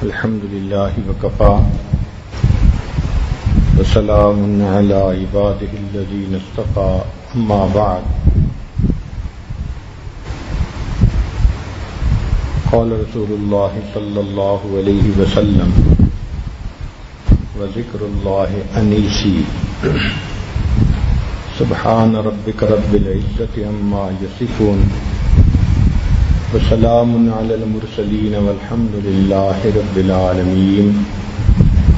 الحمد لله وكفى وسلام على عباده الذين اصطفى أما بعد قال رسول الله صلى الله عليه وسلم وذكر الله أنيسي سبحان ربك رب العزة عما يصفون وسلام على المرسلين والحمد لله رب العالمين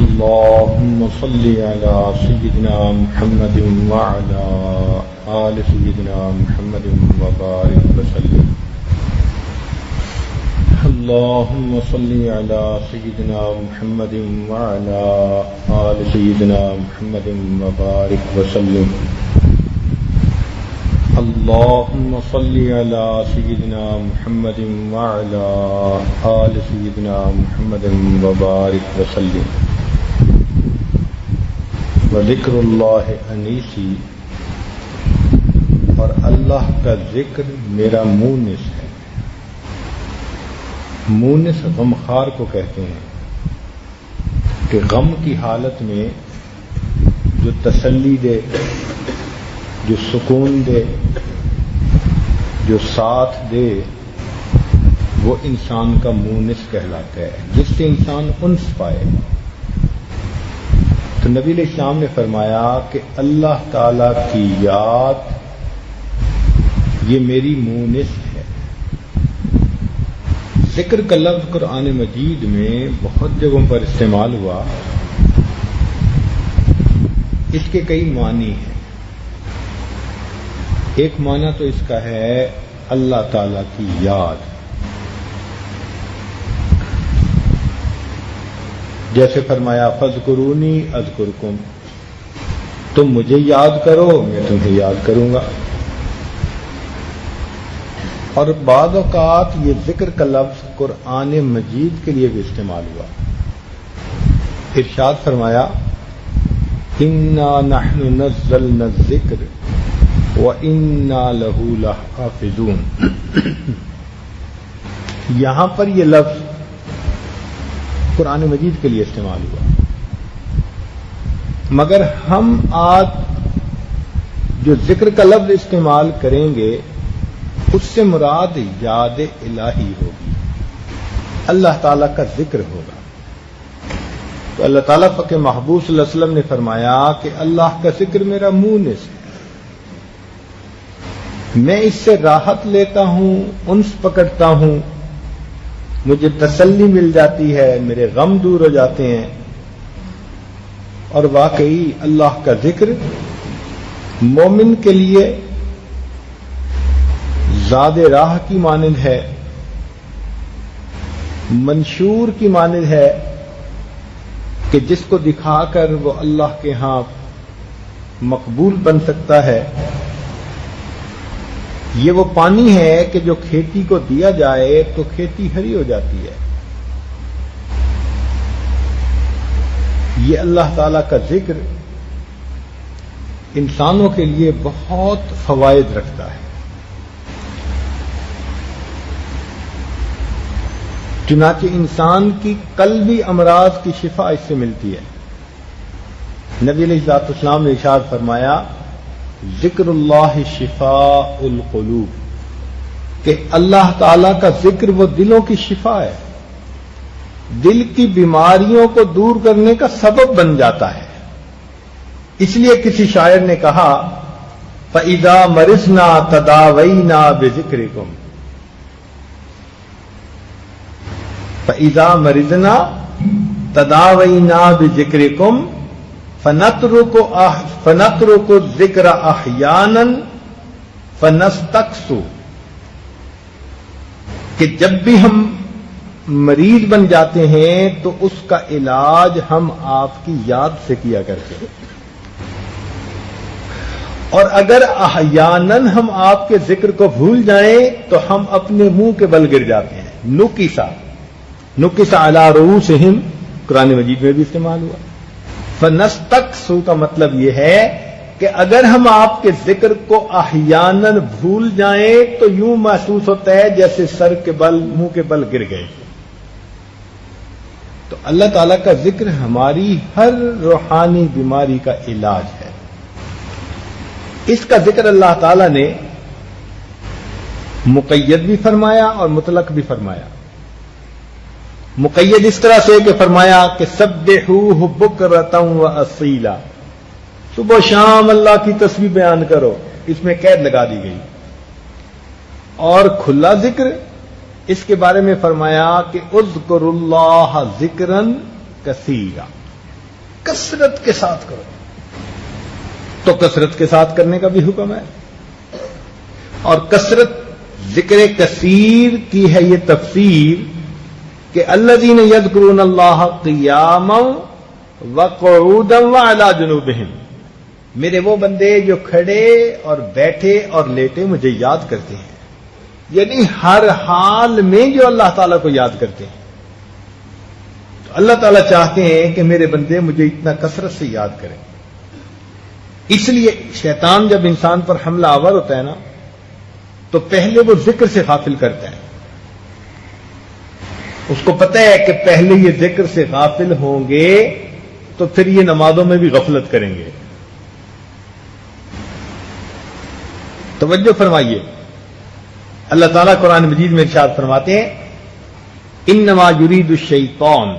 اللهم صل على سيدنا محمد وعلى آل سيدنا محمد وبارك وسلم اللهم صل على سيدنا محمد وعلى آل سيدنا محمد وبارك وسلم اللهم صل على سيدنا محمد وعلى آل سيدنا محمد وبارك وسلم وذكر الله انیسی، اور اللہ کا ذکر میرا مونس ہے۔ مونس غمخوار کو کہتے ہیں کہ غم کی حالت میں جو تسلی دے، جو سکون دے، جو ساتھ دے، وہ انسان کا مونس کہلاتا ہے، جس سے انسان انس پائے۔ تو نبی علیہ السلام نے فرمایا کہ اللہ تعالی کی یاد یہ میری مونس ہے۔ ذکر کا لفظ قرآن مجید میں بہت جگہوں پر استعمال ہوا۔ اس کے کئی معنی ہیں۔ ایک معنی تو اس کا ہے اللہ تعالی کی یاد، جیسے فرمایا فاذکرونی اذکرکم، تم مجھے یاد کرو میں تمہیں یاد کروں گا۔ اور بعض اوقات یہ ذکر کا لفظ قرآن مجید کے لیے بھی استعمال ہوا۔ ارشاد فرمایا انا نحن نزلنا الذکر وَإِنَّا لَهُ لَحَافِظُونَ۔ یہاں پر یہ لفظ قرآن مجید کے لیے استعمال ہوا، مگر ہم آج جو ذکر کا لفظ استعمال کریں گے اس سے مراد یاد الہی ہوگی، اللہ تعالی کا ذکر ہوگا۔ تو اللہ تعالیٰ کے محبوب صلی اللہ علیہ وسلم نے فرمایا کہ اللہ کا ذکر میرا مونس ہے، میں اس سے راحت لیتا ہوں، انس پکڑتا ہوں، مجھے تسلی مل جاتی ہے، میرے غم دور ہو جاتے ہیں۔ اور واقعی اللہ کا ذکر مومن کے لیے زاد راہ کی مانند ہے، منشور کی مانند ہے کہ جس کو دکھا کر وہ اللہ کے ہاں مقبول بن سکتا ہے۔ یہ وہ پانی ہے کہ جو کھیتی کو دیا جائے تو کھیتی ہری ہو جاتی ہے۔ یہ اللہ تعالی کا ذکر انسانوں کے لیے بہت فوائد رکھتا ہے۔ چنانچہ انسان کی قلبی امراض کی شفا اس سے ملتی ہے۔ نبی علیہ السلام نے ارشاد فرمایا ذکر اللہ شفاء القلوب، کہ اللہ تعالی کا ذکر وہ دلوں کی شفا ہے، دل کی بیماریوں کو دور کرنے کا سبب بن جاتا ہے۔ اس لیے کسی شاعر نے کہا فَإِذَا مَرِضْنَا تَدَاوَيْنَا بِذِكْرِكُمْ، فَإِذَا مَرِضْنَا تَدَاوَيْنَا بِذِكْرِكُمْ فَنَتْرُكُ الذِّكْرَ أَحْيَانًا فَنَسْتَقْصُ، کہ جب بھی ہم مریض بن جاتے ہیں تو اس کا علاج ہم آپ کی یاد سے کیا کرتے ہیں، اور اگر احیاناً ہم آپ کے ذکر کو بھول جائیں تو ہم اپنے منہ کے بل گر جاتے ہیں۔ نُكِسَ عَلَىٰ رُؤُوسِهِمْ قرآن مجید میں بھی استعمال ہوا۔ فَنَسْتَقْصُ کا مطلب یہ ہے کہ اگر ہم آپ کے ذکر کو احیاناً بھول جائیں تو یوں محسوس ہوتا ہے جیسے سر کے بل، منہ کے بل گر گئے۔ تو اللہ تعالیٰ کا ذکر ہماری ہر روحانی بیماری کا علاج ہے. اس کا ذکر اللہ تعالیٰ نے مقید بھی فرمایا اور مطلق بھی فرمایا. مقید اس طرح سے کہ فرمایا کہ سبحوہ بکرۃ و اصیلا، صبح و شام اللہ کی تسبیح بیان کرو، اس میں قید لگا دی گئی. اور کھلا ذکر اس کے بارے میں فرمایا کہ اذکروا اللہ ذکرا کثیرا، کثرت کے ساتھ کرو. تو کثرت کے ساتھ کرنے کا بھی حکم ہے. اور کثرت ذکر کثیر کی ہے یہ تفسیر کہ الذین یذکرون اللہ قیاما وقعودا وعلی جنوبہم، میرے وہ بندے جو کھڑے اور بیٹھے اور لیٹے مجھے یاد کرتے ہیں. یعنی ہر حال میں جو اللہ تعالیٰ کو یاد کرتے ہیں. تو اللہ تعالیٰ چاہتے ہیں کہ میرے بندے مجھے اتنا کثرت سے یاد کریں. اس لیے شیطان جب انسان پر حملہ آور ہوتا ہے نا تو پہلے وہ ذکر سے غافل کرتا ہے. اس کو پتہ ہے کہ پہلے یہ ذکر سے غافل ہوں گے تو پھر یہ نمازوں میں بھی غفلت کریں گے. توجہ فرمائیے، اللہ تعالیٰ قرآن مجید میں ارشاد فرماتے ہیں انما یرید الشیطان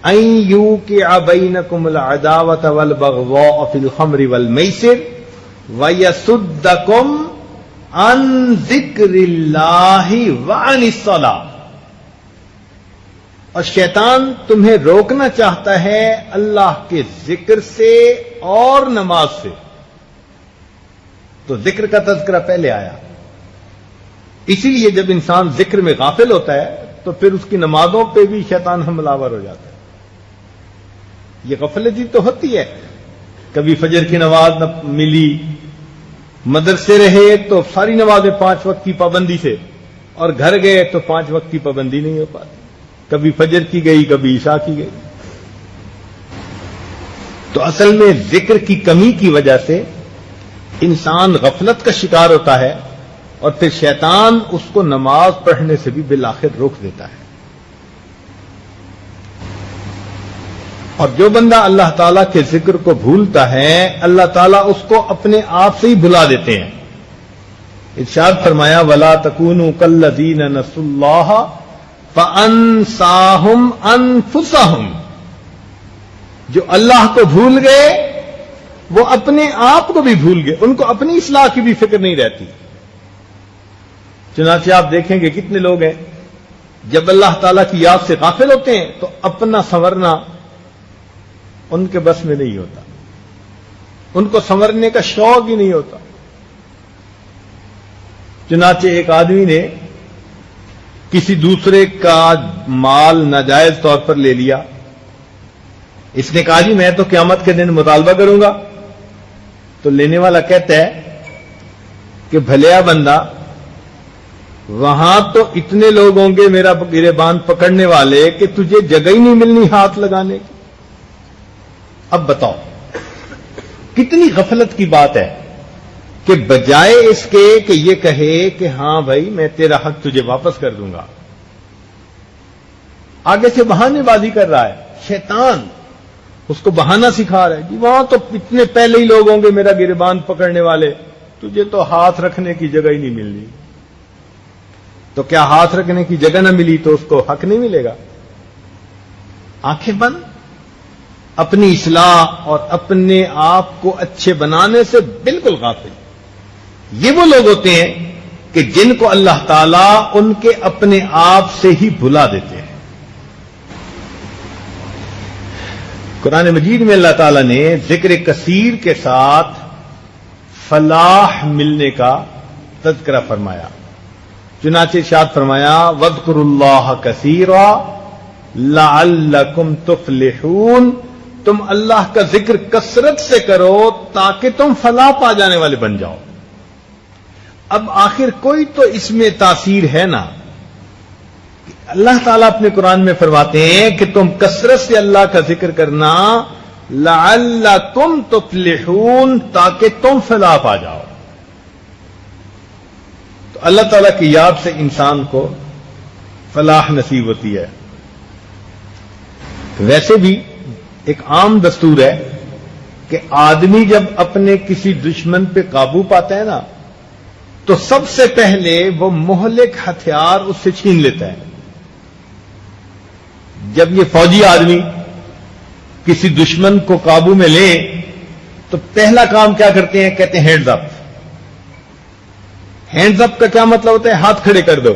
ان یوقع بینکم العداوۃ والبغضاء فی الخمر والمیسر ویصدکم عن ذکر اللہ وعن الصلاۃ. اور شیطان تمہیں روکنا چاہتا ہے اللہ کے ذکر سے اور نماز سے. تو ذکر کا تذکرہ پہلے آیا. اسی لیے جب انسان ذکر میں غافل ہوتا ہے تو پھر اس کی نمازوں پہ بھی شیطان حملہ آور ہو جاتا ہے. یہ غفلت ہی تو ہوتی ہے. کبھی فجر کی نماز نہ ملی، مدرسے رہے تو ساری نمازیں 5 وقت کی پابندی سے، اور گھر گئے تو 5 وقت کی پابندی نہیں ہو پاتی. کبھی فجر کی گئی، کبھی عشاء کی گئی. تو اصل میں ذکر کی کمی کی وجہ سے انسان غفلت کا شکار ہوتا ہے، اور پھر شیطان اس کو نماز پڑھنے سے بھی بالآخر روک دیتا ہے. اور جو بندہ اللہ تعالیٰ کے ذکر کو بھولتا ہے اللہ تعالیٰ اس کو اپنے آپ سے ہی بھلا دیتے ہیں. ارشاد فرمایا وَلَا تَكُونُوا كَالَّذِينَ نَسُوا اللَّهَ فَأَنسَاهُمْ أَنفُسَهُمْ. جو اللہ کو بھول گئے وہ اپنے آپ کو بھی بھول گئے، ان کو اپنی اصلاح کی بھی فکر نہیں رہتی. چنانچہ آپ دیکھیں گے کتنے لوگ ہیں جب اللہ تعالیٰ کی یاد سے غافل ہوتے ہیں تو اپنا سنورنا ان کے بس میں نہیں ہوتا، ان کو سنورنے کا شوق ہی نہیں ہوتا. چنانچہ ایک آدمی نے کسی دوسرے کا مال ناجائز طور پر لے لیا. اس نے کہا جی میں تو قیامت کے دن مطالبہ کروں گا. تو لینے والا کہتا ہے کہ بھلیا بندہ، وہاں تو اتنے لوگ ہوں گے میرا گریبان پکڑنے والے کہ تجھے جگہ ہی نہیں ملنی ہاتھ لگانے کی. اب بتاؤ کتنی غفلت کی بات ہے کہ بجائے اس کے کہ یہ کہے کہ ہاں بھائی میں تیرا حق تجھے واپس کر دوں گا، آگے سے بہانے بازی کر رہا ہے. شیطان اس کو بہانہ سکھا رہا ہے، جی وہاں تو اتنے پہلے ہی لوگ ہوں گے میرا گریبان پکڑنے والے، تجھے تو ہاتھ رکھنے کی جگہ ہی نہیں ملنی. تو کیا ہاتھ رکھنے کی جگہ نہ ملی تو اس کو حق نہیں ملے گا؟ آنکھیں بند، اپنی اصلاح اور اپنے آپ کو اچھے بنانے سے بالکل غافل. یہ وہ لوگ ہوتے ہیں کہ جن کو اللہ تعالیٰ ان کے اپنے آپ سے ہی بھلا دیتے ہیں. قرآن مجید میں اللہ تعالیٰ نے ذکر کثیر کے ساتھ فلاح ملنے کا تذکرہ فرمایا. چنانچہ ارشاد فرمایا وَاذْكُرُوا اللَّهَ كَثِيرًا لَعَلَّكُمْ تُفْلِحُونَ. تم اللہ کا ذکر کثرت سے کرو تاکہ تم فلاح پا جانے والے بن جاؤ. اب آخر کوئی تو اس میں تاثیر ہے نا. اللہ تعالیٰ اپنے قرآن میں فرماتے ہیں کہ تم کثرت سے اللہ کا ذکر کرنا لعلکم تفلحون، تاکہ تم فلاح پا جاؤ. تو اللہ تعالیٰ کی یاد سے انسان کو فلاح نصیب ہوتی ہے. ویسے بھی ایک عام دستور ہے کہ آدمی جب اپنے کسی دشمن پہ قابو پاتا ہے نا تو سب سے پہلے وہ مہلک ہتھیار اس سے چھین لیتا ہے. جب یہ فوجی آدمی کسی دشمن کو قابو میں لے تو پہلا کام کیا کرتے ہیں؟ کہتے ہیں ہینڈز اپ. ہینڈز اپ کا کیا مطلب ہوتا ہے؟ ہاتھ کھڑے کر دو.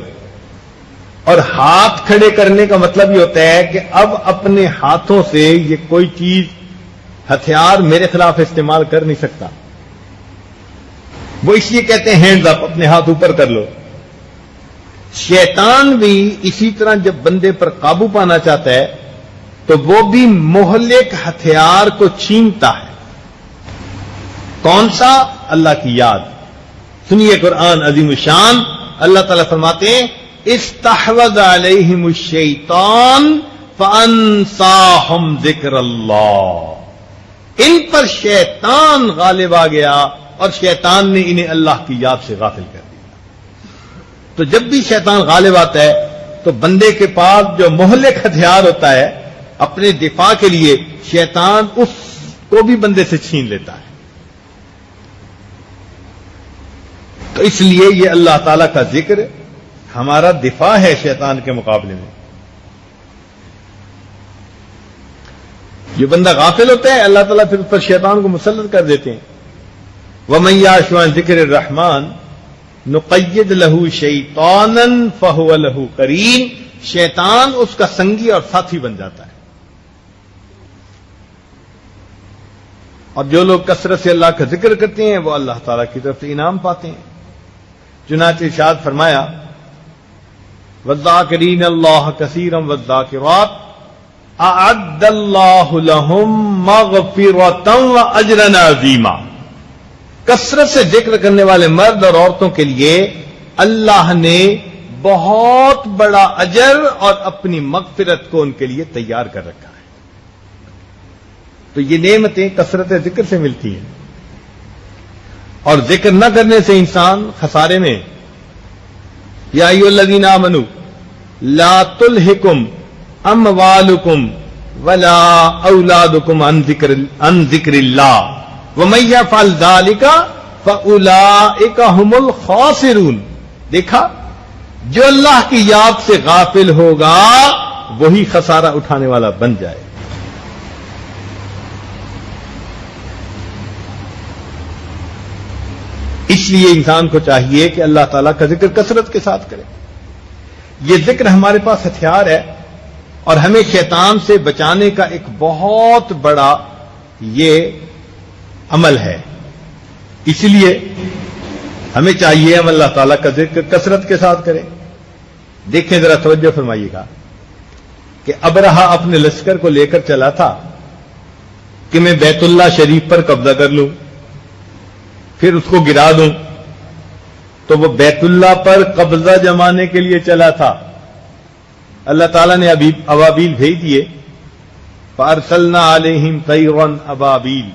اور ہاتھ کھڑے کرنے کا مطلب یہ ہوتا ہے کہ اب اپنے ہاتھوں سے یہ کوئی چیز ہتھیار میرے خلاف استعمال کر نہیں سکتا. وہ اس لیے کہتے ہیں ہینڈز اپ، اپنے ہاتھ اوپر کر لو. شیطان بھی اسی طرح جب بندے پر قابو پانا چاہتا ہے تو وہ بھی مہلک ہتھیار کو چھینتا ہے. کون سا؟ اللہ کی یاد. سنیے قرآن عظیم الشان، اللہ تعالیٰ فرماتے ہیں استحوذ علیہم الشیطان فانساہم ذکر اللہ. ان پر شیطان غالب آ گیا اور شیطان نے انہیں اللہ کی یاد سے غافل کر دیا. تو جب بھی شیطان غالب آتا ہے تو بندے کے پاس جو مہلک ہتھیار ہوتا ہے اپنے دفاع کے لیے، شیطان اس کو بھی بندے سے چھین لیتا ہے. تو اس لیے یہ اللہ تعالی کا ذکر ہمارا دفاع ہے شیطان کے مقابلے میں. یہ بندہ غافل ہوتا ہے، اللہ تعالیٰ پھر اس پر شیطان کو مسلط کر دیتے ہیں. وَمَن يَعْشُ عَن ذِكْرِ الرَّحْمَٰنِ نُقَيِّضْ لَهُ شَيْطَانًا فَهُوَ لَهُ قَرِينٌ. شیطان اس کا سنگی اور ساتھی بن جاتا ہے. اور جو لوگ کثرت سے اللہ کا ذکر کرتے ہیں وہ اللہ تعالیٰ کی طرف سے انعام پاتے ہیں. چنانچہ ارشاد فرمایا وَالذَّاكِرِينَ اللَّهَ كَثِيرًا وَالذَّاكِرَاتِ أَعَدَّ اللَّهُ لَهُم مَّغْفِرَةً وَأَجْرًا عَظِيمًا. کثرت سے ذکر کرنے والے مرد اور عورتوں کے لیے اللہ نے بہت بڑا اجر اور اپنی مغفرت کو ان کے لیے تیار کر رکھا ہے. تو یہ نعمتیں کثرت ذکر سے ملتی ہیں، اور ذکر نہ کرنے سے انسان خسارے میں. یا ایھا الذین آمنوا لا تلھکم اموالکم ولا اولادکم عن ذکر اللہ ومن یفعل ذلک فاولئک هم الخاسرون. دیکھا، جو اللہ کی یاد سے غافل ہوگا وہی خسارہ اٹھانے والا بن جائے. اس لیے انسان کو چاہیے کہ اللہ تعالیٰ کا ذکر کثرت کے ساتھ کرے. یہ ذکر ہمارے پاس ہتھیار ہے اور ہمیں شیطان سے بچانے کا ایک بہت بڑا یہ عمل ہے. اس لیے ہمیں چاہیے ہم اللہ تعالیٰ کا ذکر کثرت کے ساتھ کریں. دیکھیں ذرا توجہ فرمائیے گا کہ ابرہہ اپنے لشکر کو لے کر چلا تھا کہ میں بیت اللہ شریف پر قبضہ کر لوں، پھر اس کو گرا دوں. تو وہ بیت اللہ پر قبضہ جمانے کے لیے چلا تھا. اللہ تعالیٰ نے ابابیل بھیج دیے. فارسلنا علیہم طیرا ابابیل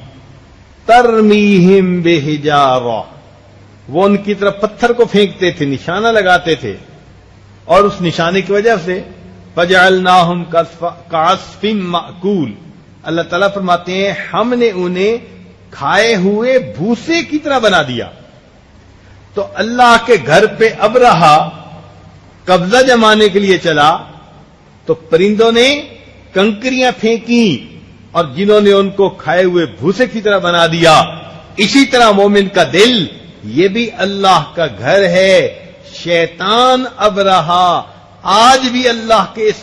ترمیہم بحجارہ. وہ ان کی طرف پتھر کو پھینکتے تھے، نشانہ لگاتے تھے، اور اس نشانے کی وجہ سے فجعلناہم کعصف مأکول. اللہ تعالیٰ فرماتے ہیں ہم نے انہیں کھائے ہوئے بھوسے کی طرح بنا دیا. تو اللہ کے گھر پہ ابرہہ قبضہ جمانے کے لیے چلا تو پرندوں نے کنکریاں پھینکی اور جنہوں نے ان کو کھائے ہوئے بھوسے کی طرح بنا دیا. اسی طرح مومن کا دل یہ بھی اللہ کا گھر ہے. شیطان ابرہہ آج بھی اللہ کے اس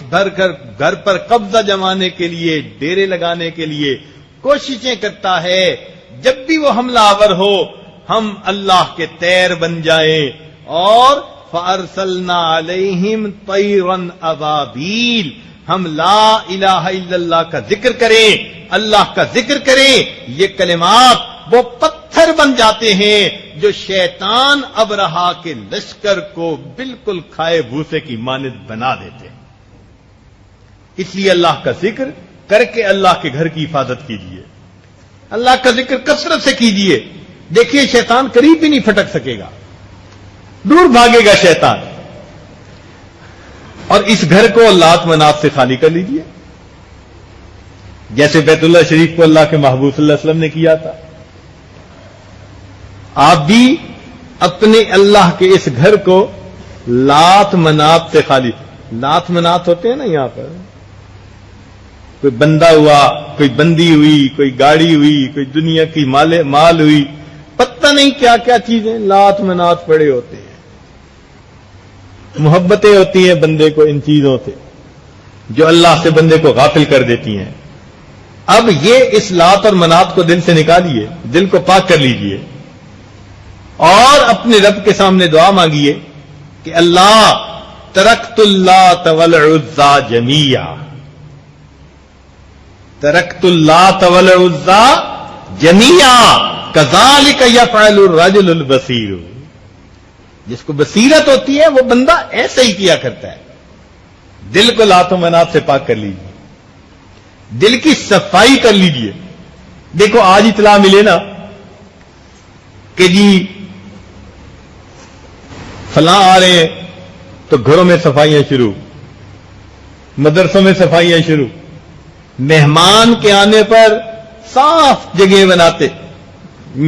گھر پر قبضہ جمانے کے لیے، ڈیرے لگانے کے لیے کوششیں کرتا ہے. جب بھی وہ حملہ آور ہو ہم اللہ کے طیر بن جائیں اور فارسلنا علیہم طیرا ابابیل. ہم لا الہ الا اللہ کا ذکر کریں، اللہ کا ذکر کریں. یہ کلمات وہ پتھر بن جاتے ہیں جو شیطان ابرہہ کے لشکر کو بالکل کھائے بھوسے کی مانند بنا دیتے. اس لیے اللہ کا ذکر کر کے اللہ کے گھر کی حفاظت کیجیے. اللہ کا ذکر کثرت سے کیجیے. دیکھیے شیطان قریب بھی نہیں پھٹک سکے گا، دور بھاگے گا شیطان. اور اس گھر کو لات منات سے خالی کر لیجیے. جیسے بیت اللہ شریف کو اللہ کے محبوب صلی اللہ علیہ وسلم نے کیا تھا. آپ بھی اپنے اللہ کے اس گھر کو لات منات سے خالی. لات منات ہوتے ہیں نا یہاں پر, کوئی بندہ ہوا, کوئی بندی ہوئی, کوئی گاڑی ہوئی, کوئی دنیا کی مال ہوئی, پتہ نہیں کیا کیا چیزیں لات منات پڑے ہوتے ہیں. محبتیں ہوتی ہیں بندے کو ان چیزوں سے جو اللہ سے بندے کو غافل کر دیتی ہیں. اب یہ اس لات اور منات کو دل سے نکالیے, دل کو پاک کر لیجئے اور اپنے رب کے سامنے دعا مانگیے کہ اللہ ترکت اللات والعزى جميعا, ترکت اللات والعزى جميعا كذلك يفعل الرجل البصير. جس کو بصیرت ہوتی ہے وہ بندہ ایسے ہی کیا کرتا ہے. دل کو لات و منات سے پاک کر لیجیے, دل کی صفائی کر لیجیے. دیکھو آج اطلاع ملے نا کہ جی فلاں آ رہے ہیں تو گھروں میں صفائیاں شروع, مدرسوں میں صفائیاں شروع, مہمان کے آنے پر صاف جگہ بناتے,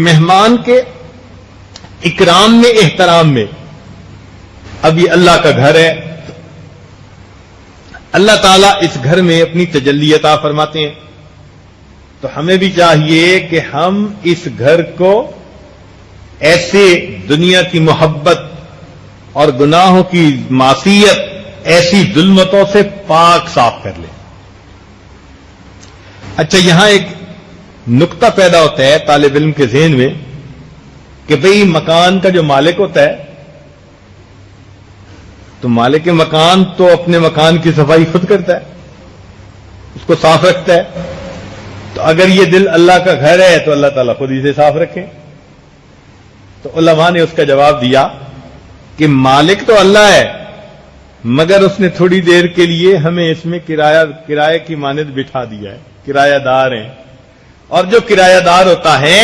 مہمان کے اکرام میں احترام میں. اب یہ اللہ کا گھر ہے, اللہ تعالیٰ اس گھر میں اپنی تجلی عطا فرماتے ہیں, تو ہمیں بھی چاہیے کہ ہم اس گھر کو ایسے دنیا کی محبت اور گناہوں کی معصیت, ایسی ظلمتوں سے پاک صاف کر لیں. اچھا, یہاں ایک نقطہ پیدا ہوتا ہے طالب علم کے ذہن میں کہ بھئی مکان کا جو مالک ہوتا ہے تو مالک مکان تو اپنے مکان کی صفائی خود کرتا ہے, اس کو صاف رکھتا ہے. تو اگر یہ دل اللہ کا گھر ہے تو اللہ تعالیٰ خود اسے صاف رکھے. تو علماء نے اس کا جواب دیا کہ مالک تو اللہ ہے, مگر اس نے تھوڑی دیر کے لیے ہمیں اس میں کرایہ کی مانند بٹھا دیا ہے. کرایہ دار ہیں, اور جو کرایہ دار ہوتا ہے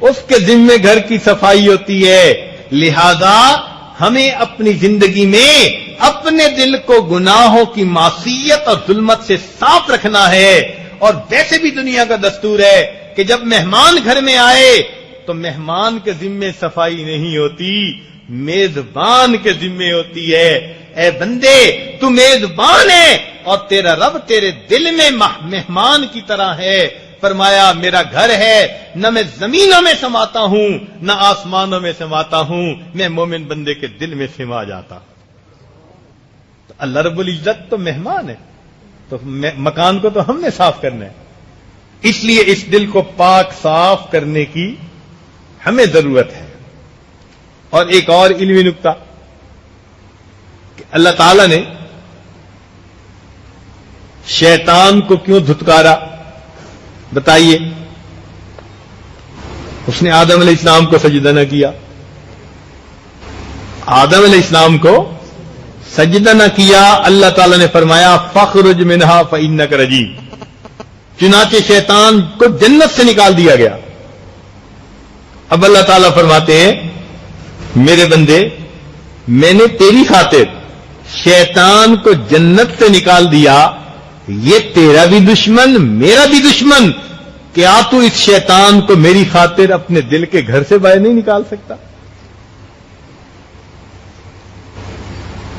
اس کے ذمہ گھر کی صفائی ہوتی ہے. لہذا ہمیں اپنی زندگی میں اپنے دل کو گناہوں کی معصیت اور ظلمت سے صاف رکھنا ہے. اور ویسے بھی دنیا کا دستور ہے کہ جب مہمان گھر میں آئے تو مہمان کے ذمے صفائی نہیں ہوتی, میزبان کے ذمے ہوتی ہے. اے بندے تو میزبان ہے اور تیرا رب تیرے دل میں مہمان کی طرح ہے. فرمایا میرا گھر ہے, نہ میں زمینوں میں سماتا ہوں نہ آسمانوں میں سماتا ہوں, میں مومن بندے کے دل میں سما جاتا. تو اللہ رب العزت تو مہمان ہے, تو مکان کو تو ہم نے صاف کرنا ہے. اس لیے اس دل کو پاک صاف کرنے کی ہمیں ضرورت ہے. اور ایک اور علمی نکتہ کہ اللہ تعالی نے شیطان کو کیوں دھتکارا بتائیے. اس نے آدم علیہ السلام کو سجدہ نہ کیا, آدم علیہ السلام کو سجدہ نہ کیا. اللہ تعالی نے فرمایا فخرج منہا فإنک رجیم. چنانچہ شیطان کو جنت سے نکال دیا گیا. اب اللہ تعالیٰ فرماتے ہیں میرے بندے, میں نے تیری خاطر شیطان کو جنت سے نکال دیا, یہ تیرا بھی دشمن میرا بھی دشمن, کیا تو اس شیطان کو میری خاطر اپنے دل کے گھر سے باہر نہیں نکال سکتا؟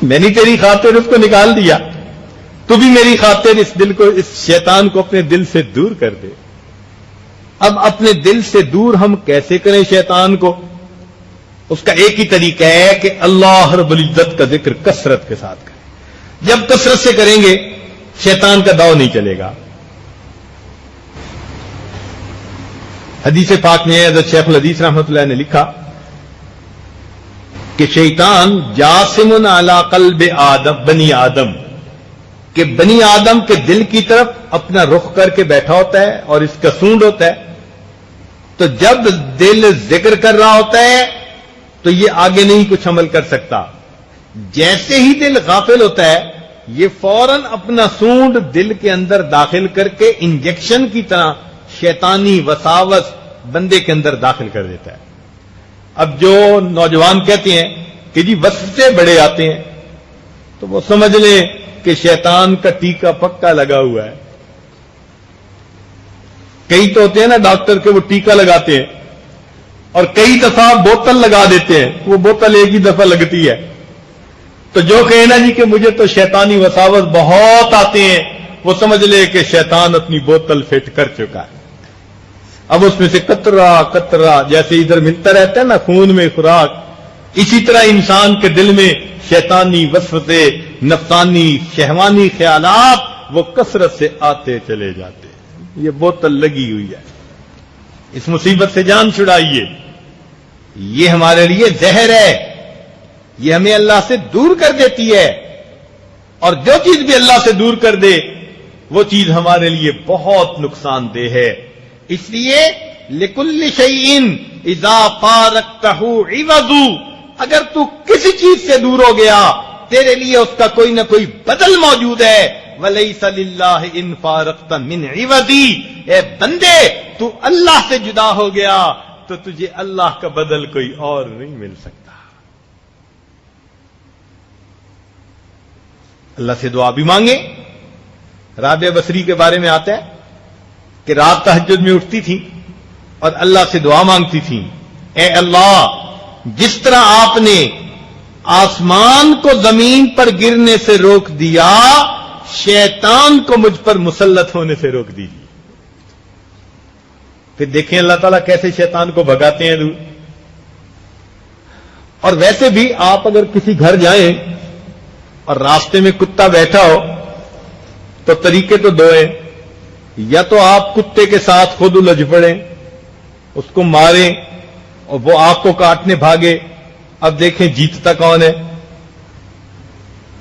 میں نے تیری خاطر اس کو نکال دیا, تو بھی میری خاطر اس دل کو, اس شیطان کو اپنے دل سے دور کر دے. اب اپنے دل سے دور ہم کیسے کریں شیطان کو؟ اس کا ایک ہی طریقہ ہے کہ اللہ رب العزت کا ذکر کثرت کے ساتھ کریں. جب کثرت سے کریں گے شیطان کا داؤ نہیں چلے گا. حدیث پاک میں حضرت شیخ الحدیث رحمۃ اللہ نے لکھا کہ شیطان جاسم علی قلب آدم بنی آدم, کہ بنی آدم کے دل کی طرف اپنا رخ کر کے بیٹھا ہوتا ہے اور اس کا سونڈ ہوتا ہے. تو جب دل ذکر کر رہا ہوتا ہے تو یہ آگے نہیں کچھ عمل کر سکتا. جیسے ہی دل غافل ہوتا ہے یہ فوراً اپنا سونڈ دل کے اندر داخل کر کے انجیکشن کی طرح شیطانی وساوس بندے کے اندر داخل کر دیتا ہے. اب جو نوجوان کہتے ہیں کہ جی وسوسے بڑے آتے ہیں, تو وہ سمجھ لیں کہ شیطان کا ٹیکا پکا لگا ہوا ہے. کئی تو ہوتے ہیں نا ڈاکٹر کے وہ ٹیکا لگاتے ہیں اور کئی دفعہ بوتل لگا دیتے ہیں، وہ بوتل ایک ہی دفعہ لگتی ہے. تو جو کہے نا جی کہ مجھے تو شیطانی وساوس بہت آتے ہیں، وہ سمجھ لے کہ شیطان اپنی بوتل فٹ کر چکا ہے. اب اس میں سے قطرہ قطرہ جیسے ادھر ملتا رہتا ہے نا خون میں خوراک، اسی طرح انسان کے دل میں شیطانی وسوسے، نفسانی شہوانی خیالات وہ کثرت سے آتے چلے جاتے ہیں. یہ بوتل لگی ہوئی ہے، اس مصیبت سے جان چھڑائیے. یہ ہمارے لیے زہر ہے، یہ ہمیں اللہ سے دور کر دیتی ہے، اور جو چیز بھی اللہ سے دور کر دے وہ چیز ہمارے لیے بہت نقصان دہ ہے. اس لیے لکل شیء اذا فارقتہ عوض، اگر تو کسی چیز سے دور ہو گیا تیرے لیے اس کا کوئی نہ کوئی بدل موجود ہے. ولیس للہ ان فارقت من عوضی، اے بندے تو اللہ سے جدا ہو گیا تو تجھے اللہ کا بدل کوئی اور نہیں مل سکتا. اللہ سے دعا بھی مانگے. رابعہ بصری کے بارے میں آتا ہے کہ رات تہجد میں اٹھتی تھی اور اللہ سے دعا مانگتی تھی، اے اللہ جس طرح آپ نے آسمان کو زمین پر گرنے سے روک دیا، شیطان کو مجھ پر مسلط ہونے سے روک دیجیے. پھر دیکھیں اللہ تعالیٰ کیسے شیطان کو بھگاتے ہیں دور. اور ویسے بھی آپ اگر کسی گھر جائیں اور راستے میں کتا بیٹھا ہو تو طریقے تو دو ہیں، یا تو آپ کتے کے ساتھ خود الجھ پڑیں، اس کو ماریں اور وہ آپ کو کاٹنے بھاگے. اب دیکھیں جیتتا کون ہے.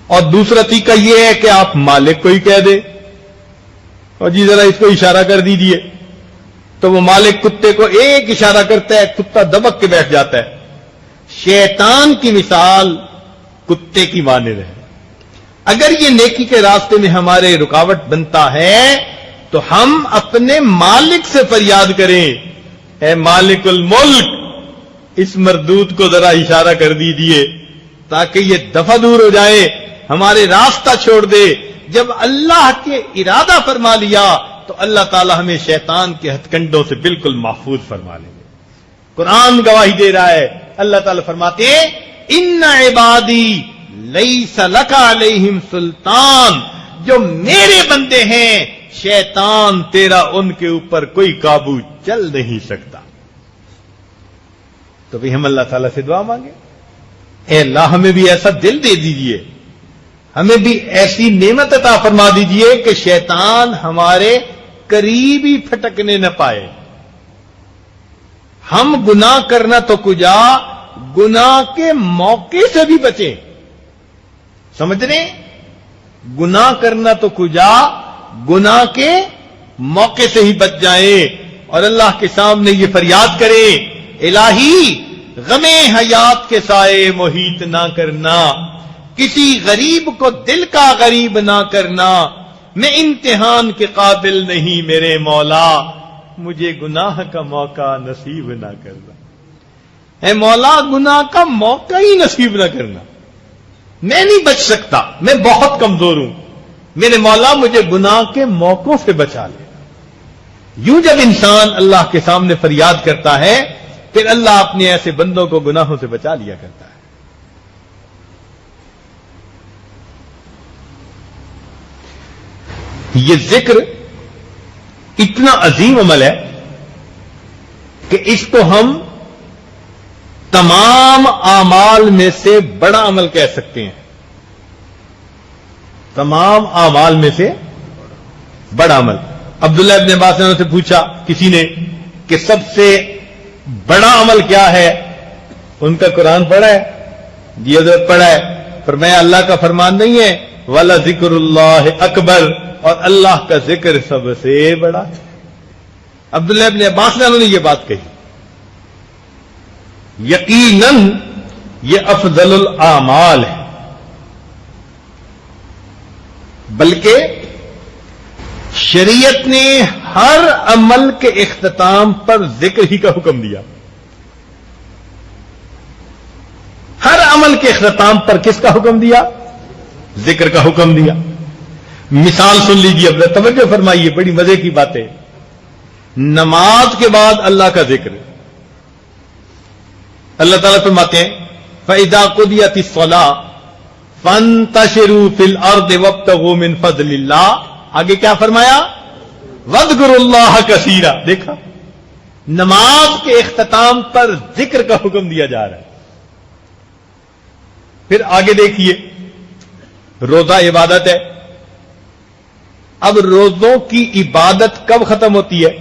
اور دوسرا طریقہ یہ ہے کہ آپ مالک کو ہی کہہ دیں اور جی ذرا اس کو اشارہ کر دیجئے، تو وہ مالک کتے کو ایک اشارہ کرتا ہے، کتا دبک کے بیٹھ جاتا ہے. شیطان کی مثال کتے کی مانند ہے. اگر یہ نیکی کے راستے میں ہمارے رکاوٹ بنتا ہے تو ہم اپنے مالک سے فریاد کریں، اے مالک الملک اس مردود کو ذرا اشارہ کر دیجئے تاکہ یہ دفع دور ہو جائے، ہمارے راستہ چھوڑ دے. جب اللہ کے ارادہ فرما لیا تو اللہ تعالی ہمیں شیطان کے ہتھ کنڈوں سے بالکل محفوظ فرما لیں گے. قرآن گواہی دے رہا ہے. اللہ تعالی فرماتے ہیں ان عبادی لیس لک علیہم سلطان، جو میرے بندے ہیں شیطان تیرا ان کے اوپر کوئی قابو چل نہیں سکتا. تو بھی ہم اللہ تعالیٰ سے دعا مانگے، اے اللہ ہمیں بھی ایسا دل دے دیجئے، ہمیں بھی ایسی نعمت عطا فرما دیجئے کہ شیطان ہمارے قریب ہی پھٹکنے نہ پائے. ہم گناہ کرنا تو کجا، گناہ کے موقع سے بھی بچیں. سمجھ رہے؟ گناہ کرنا تو کجا، گناہ کے موقع سے ہی بچ جائیں اور اللہ کے سامنے یہ فریاد کریں، الہی غم حیات کے سائے محیط نہ کرنا، کسی غریب کو دل کا غریب نہ کرنا، میں امتحان کے قابل نہیں میرے مولا، مجھے گناہ کا موقع نصیب نہ کرنا. اے مولا گناہ کا موقع ہی نصیب نہ کرنا. میں نہیں بچ سکتا، میں بہت کمزور ہوں، میرے مولا مجھے گناہ کے موقعوں سے بچا لے. یوں جب انسان اللہ کے سامنے فریاد کرتا ہے پھر اللہ اپنے ایسے بندوں کو گناہوں سے بچا لیا کرتا ہے. یہ ذکر اتنا عظیم عمل ہے کہ اس کو ہم تمام اعمال میں سے بڑا عمل کہہ سکتے ہیں. تمام اعمال میں سے بڑا عمل. عبداللہ ابن عباس نے سے پوچھا کسی نے کہ سب سے بڑا عمل کیا ہے؟ ان کا قرآن پڑھا ہے؟ جی حضرت پڑھا ہے. فرمایا اللہ کا فرمان نہیں ہے وَلَا ذِكْرُ اللَّهِ اکبر، اور اللہ کا ذکر سب سے بڑا. عبداللہ ابن عباس نے یہ بات کہی. یقیناً یہ افضل الاعمال ہے، بلکہ شریعت نے ہر عمل کے اختتام پر ذکر ہی کا حکم دیا. ہر عمل کے اختتام پر کس کا حکم دیا؟ ذکر کا حکم دیا. مثال سن لیجیے، اب توجہ فرمائیے، بڑی مزے کی بات ہے. نماز کے بعد اللہ کا ذکر. اللہ تعالیٰ فرماتے ہیں فَإِذَا قُضِيَتِ الصَّلَاةُ فَانتَشِرُوا فِي الْأَرْضِ وَابْتَغُوا مِنْ فَضْلِ اللَّهِ. آگے کیا فرمایا؟ وَاذْكُرُوا اللَّهَ كَثِيرًا. دیکھا نماز کے اختتام پر ذکر کا حکم دیا جا رہا ہے. پھر آگے دیکھیے روزہ عبادت ہے. اب روزوں کی عبادت کب ختم ہوتی ہے؟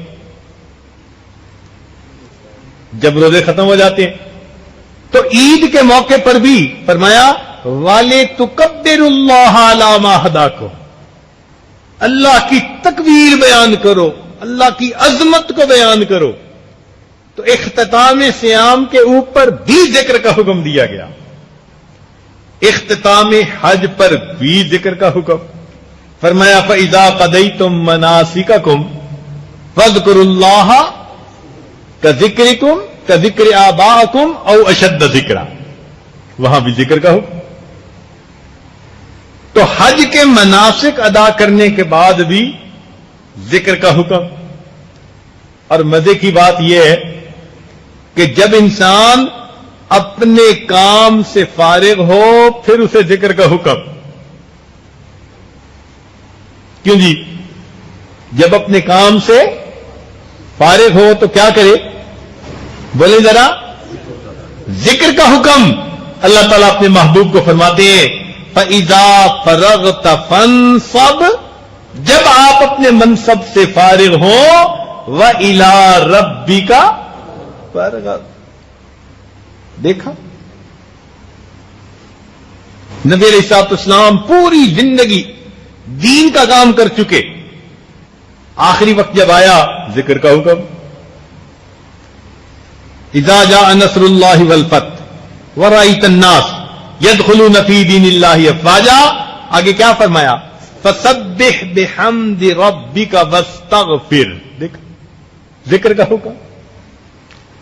جب روزے ختم ہو جاتے ہیں. تو عید کے موقع پر بھی فرمایا وَلِتُكَبِّرُوا اللَّهَ عَلَىٰ مَا هَدَاكُمْ. اللہ کی تکبیر بیان کرو, اللہ کی عظمت کو بیان کرو. تو اختتام صیام کے اوپر بھی ذکر کا حکم دیا گیا. اختتام حج پر بھی ذکر کا حکم. فرمایا فَإِذَا قَضَيْتُم مَّنَاسِكَكُمْ فَاذْكُرُوا اللَّهَ كَذِكْرِكُمْ كَذِكْرِ آبَائِكُمْ أَوْ أَشَدَّ ذِكْرًا. وہاں بھی ذکر کا حکم. تو حج کے مناسک ادا کرنے کے بعد بھی ذکر کا حکم. اور مزے کی بات یہ ہے کہ جب انسان اپنے کام سے فارغ ہو پھر اسے ذکر کا حکم. کیوں جی؟ جب اپنے کام سے فارغ ہو تو کیا کرے؟ بولے ذرا. ذکر کا حکم. اللہ تعالیٰ اپنے محبوب کو فرماتے ہیں فَإِذَا فَرَغْتَ فَانصَبْ. جب آپ اپنے منصب سے فارغ ہوں وَإِلَىٰ رَبِّكَ فَارْغَب. دیکھا نبی علیہ الصلوۃ والسلام پوری زندگی دین کا کام کر چکے. آخری وقت جب آیا ذکر کا حکم. اذا جاء نصر اللہ والفتح ورأیت الناس يدخلون فی دین اللہ افواجا. آگے کیا فرمایا؟ فسبح بحمد ربک واستغفر. دیکھ ذکر کا حکم.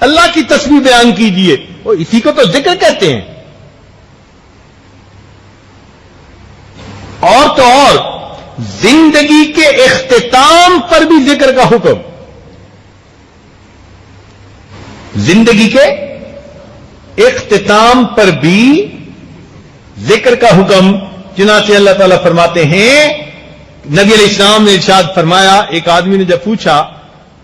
اللہ کی تسبیح بیان کیجئے, اور اسی کو تو ذکر کہتے ہیں. اور تو اور زندگی کے اختتام پر بھی ذکر کا حکم. زندگی کے اختتام پر بھی ذکر کا حکم. چنانچہ اللہ تعالیٰ فرماتے ہیں نبی علیہ السلام نے ارشاد فرمایا, ایک آدمی نے جب پوچھا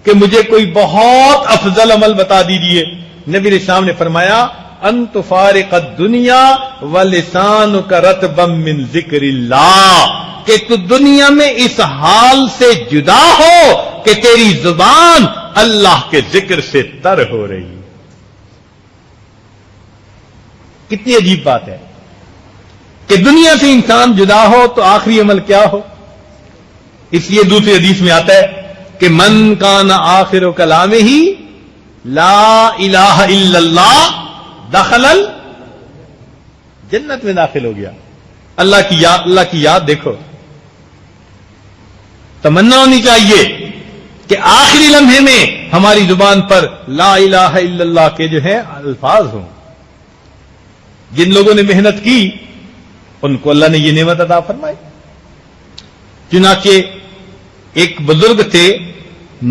کہ مجھے کوئی بہت افضل عمل بتا دیجیے, نبی علیہ السلام نے فرمایا ان تفارق الدنیا ولسانک رطبا من ذکر اللہ. کہ تو دنیا میں اس حال سے جدا ہو کہ تیری زبان اللہ کے ذکر سے تر ہو رہی. کتنی عجیب بات ہے کہ دنیا سے انسان جدا ہو تو آخری عمل کیا ہو. اس لیے دوسری حدیث میں آتا ہے کہ من کان آخر کلامہ ہی لا الہ الا اللہ دخل جنت میں داخل ہو گیا. اللہ کی یاد دیکھو. تمنا ہونی چاہیے کہ آخری لمحے میں ہماری زبان پر لا الہ الا اللہ کے جو ہے الفاظ ہوں. جن لوگوں نے محنت کی ان کو اللہ نے یہ نعمت عطا فرمائی. چنانچہ ایک بزرگ تھے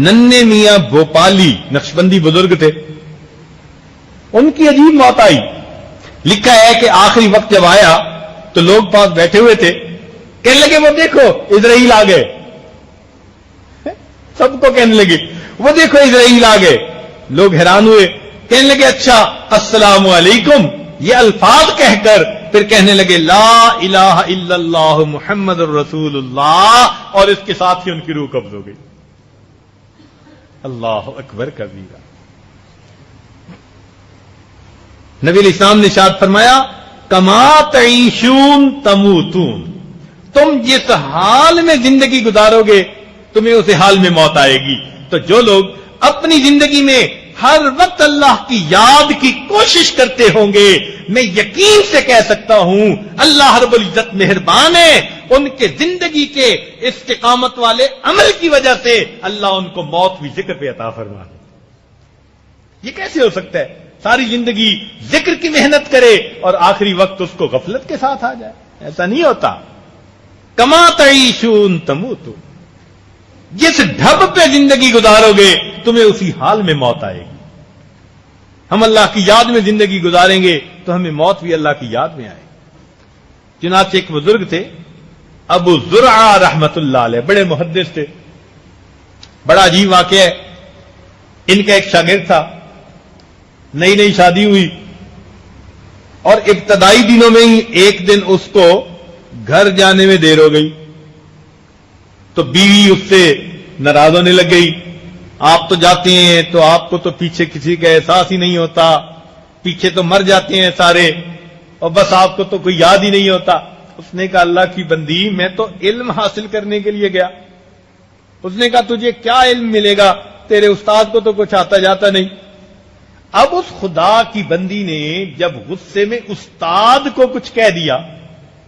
ننے میاں بھوپالی, نقشبندی بزرگ تھے. ان کی عجیب موت آئی. لکھا ہے کہ آخری وقت جب آیا تو لوگ پاس بیٹھے ہوئے تھے, کہنے لگے وہ دیکھو اسرائیل آ گئے. سب کو کہنے لگے وہ دیکھو اسرائیل آ گئے. لوگ حیران ہوئے, کہنے لگے اچھا السلام علیکم. یہ الفاظ کہہ کر پھر کہنے لگے لا الہ الا اللہ محمد الرسول اللہ, اور اس کے ساتھ ہی ان کی روح قبض ہو گئی. اللہ اکبر کبیرہ. نبی علیہ السلام نے ارشاد فرمایا کما تعیشون تموتون. تم جس حال میں زندگی گزارو گے تمہیں اس حال میں موت آئے گی. تو جو لوگ اپنی زندگی میں ہر وقت اللہ کی یاد کی کوشش کرتے ہوں گے, میں یقین سے کہہ سکتا ہوں اللہ رب العزت مہربان ہے. ان کے زندگی کے استقامت والے عمل کی وجہ سے اللہ ان کو موت بھی ذکر پہ عطا فرما دے. یہ کیسے ہو سکتا ہے؟ ساری زندگی ذکر کی محنت کرے اور آخری وقت اس کو غفلت کے ساتھ آ جائے. ایسا نہیں ہوتا. کما تعیشون تموتون. جس ڈھب پہ زندگی گزارو گے تمہیں اسی حال میں موت آئے گی. ہم اللہ کی یاد میں زندگی گزاریں گے تو ہمیں موت بھی اللہ کی یاد میں آئے گی. چنانچہ ایک بزرگ تھے ابو زرعہ رحمت اللہ علیہ، بڑے محدث تھے. بڑا عجیب واقعہ ہے. ان کا ایک شاگرد تھا، نئی نئی شادی ہوئی اور ابتدائی دنوں میں ہی ایک دن اس کو گھر جانے میں دیر ہو گئی تو بیوی اس سے ناراض ہونے لگ گئی. آپ تو جاتے ہیں تو آپ کو تو پیچھے کسی کا احساس ہی نہیں ہوتا، پیچھے تو مر جاتے ہیں سارے اور بس آپ کو تو کوئی یاد ہی نہیں ہوتا. اس نے کہا اللہ کی بندی، میں تو علم حاصل کرنے کے لیے گیا. اس نے کہا تجھے کیا علم ملے گا، تیرے استاد کو تو کچھ آتا جاتا نہیں. اب اس خدا کی بندی نے جب غصے میں استاد کو کچھ کہہ دیا،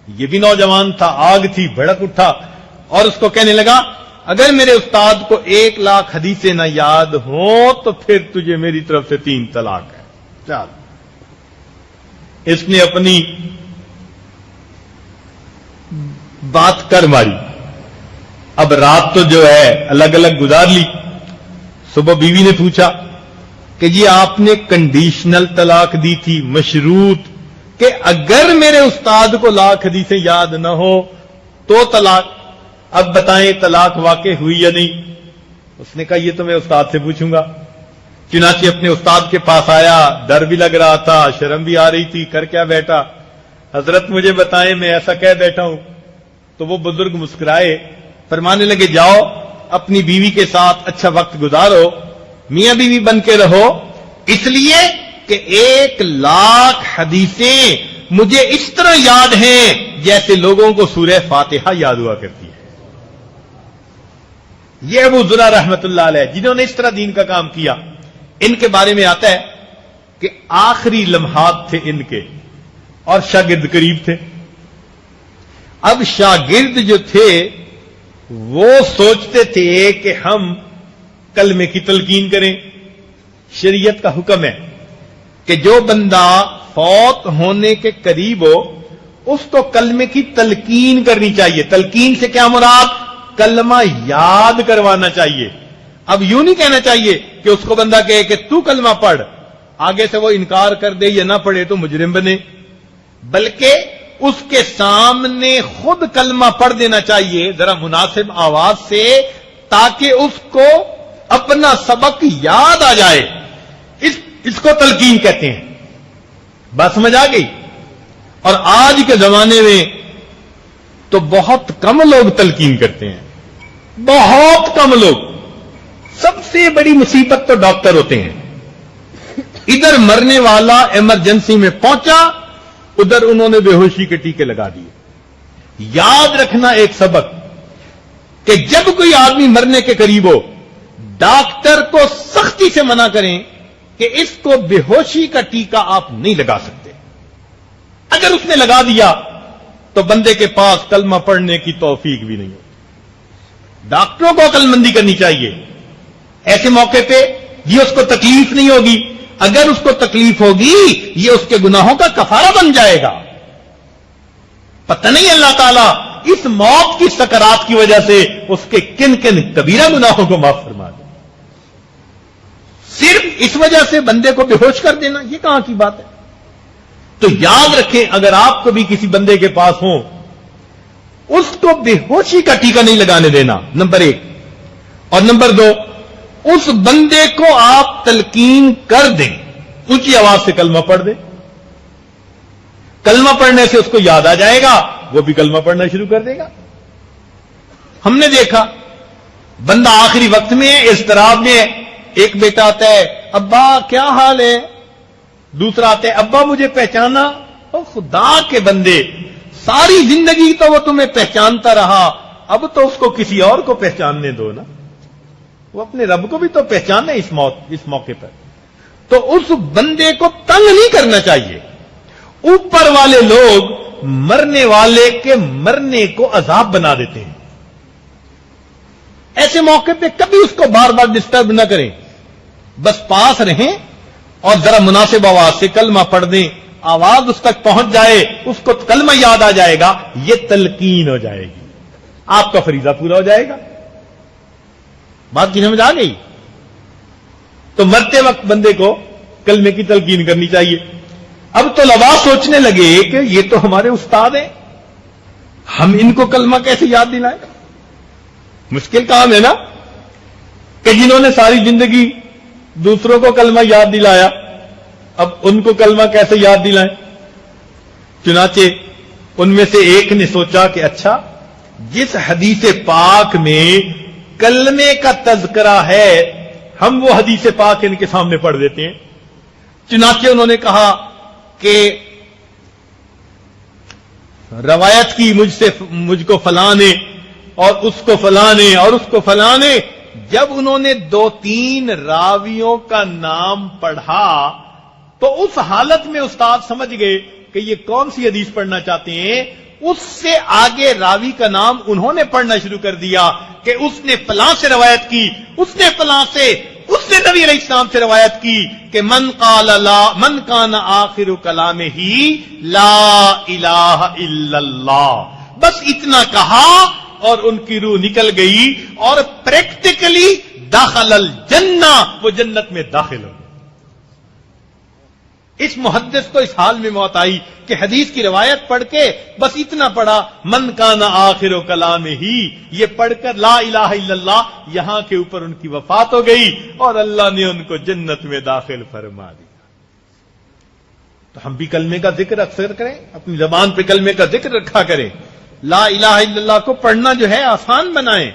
یہ بھی نوجوان تھا، آگ تھی، بھڑک اٹھا اور اس کو کہنے لگا اگر میرے استاد کو 1,00,000 حدیثیں نہ یاد ہوں تو پھر تجھے میری طرف سے 3 طلاق ہے. چل، اس نے اپنی بات کر ماری. اب رات تو جو ہے الگ الگ گزار لی. صبح بیوی نے پوچھا کہ جی آپ نے کنڈیشنل طلاق دی تھی، مشروط کہ اگر میرے استاد کو 1,00,000 حدیثیں یاد نہ ہو تو طلاق. اب بتائیں طلاق واقع ہوئی یا نہیں؟ اس نے کہا یہ تو میں استاد سے پوچھوں گا. چنانچہ اپنے استاد کے پاس آیا، ڈر بھی لگ رہا تھا، شرم بھی آ رہی تھی، کر کیا بیٹھا؟ حضرت مجھے بتائیں میں ایسا کہہ بیٹھا ہوں. تو وہ بزرگ مسکرائے، فرمانے لگے جاؤ اپنی بیوی کے ساتھ اچھا وقت گزارو، میاں بیوی بن کے رہو، اس لیے کہ 1,00,000 حدیثیں مجھے اس طرح یاد ہیں جیسے لوگوں کو سورہ فاتحہ یاد ہوا کرتی ہے. یہ ابو زرعہ رحمت اللہ علیہ جنہوں نے اس طرح دین کا کام کیا، ان کے بارے میں آتا ہے کہ آخری لمحات تھے ان کے اور شاگرد قریب تھے. اب شاگرد جو تھے وہ سوچتے تھے کہ ہم کلمے کی تلقین کریں. شریعت کا حکم ہے کہ جو بندہ فوت ہونے کے قریب ہو اس کو کلمے کی تلقین کرنی چاہیے. تلقین سے کیا مراد؟ کلمہ یاد کروانا چاہیے. اب یوں نہیں کہنا چاہیے کہ اس کو بندہ کہے کہ تو کلمہ پڑھ، آگے سے وہ انکار کر دے یا نہ پڑھے تو مجرم بنے، بلکہ اس کے سامنے خود کلمہ پڑھ دینا چاہیے ذرا مناسب آواز سے، تاکہ اس کو اپنا سبق یاد آ جائے. اس کو تلقین کہتے ہیں. بات سمجھ آ گئی؟ اور آج کے زمانے میں تو بہت کم لوگ تلقین کرتے ہیں، بہت کم لوگ. سب سے بڑی مصیبت تو ڈاکٹر ہوتے ہیں. ادھر مرنے والا ایمرجنسی میں پہنچا، ادھر انہوں نے بے ہوشی کے ٹیکے لگا دیے. یاد رکھنا ایک سبق کہ جب کوئی آدمی مرنے کے قریب ہو، ڈاکٹر کو سختی سے منع کریں کہ اس کو بے ہوشی کا ٹیکہ آپ نہیں لگا سکتے. اگر اس نے لگا دیا تو بندے کے پاس کلمہ پڑھنے کی توفیق بھی نہیں ہوتی. ڈاکٹروں کو عقل مندی کرنی چاہیے. ایسے موقع پہ یہ اس کو تکلیف نہیں ہوگی، اگر اس کو تکلیف ہوگی یہ اس کے گناہوں کا کفارہ بن جائے گا. پتہ نہیں اللہ تعالیٰ اس موت کی سکرات کی وجہ سے اس کے کن کن کبیرہ گناہوں کو معاف فرما دے. صرف اس وجہ سے بندے کو بے ہوش کر دینا یہ کہاں کی بات ہے؟ تو یاد رکھیں اگر آپ کو بھی کسی بندے کے پاس ہوں، اس کو بے ہوشی کا ٹیکہ نہیں لگانے دینا، نمبر 1. اور نمبر 2، اس بندے کو آپ تلقین کر دیں، اونچی آواز سے کلمہ پڑھ دیں. کلمہ پڑھنے سے اس کو یاد آ جائے گا، وہ بھی کلمہ پڑھنا شروع کر دے گا. ہم نے دیکھا بندہ آخری وقت میں ہے، اضطراب میں ہے. ایک بیٹا آتا ہے، ابا کیا حال ہے؟ دوسرا آتا ہے، ابا مجھے پہچانا؟ او خدا کے بندے، ساری زندگی تو وہ تمہیں پہچانتا رہا، اب تو اس کو کسی اور کو پہچاننے دو نا. وہ اپنے رب کو بھی تو پہچانے اس موقع پر. تو اس بندے کو تنگ نہیں کرنا چاہیے. اوپر والے لوگ مرنے والے کے مرنے کو عذاب بنا دیتے ہیں. ایسے موقع پہ کبھی اس کو بار بار ڈسٹرب نہ کریں، بس پاس رہیں اور ذرا مناسب آواز سے کلمہ پڑھ دیں. آواز اس تک پہنچ جائے، اس کو کلمہ یاد آ جائے گا، یہ تلقین ہو جائے گی، آپ کا فریضہ پورا ہو جائے گا. بات کی سمجھ آ گئی؟ تو مرتے وقت بندے کو کلمے کی تلقین کرنی چاہیے. اب تو طلباء سوچنے لگے کہ یہ تو ہمارے استاد ہیں، ہم ان کو کلمہ کیسے یاد دلائیں؟ مشکل کام ہے نا کہ جنہوں نے ساری زندگی دوسروں کو کلمہ یاد دلایا، اب ان کو کلمہ کیسے یاد دلائیں؟ چنانچہ ان میں سے ایک نے سوچا کہ اچھا، جس حدیث پاک میں کلمے کا تذکرہ ہے ہم وہ حدیث پاک ان کے سامنے پڑھ دیتے ہیں. چنانچہ انہوں نے کہا کہ روایت کی مجھ کو فلاں نے اور اس کو فلاں نے اور اس کو فلاں نے. جب انہوں نے 2-3 راویوں کا نام پڑھا تو اس حالت میں استاد سمجھ گئے کہ یہ کون سی حدیث پڑھنا چاہتے ہیں. اس سے آگے راوی کا نام انہوں نے پڑھنا شروع کر دیا کہ اس نے فلاں سے روایت کی، اس نے فلاں سے، اس نے نبی علیہ السلام سے روایت کی کہ من کان آخر کلامہ لا الہ الا اللہ. بس اتنا کہا اور ان کی روح نکل گئی اور پریکٹیکلی داخل الجنہ، وہ جنت میں داخل ہو. اس محدث کو اس حال میں موت آئی کہ حدیث کی روایت پڑھ کے بس اتنا پڑھا من کان آخر کلامہ ہی، یہ پڑھ کر لا الہ الا اللہ، یہاں کے اوپر ان کی وفات ہو گئی اور اللہ نے ان کو جنت میں داخل فرما دیا. تو ہم بھی کلمے کا ذکر اکثر کریں، اپنی زبان پہ کلمے کا ذکر رکھا کریں. لا الہ الا اللہ کو پڑھنا جو ہے آسان بنائیں،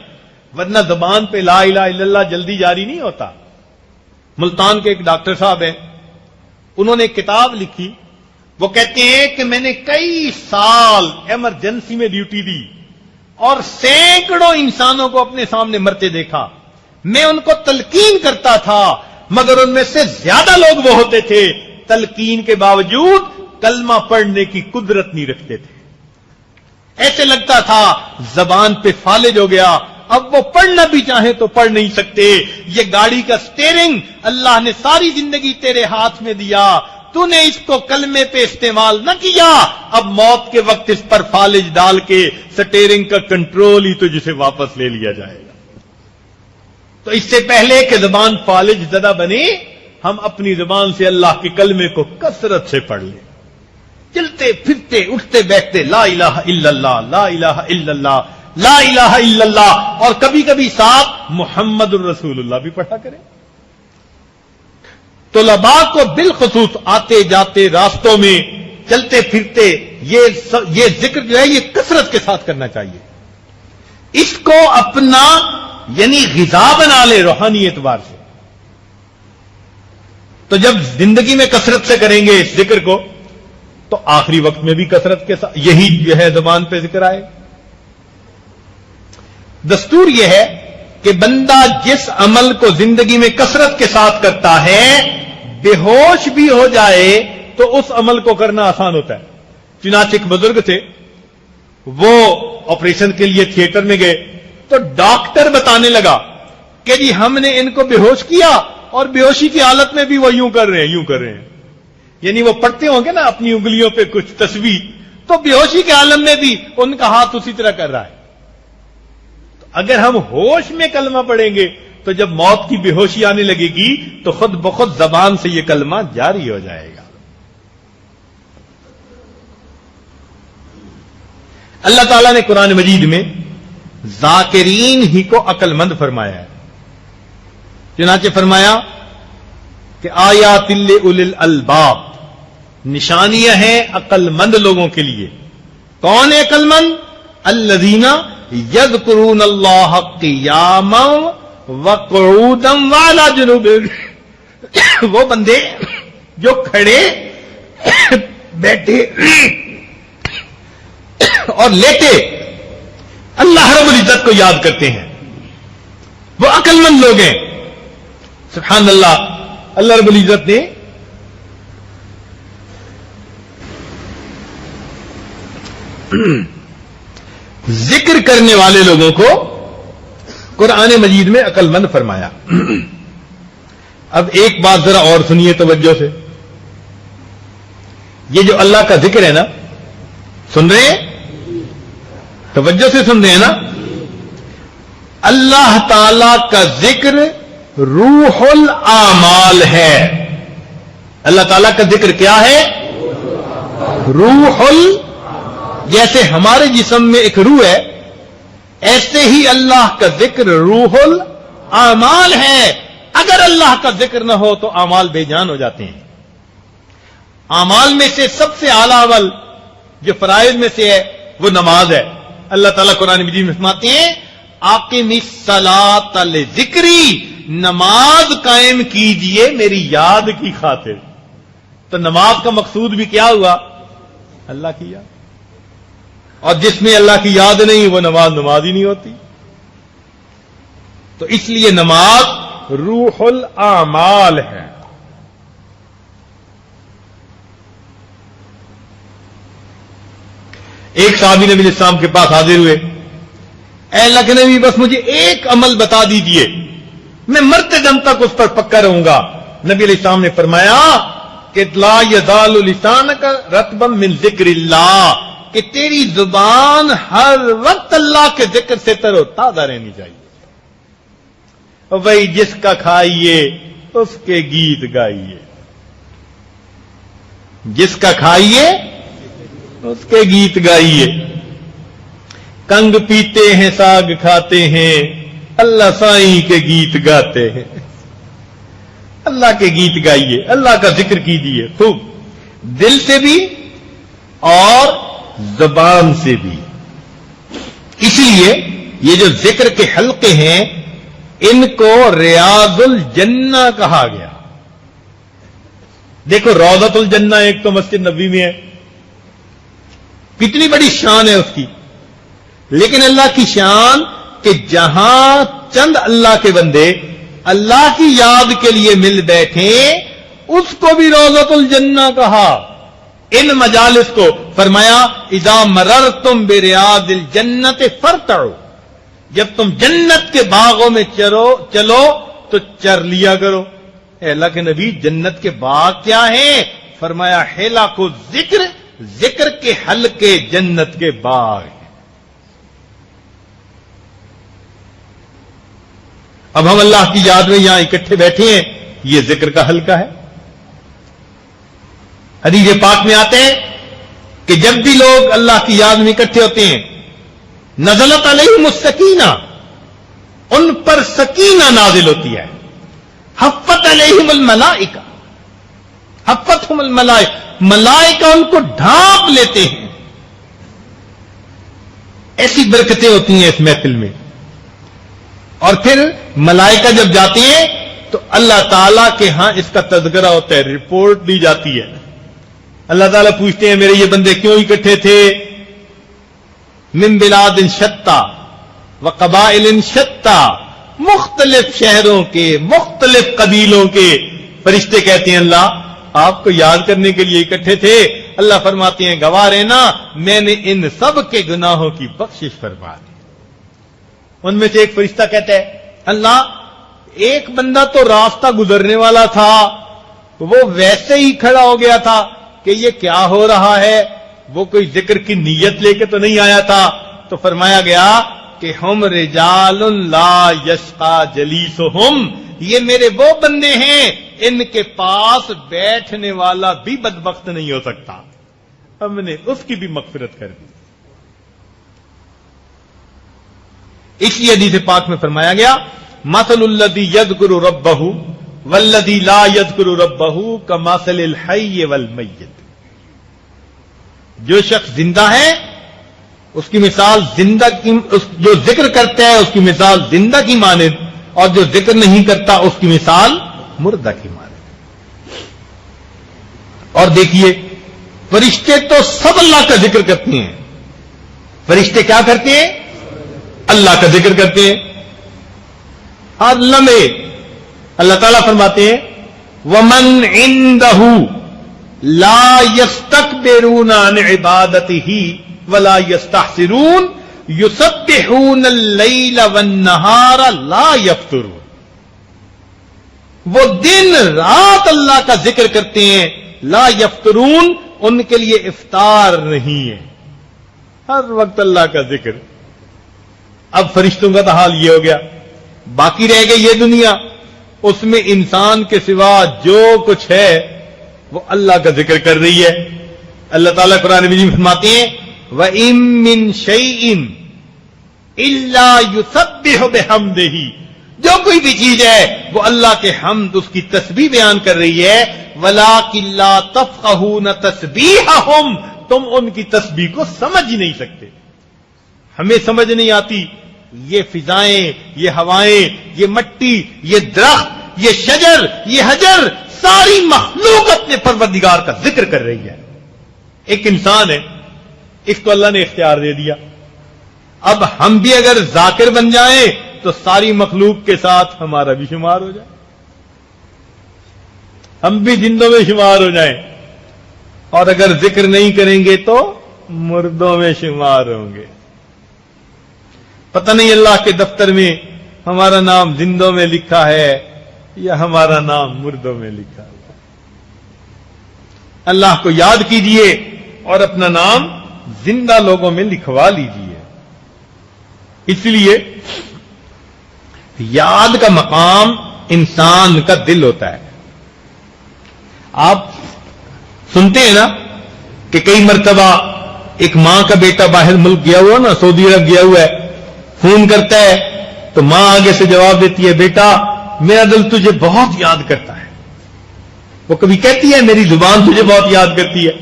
ورنہ زبان پہ لا الہ الا اللہ جلدی جاری نہیں ہوتا. ملتان کے ایک ڈاکٹر صاحب ہیں، انہوں نے ایک کتاب لکھی. وہ کہتے ہیں کہ میں نے کئی سال ایمرجنسی میں ڈیوٹی دی اور سینکڑوں انسانوں کو اپنے سامنے مرتے دیکھا. میں ان کو تلقین کرتا تھا مگر ان میں سے زیادہ لوگ وہ ہوتے تھے تلقین کے باوجود کلمہ پڑھنے کی قدرت نہیں رکھتے تھے. ایسے لگتا تھا زبان پہ فالج ہو گیا، اب وہ پڑھنا بھی چاہیں تو پڑھ نہیں سکتے. یہ گاڑی کا سٹیئرنگ اللہ نے ساری زندگی تیرے ہاتھ میں دیا، تو نے اس کو کلمے پہ استعمال نہ کیا، اب موت کے وقت اس پر فالج ڈال کے سٹیئرنگ کا کنٹرول ہی تو جسے واپس لے لیا جائے گا. تو اس سے پہلے کہ زبان فالج زدہ بنے، ہم اپنی زبان سے اللہ کے کلمے کو کثرت سے پڑھ لیں، چلتے پھرتے اٹھتے بیٹھتے لا الہ الا اللہ، لا الہ الا اللہ، لا الہ الا اللہ، اور کبھی کبھی ساتھ محمد الرسول اللہ بھی پڑھا کریں. طلباء کو بالخصوص آتے جاتے راستوں میں چلتے پھرتے یہ ذکر جو ہے یہ کثرت کے ساتھ کرنا چاہیے. اس کو اپنا یعنی غذا بنا لے روحانی اعتبار سے. تو جب زندگی میں کثرت سے کریں گے اس ذکر کو تو آخری وقت میں بھی کثرت کے ساتھ یہی جو ہے زبان پہ ذکر آئے. دستور یہ ہے کہ بندہ جس عمل کو زندگی میں کثرت کے ساتھ کرتا ہے بے ہوش بھی ہو جائے تو اس عمل کو کرنا آسان ہوتا ہے. چنانچہ ایک بزرگ تھے، وہ آپریشن کے لیے تھیٹر میں گئے تو ڈاکٹر بتانے لگا کہ جی ہم نے ان کو بے ہوش کیا اور بے ہوشی کی حالت میں بھی وہ یوں کر رہے ہیں یوں کر رہے ہیں. یعنی وہ پڑھتے ہوں گے نا اپنی انگلیوں پہ کچھ تسبیح، تو بے ہوشی کے عالم میں بھی ان کا ہاتھ اسی طرح کر رہا ہے. اگر ہم ہوش میں کلمہ پڑھیں گے تو جب موت کی بے ہوشی آنے لگے گی تو خود بخود زبان سے یہ کلمہ جاری ہو جائے گا. اللہ تعالیٰ نے قرآن مجید میں ذاکرین ہی کو عقل مند فرمایا ہے. چنانچہ فرمایا کہ آیات لأولی الالباب، نشانیاں ہیں عقل مند لوگوں کے لیے. کون ہے عقل مند؟ الذین یذکرون اللہ قیاما وقعودا وعلی جنوبہم، وہ بندے جو کھڑے بیٹھے اور لیٹے اللہ رب العزت کو یاد کرتے ہیں، وہ عقل مند لوگ ہیں. سبحان اللہ. اللہ رب العزت نے ذکر کرنے والے لوگوں کو قرآن مجید میں عقل مند فرمایا. اب ایک بات ذرا اور سنیے توجہ سے. یہ جو اللہ کا ذکر ہے نا، سن رہے ہیں؟ توجہ سے سن رہے ہیں نا؟ اللہ تعالی کا ذکر روح الاعمال ہے. اللہ تعالیٰ کا ذکر کیا ہے؟ جیسے ہمارے جسم میں ایک روح ہے، ایسے ہی اللہ کا ذکر روح الاعمال ہے. اگر اللہ کا ذکر نہ ہو تو اعمال بے جان ہو جاتے ہیں. اعمال میں سے سب سے اعلیٰ اول جو فرائض میں سے ہے وہ نماز ہے. اللہ تعالیٰ قرآن مجید میں فرماتے ہیں اقم الصلاۃ لذکری، نماز قائم کیجئے میری یاد کی خاطر. تو نماز کا مقصود بھی کیا ہوا؟ اللہ کی یاد. اور جس میں اللہ کی یاد نہیں وہ نماز ہی نہیں ہوتی. تو اس لیے نماز روح الاعمال ہے. ایک صحابی نبی علیہ السلام کے پاس حاضر ہوئے، اے اللہ کے نبی بس مجھے ایک عمل بتا دیجئے، میں مرتے دم تک اس پر پکا رہوں گا. نبی علیہ السلام نے فرمایا کہ لا یزال لسانک رطبا من ذکر اللہ، کہ تیری زبان ہر وقت اللہ کے ذکر سے تر و تازہ رہنی چاہیے. بھائی جس کا کھائیے اس کے گیت گائیے، جس کا کھائیے اس کے گیت گائیے. کنگ پیتے ہیں ساگ کھاتے ہیں، اللہ سائیں کے گیت گاتے ہیں. اللہ کے گیت گائیے، اللہ کا ذکر کیجیے خوب، دل سے بھی اور زبان سے بھی. اس لیے یہ جو ذکر کے حلقے ہیں ان کو ریاض الجنہ کہا گیا. دیکھو روضۃ الجنہ ایک تو مسجد نبوی میں ہے، کتنی بڑی شان ہے اس کی. لیکن اللہ کی شان کہ جہاں چند اللہ کے بندے اللہ کی یاد کے لیے مل بیٹھے اس کو بھی روضۃ الجنہ کہا. ان مجالس کو فرمایا اذا مررتم بریاض الجنت فرتعوا، جب تم جنت کے باغوں میں چلو تو چر لیا کرو. اے اللہ کے نبی جنت کے باغ کیا ہیں؟ فرمایا حلق الذکر، ذکر کے حلقے جنت کے باغ. اب ہم اللہ کی یاد میں یہاں اکٹھے بیٹھے ہیں، یہ ذکر کا حلقہ ہے. حدیث پاک میں آتے ہیں کہ جب بھی لوگ اللہ کی یاد میں اکٹھے ہوتے ہیں نزلت علیہم السکینہ، ان پر سکینہ نازل ہوتی ہے. حفت علیہم الملائکہ، حفتہم الملائکہ، ملائکہ ان کو ڈھانپ لیتے ہیں. ایسی برکتیں ہوتی ہیں اس محفل میں. اور پھر ملائکہ جب جاتے ہیں تو اللہ تعالیٰ کے ہاں اس کا تذکرہ ہوتا ہے، رپورٹ دی جاتی ہے. اللہ تعالیٰ پوچھتے ہیں میرے یہ بندے کیوں اکٹھے تھے؟ من بلاد شتى وقبائل شتى، مختلف شہروں کے مختلف قبیلوں کے فرشتے کہتے ہیں اللہ آپ کو یاد کرنے کے لیے اکٹھے تھے. اللہ فرماتے ہیں گواہ رہنا میں نے ان سب کے گناہوں کی بخشش فرما دی. ان میں سے ایک فرشتہ کہتا ہے اللہ ایک بندہ تو راستہ گزرنے والا تھا، وہ ویسے ہی کھڑا ہو گیا تھا کہ یہ کیا ہو رہا ہے، وہ کوئی ذکر کی نیت لے کے تو نہیں آیا تھا. تو فرمایا گیا کہ ہم رجال لا یشقى جلیسہم، یہ میرے وہ بندے ہیں ان کے پاس بیٹھنے والا بھی بدبخت نہیں ہو سکتا. ہم نے اس کی بھی مغفرت کر دی. اس لیے حدیث پاک میں فرمایا گیا مثل الذی یذکر ربہ والذی لا یذکر ربہ کمثل الحی والمیت. جو شخص زندہ ہے اس کی مثال زندہ کی، جو ذکر کرتا ہے اس کی مثال زندہ کی مانند، اور جو ذکر نہیں کرتا اس کی مثال مردہ کی مانند. اور دیکھیے فرشتے تو سب اللہ کا ذکر کرتے ہیں. فرشتے کیا کرتے ہیں؟ اللہ کا ذکر کرتے ہیں. ہر لمحے اللہ تعالیٰ فرماتے ہیں وَمَنْ عِنْدَهُ لَا يَسْتَكْبِرُونَ عَنْ عِبَادَتِهِ وَلَا يَسْتَحْسِرُونَ يُسَبِّحُونَ اللَّيْلَ وَالنَّهَارَ لَا يَفْتُرُونَ. وہ دن رات اللہ کا ذکر کرتے ہیں، لا یفترون، ان کے لیے افطار نہیں ہے. ہر وقت اللہ کا ذکر. اب فرشتوں کا تو حال یہ ہو گیا، باقی رہ گئی یہ دنیا، اس میں انسان کے سوا جو کچھ ہے وہ اللہ کا ذکر کر رہی ہے۔ اللہ تعالیٰ قرآن مجید میں فرماتے ہیں وَإِن مِّن شَيْءٍ إِلَّا يُسَبِّحُ بِحَمْدِهِ، جو کوئی بھی چیز ہے وہ اللہ کے حمد، اس کی تسبیح بیان کر رہی ہے۔ وَلَٰكِن لَّا تَفْقَهُونَ تَسْبِيحَهُمْ، تم ان کی تسبیح کو سمجھ ہی نہیں سکتے، ہمیں سمجھ نہیں آتی۔ یہ فضائیں، یہ ہوائیں، یہ مٹی، یہ درخت، یہ شجر، یہ حجر، ساری مخلوق اپنے پروردگار کا ذکر کر رہی ہے۔ ایک انسان ہے، اس کو اللہ نے اختیار دے دیا، اب ہم بھی اگر ذاکر بن جائیں تو ساری مخلوق کے ساتھ ہمارا بھی شمار ہو جائے، ہم بھی زندوں میں شمار ہو جائیں، اور اگر ذکر نہیں کریں گے تو مردوں میں شمار ہوں گے۔ پتہ نہیں اللہ کے دفتر میں ہمارا نام زندوں میں لکھا ہے یا ہمارا نام مردوں میں لکھا ہے۔ اللہ کو یاد کیجئے اور اپنا نام زندہ لوگوں میں لکھوا لیجئے۔ اس لیے یاد کا مقام انسان کا دل ہوتا ہے۔ آپ سنتے ہیں نا کہ کئی مرتبہ ایک ماں کا بیٹا باہر ملک گیا ہوا نا، سعودی عرب گیا ہوا ہے، فون کرتا ہے تو ماں آگے سے جواب دیتی ہے بیٹا میرا دل تجھے بہت یاد کرتا ہے۔ وہ کبھی کہتی ہے میری زبان تجھے بہت یاد کرتی ہے،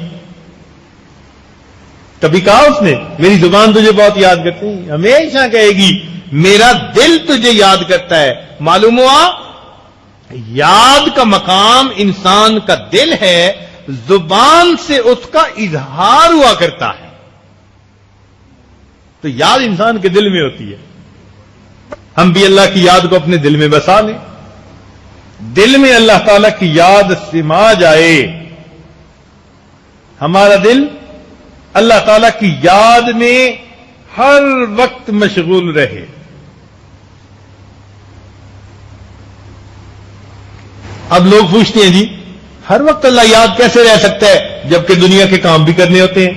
کبھی کہا اس نے میری زبان تجھے بہت یاد کرتی ہے؟ ہمیشہ کہے گی میرا دل تجھے یاد کرتا ہے۔ معلوم ہوا یاد کا مقام انسان کا دل ہے، زبان سے اس کا اظہار ہوا کرتا ہے، تو یاد انسان کے دل میں ہوتی ہے۔ ہم بھی اللہ کی یاد کو اپنے دل میں بسا لیں، دل میں اللہ تعالی کی یاد سما جائے، ہمارا دل اللہ تعالی کی یاد میں ہر وقت مشغول رہے۔ اب لوگ پوچھتے ہیں جی ہر وقت اللہ یاد کیسے رہ سکتا ہے جبکہ دنیا کے کام بھی کرنے ہوتے ہیں؟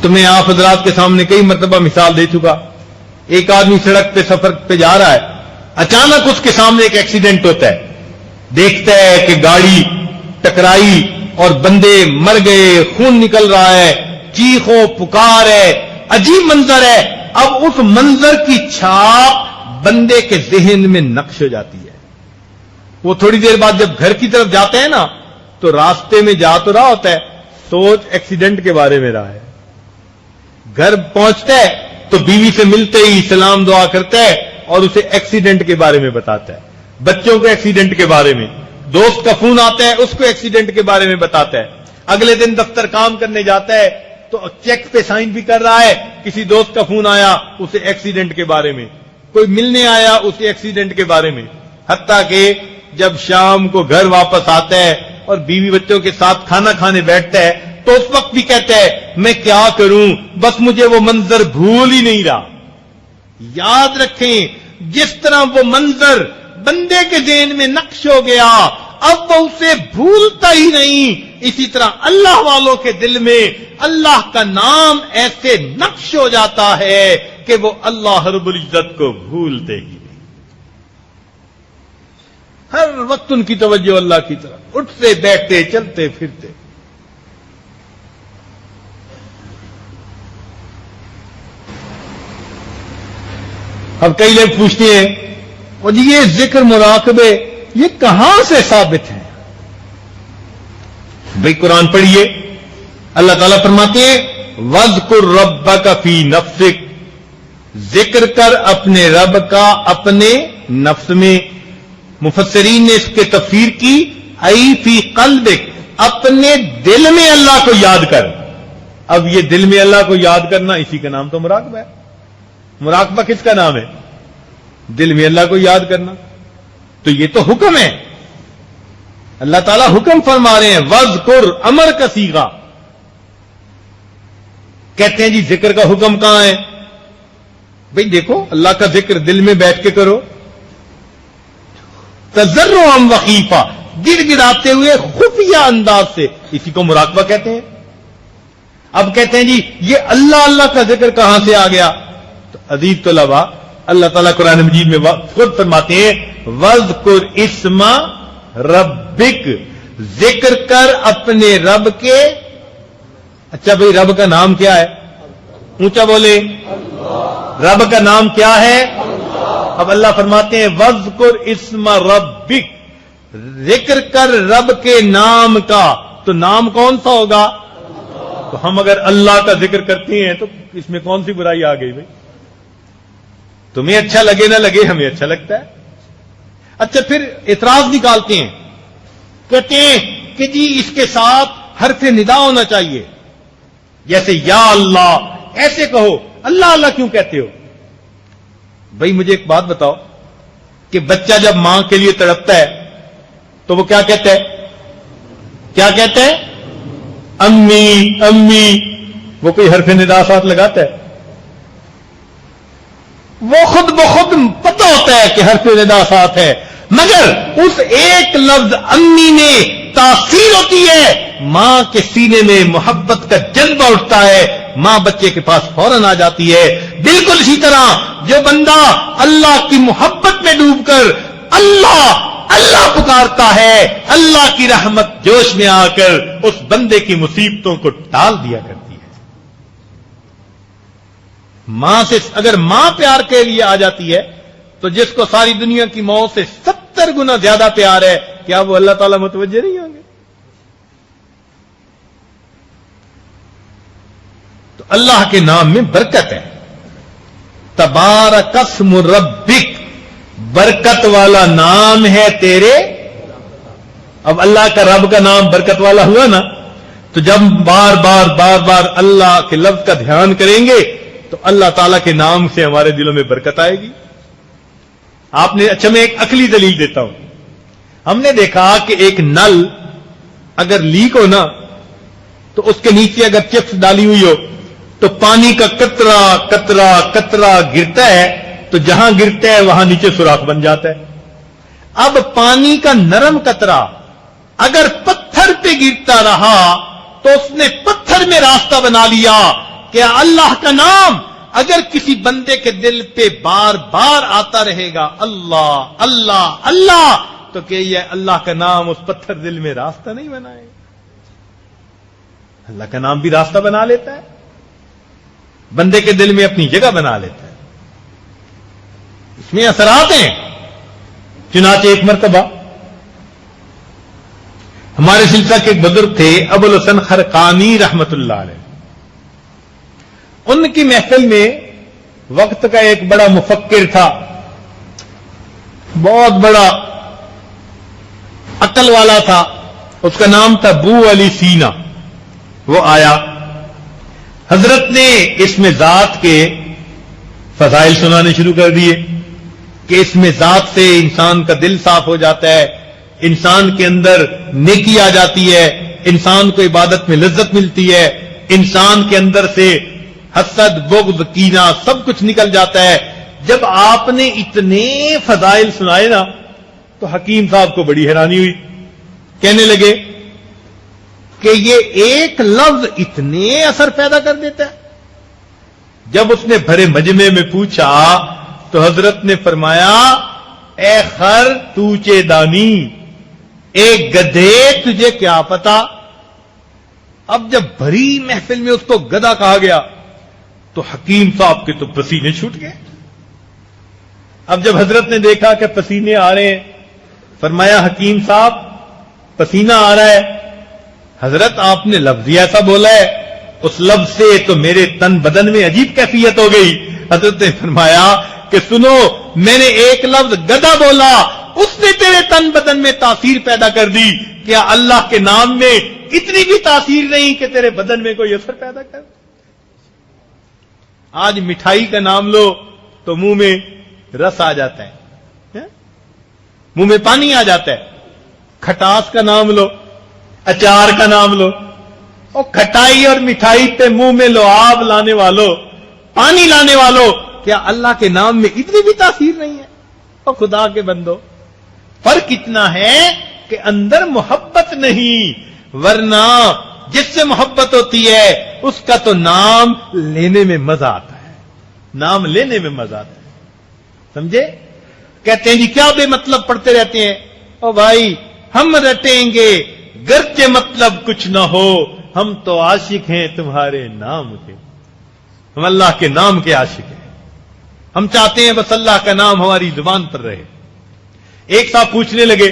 تو میں آپ حضرات کے سامنے کئی مرتبہ مثال دے چکا۔ ایک آدمی سڑک پہ سفر پہ جا رہا ہے، اچانک اس کے سامنے ایک ایکسیڈنٹ ہوتا ہے، دیکھتا ہے کہ گاڑی ٹکرائی اور بندے مر گئے، خون نکل رہا ہے، چیخ و پکار ہے، عجیب منظر ہے۔ اب اس منظر کی چھاپ بندے کے ذہن میں نقش ہو جاتی ہے۔ وہ تھوڑی دیر بعد جب گھر کی طرف جاتے ہیں نا تو راستے میں جا تو رہا ہوتا ہے، سوچ ایکسیڈنٹ کے بارے میں رہا ہے۔ گھر پہنچتا ہے تو بیوی سے ملتے ہی سلام دعا کرتا ہے اور اسے ایکسیڈنٹ کے بارے میں بتاتا ہے، بچوں کو ایکسیڈنٹ کے بارے میں، دوست کا فون آتا ہے اس کو ایکسیڈنٹ کے بارے میں بتاتا ہے۔ اگلے دن دفتر کام کرنے جاتا ہے تو چیک پہ سائن بھی کر رہا ہے، کسی دوست کا فون آیا اسے ایکسیڈنٹ کے بارے میں، کوئی ملنے آیا اسے ایکسیڈنٹ کے بارے میں، حتیٰ کہ جب شام کو گھر واپس آتا ہے اور بیوی بچوں کے ساتھ کھانا کھانے بیٹھتا ہے تو اس وقت بھی کہتا ہے میں کیا کروں، بس مجھے وہ منظر بھول ہی نہیں رہا۔ یاد رکھیں جس طرح وہ منظر بندے کے ذہن میں نقش ہو گیا اب وہ اسے بھولتا ہی نہیں، اسی طرح اللہ والوں کے دل میں اللہ کا نام ایسے نقش ہو جاتا ہے کہ وہ اللہ رب العزت کو بھولتے ہی نہیں، ہر وقت ان کی توجہ اللہ کی طرف، اٹھتے بیٹھتے چلتے پھرتے۔ اب کئی لوگ پوچھتے ہیں اور جی یہ ذکر مراقبے یہ کہاں سے ثابت ہے؟ بھئی قرآن پڑھیے، اللہ تعالیٰ فرماتے ہیں وَاذْكُرْ رَبَّكَ فِي نَفْسِكَ، ذکر کر اپنے رب کا اپنے نفس میں۔ مفسرین نے اس کے تفسیر کی ای فی قلبک، اپنے دل میں اللہ کو یاد کر۔ اب یہ دل میں اللہ کو یاد کرنا اسی کا نام تو مراقبہ ہے۔ مراقبہ کس کا نام ہے؟ دل میں اللہ کو یاد کرنا، تو یہ تو حکم ہے، اللہ تعالیٰ حکم فرما رہے ہیں وَاذْكُرْ، امر کا صیغہ۔ کہتے ہیں جی ذکر کا حکم کہاں ہے؟ بھئی دیکھو اللہ کا ذکر دل میں بیٹھ کے کرو، تضرعا وخیفا، گڑ گڑاتے ہوئے خفیہ انداز سے، اسی کو مراقبہ کہتے ہیں۔ اب کہتے ہیں جی یہ اللہ اللہ کا ذکر کہاں سے آ گیا؟ تو عزیز طلباء اللہ تعالیٰ قرآن مجید میں خود فرماتے ہیں وَاذْكُرْ اسْمَ رَبِّكَ، ذکر کر اپنے رب کے. اچھا بھائی رب کا نام کیا ہے؟ اونچا بولے. رب کا نام کیا ہے؟ اب اللہ فرماتے ہیں وَاذْكُرْ اسْمَ رَبِّكَ، ذکر کر رب کے نام کا. تو نام کون سا ہوگا؟ تو ہم اگر اللہ کا ذکر کرتے ہیں تو اس میں کون سی برائی آ گئی بھائی؟ تمہیں اچھا لگے نہ لگے، ہمیں اچھا لگتا ہے. اچھا پھر اعتراض نکالتے ہیں، کہتے ہیں کہ جی اس کے ساتھ حرف ندا ہونا چاہیے، جیسے یا اللہ ایسے کہو. اللہ اللہ کیوں کہتے ہو؟ بھائی مجھے ایک بات بتاؤ کہ بچہ جب ماں کے لیے تڑپتا ہے تو وہ کیا کہتا ہے؟ کیا کہتا ہے؟ امی امی. وہ کوئی حرف ندا ساتھ لگاتا ہے؟ وہ خود بخود پتہ ہوتا ہے کہ حرف ندا ساتھ ہے، مگر اس ایک لفظ امی میں تاثیر ہوتی ہے، ماں کے سینے میں محبت کا جذبہ اٹھتا ہے، ماں بچے کے پاس فوراً آ جاتی ہے. بالکل اسی طرح جو بندہ اللہ کی محبت میں ڈوب کر اللہ اللہ پکارتا ہے، اللہ کی رحمت جوش میں آ کر اس بندے کی مصیبتوں کو ٹال دیا کرتی ہے. ماں سے اگر ماں پیار کے لیے آ جاتی ہے تو جس کو ساری دنیا کی ماں سے 70 گنا زیادہ پیار ہے، کیا وہ اللہ تعالیٰ متوجہ نہیں ہوں گے؟ تو اللہ کے نام میں برکت ہے. تبارک اسم ربک، برکت والا نام ہے تیرے. اب اللہ کا رب کا نام برکت والا ہوا نا، تو جب بار بار اللہ کے لفظ کا دھیان کریں گے تو اللہ تعالیٰ کے نام سے ہمارے دلوں میں برکت آئے گی. آپ نے اچھا میں ایک عقلی دلیل دیتا ہوں. ہم نے دیکھا کہ ایک نل اگر لیک ہو نا تو اس کے نیچے اگر چپس ڈالی ہوئی ہو تو پانی کا قطرہ قطرہ قطرہ گرتا ہے، تو جہاں گرتا ہے وہاں نیچے سوراخ بن جاتا ہے. اب پانی کا نرم قطرہ اگر پتھر پہ گرتا رہا تو اس نے پتھر میں راستہ بنا لیا. کہ اللہ کا نام اگر کسی بندے کے دل پہ بار بار آتا رہے گا اللہ اللہ اللہ، تو کہ یہ اللہ کا نام اس پتھر دل میں راستہ نہیں بنائے. اللہ کا نام بھی راستہ بنا لیتا ہے، بندے کے دل میں اپنی جگہ بنا لیتا ہے. اس میں اثرات ہیں. چنانچہ ایک مرتبہ ہمارے سلسلہ کے ایک بزرگ تھے ابو الحسن خرقانی رحمت اللہ علیہ. ان کی محفل میں وقت کا ایک بڑا مفکر تھا، بہت بڑا عقل والا تھا، اس کا نام تھا ابو علی سینا. وہ آیا، حضرت نے اس میں ذات کے فضائل سنانے شروع کر دیے کہ اس میں ذات سے انسان کا دل صاف ہو جاتا ہے، انسان کے اندر نیکی آ جاتی ہے، انسان کو عبادت میں لذت ملتی ہے، انسان کے اندر سے حسد بغض کینہ سب کچھ نکل جاتا ہے. جب آپ نے اتنے فضائل سنائے نا تو حکیم صاحب کو بڑی حیرانی ہوئی. کہنے لگے کہ یہ ایک لفظ اتنے اثر پیدا کر دیتا ہے. جب اس نے بھرے مجمع میں پوچھا تو حضرت نے فرمایا اے خر تو چے دانی، ایک گدھے تجھے کیا پتا. اب جب بھری محفل میں اس کو گدھا کہا گیا تو حکیم صاحب کے تو پسینے چھوٹ گئے. اب جب حضرت نے دیکھا کہ پسینے آ رہے ہیں، فرمایا حکیم صاحب پسینہ آ رہا ہے. حضرت آپ نے لفظ ایسا بولا ہے، اس لفظ سے تو میرے تن بدن میں عجیب کیفیت ہو گئی. حضرت نے فرمایا کہ سنو، میں نے ایک لفظ گدھا بولا، اس نے تیرے تن بدن میں تاثیر پیدا کر دی. کیا اللہ کے نام میں اتنی بھی تاثیر نہیں کہ تیرے بدن میں کوئی اثر پیدا کر؟ آج مٹھائی کا نام لو تو منہ میں رس آ جاتا ہے، منہ میں پانی آ جاتا ہے. کھٹاس کا نام لو، اچار کا نام لو، اور کھٹائی اور مٹھائی پہ منہ میں لعاب لانے والوں، پانی لانے والوں، کیا اللہ کے نام میں اتنی بھی تاثیر نہیں ہے؟ اور خدا کے بندو، فرق اتنا ہے کہ اندر محبت نہیں، ورنہ جس سے محبت ہوتی ہے اس کا تو نام لینے میں مزہ آتا ہے، نام لینے میں مزہ آتا ہے. سمجھے؟ کہتے ہیں جی کیا بے مطلب پڑھتے رہتے ہیں؟ او بھائی ہم رٹیں گے گرچہ مطلب کچھ نہ ہو، ہم تو عاشق ہیں تمہارے نام کے، ہم اللہ کے نام کے عاشق ہیں، ہم چاہتے ہیں بس اللہ کا نام ہماری زبان پر رہے۔ ایک صاحب پوچھنے لگے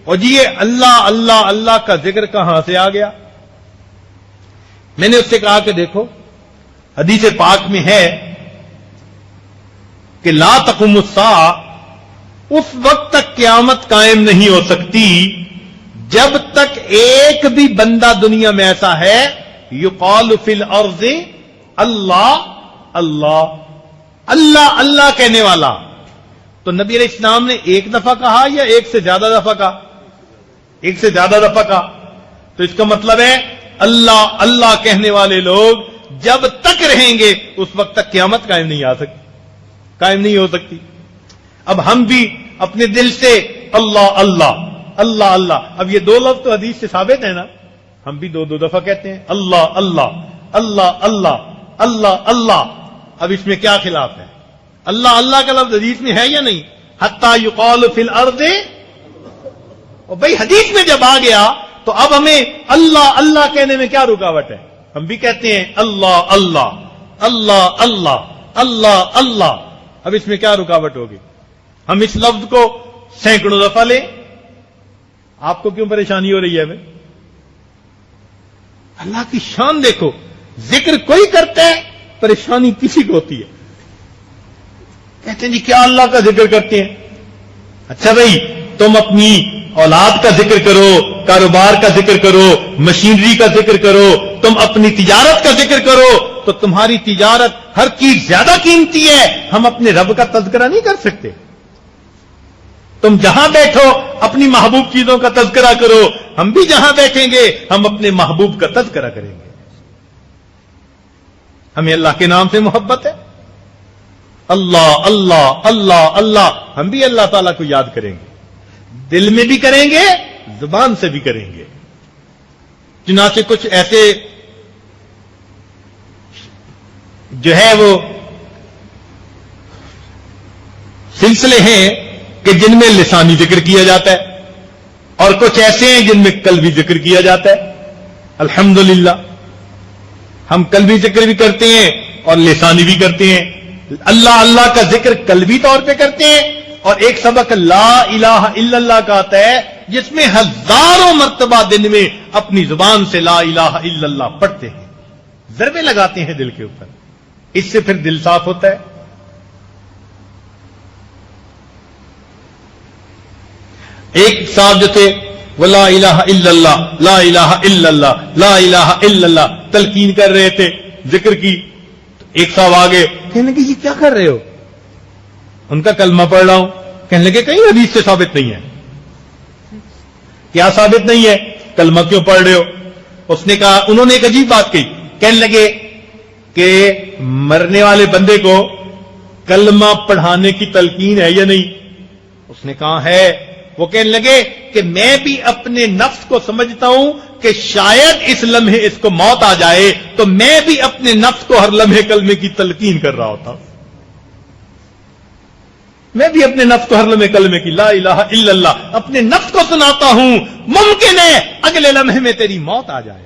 اور جی یہ اللہ اللہ اللہ کا ذکر کہاں سے آ گیا؟ میں نے اس سے کہا کہ دیکھو حدیث پاک میں ہے کہ لا تقوم الساعہ، اس وقت تک قیامت قائم نہیں ہو سکتی جب تک ایک بھی بندہ دنیا میں ایسا ہے یقال فی الارض اللہ اللہ اللہ اللہ کہنے والا۔ تو نبی علیہ السلام نے ایک دفعہ کہا یا ایک سے زیادہ دفعہ کہا؟ ایک سے زیادہ دفعہ کہا۔ تو اس کا مطلب ہے اللہ اللہ کہنے والے لوگ جب تک رہیں گے اس وقت تک قیامت قائم نہیں آ سکتی، قائم نہیں ہو سکتی۔ اب ہم بھی اپنے دل سے اللہ اللہ اللہ اللہ، اب یہ دو لفظ تو حدیث سے ثابت ہے نا، ہم بھی دو دفعہ کہتے ہیں اللہ اللہ اللہ اللہ اللہ اللہ۔ اب اس میں کیا خلاف ہے؟ اللہ اللہ کا لفظ حدیث میں ہے یا نہیں؟ حتی یقال فی الارض، اور بھائی حدیث میں جب آ گیا تو اب ہمیں اللہ اللہ کہنے میں کیا رکاوٹ ہے؟ ہم بھی کہتے ہیں اللہ اللہ اللہ اللہ اللہ اللہ۔ اب اس میں کیا رکاوٹ ہوگی؟ ہم اس لفظ کو سینکڑوں دفعہ لیں، آپ کو کیوں پریشانی ہو رہی ہے؟ ہمیں اللہ کی شان دیکھو، ذکر کوئی کرتا ہے پریشانی کسی کو ہوتی ہے۔ کہتے ہیں جی کیا اللہ کا ذکر کرتے ہیں؟ اچھا بھائی تم اپنی اولاد کا ذکر کرو، کاروبار کا ذکر کرو، مشینری کا ذکر کرو، تم اپنی تجارت کا ذکر کرو، تو تمہاری تجارت ہر چیز زیادہ قیمتی ہے، ہم اپنے رب کا تذکرہ نہیں کر سکتے؟ تم جہاں بیٹھو اپنی محبوب چیزوں کا تذکرہ کرو، ہم بھی جہاں بیٹھیں گے ہم اپنے محبوب کا تذکرہ کریں گے۔ ہمیں اللہ کے نام سے محبت ہے، اللہ اللہ اللہ اللہ، ہم بھی اللہ تعالیٰ کو یاد کریں گے، دل میں بھی کریں گے، زبان سے بھی کریں گے۔ چنانچہ کچھ ایسے جو ہے وہ سلسلے ہیں کہ جن میں لسانی ذکر کیا جاتا ہے، اور کچھ ایسے ہیں جن میں قلبی ذکر کیا جاتا ہے۔ الحمدللہ ہم قلبی ذکر بھی کرتے ہیں اور لسانی بھی کرتے ہیں۔ اللہ اللہ کا ذکر قلبی طور پہ کرتے ہیں، اور ایک سبق لا الہ الا اللہ کا آتا ہے جس میں ہزاروں مرتبہ دن میں اپنی زبان سے لا الہ الا اللہ پڑھتے ہیں، ضربے لگاتے ہیں دل کے اوپر، اس سے پھر دل صاف ہوتا ہے۔ ایک صاحب جو تھے وہ لا الہ الا اللہ لا الہ الا اللہ لا الہ الا اللہ تلقین کر رہے تھے، ذکر کی۔ ایک صاحب آگے کہنے لگے یہ کیا کر رہے ہو؟ ان کا کلمہ پڑھ رہا ہوں۔ کہنے لگے کہیں حدیث سے ثابت نہیں ہے۔ کیا ثابت نہیں ہے؟ کلمہ کیوں پڑھ رہے ہو؟ اس نے کہا، انہوں نے ایک عجیب بات کہی، کہنے لگے کہ مرنے والے بندے کو کلمہ پڑھانے کی تلقین ہے یا نہیں؟ اس نے کہا ہے۔ وہ کہنے لگے کہ میں بھی اپنے نفس کو سمجھتا ہوں کہ شاید اس لمحے اس کو موت آ جائے، تو میں بھی اپنے نفس کو ہر لمحے کلمے کی تلقین کر رہا ہوتا ہوں، میں بھی اپنے نفس کو ہر لمحے کلمے کی لا الہ الا اللہ اپنے نفس کو سناتا ہوں، ممکن ہے اگلے لمحے میں تیری موت آ جائے۔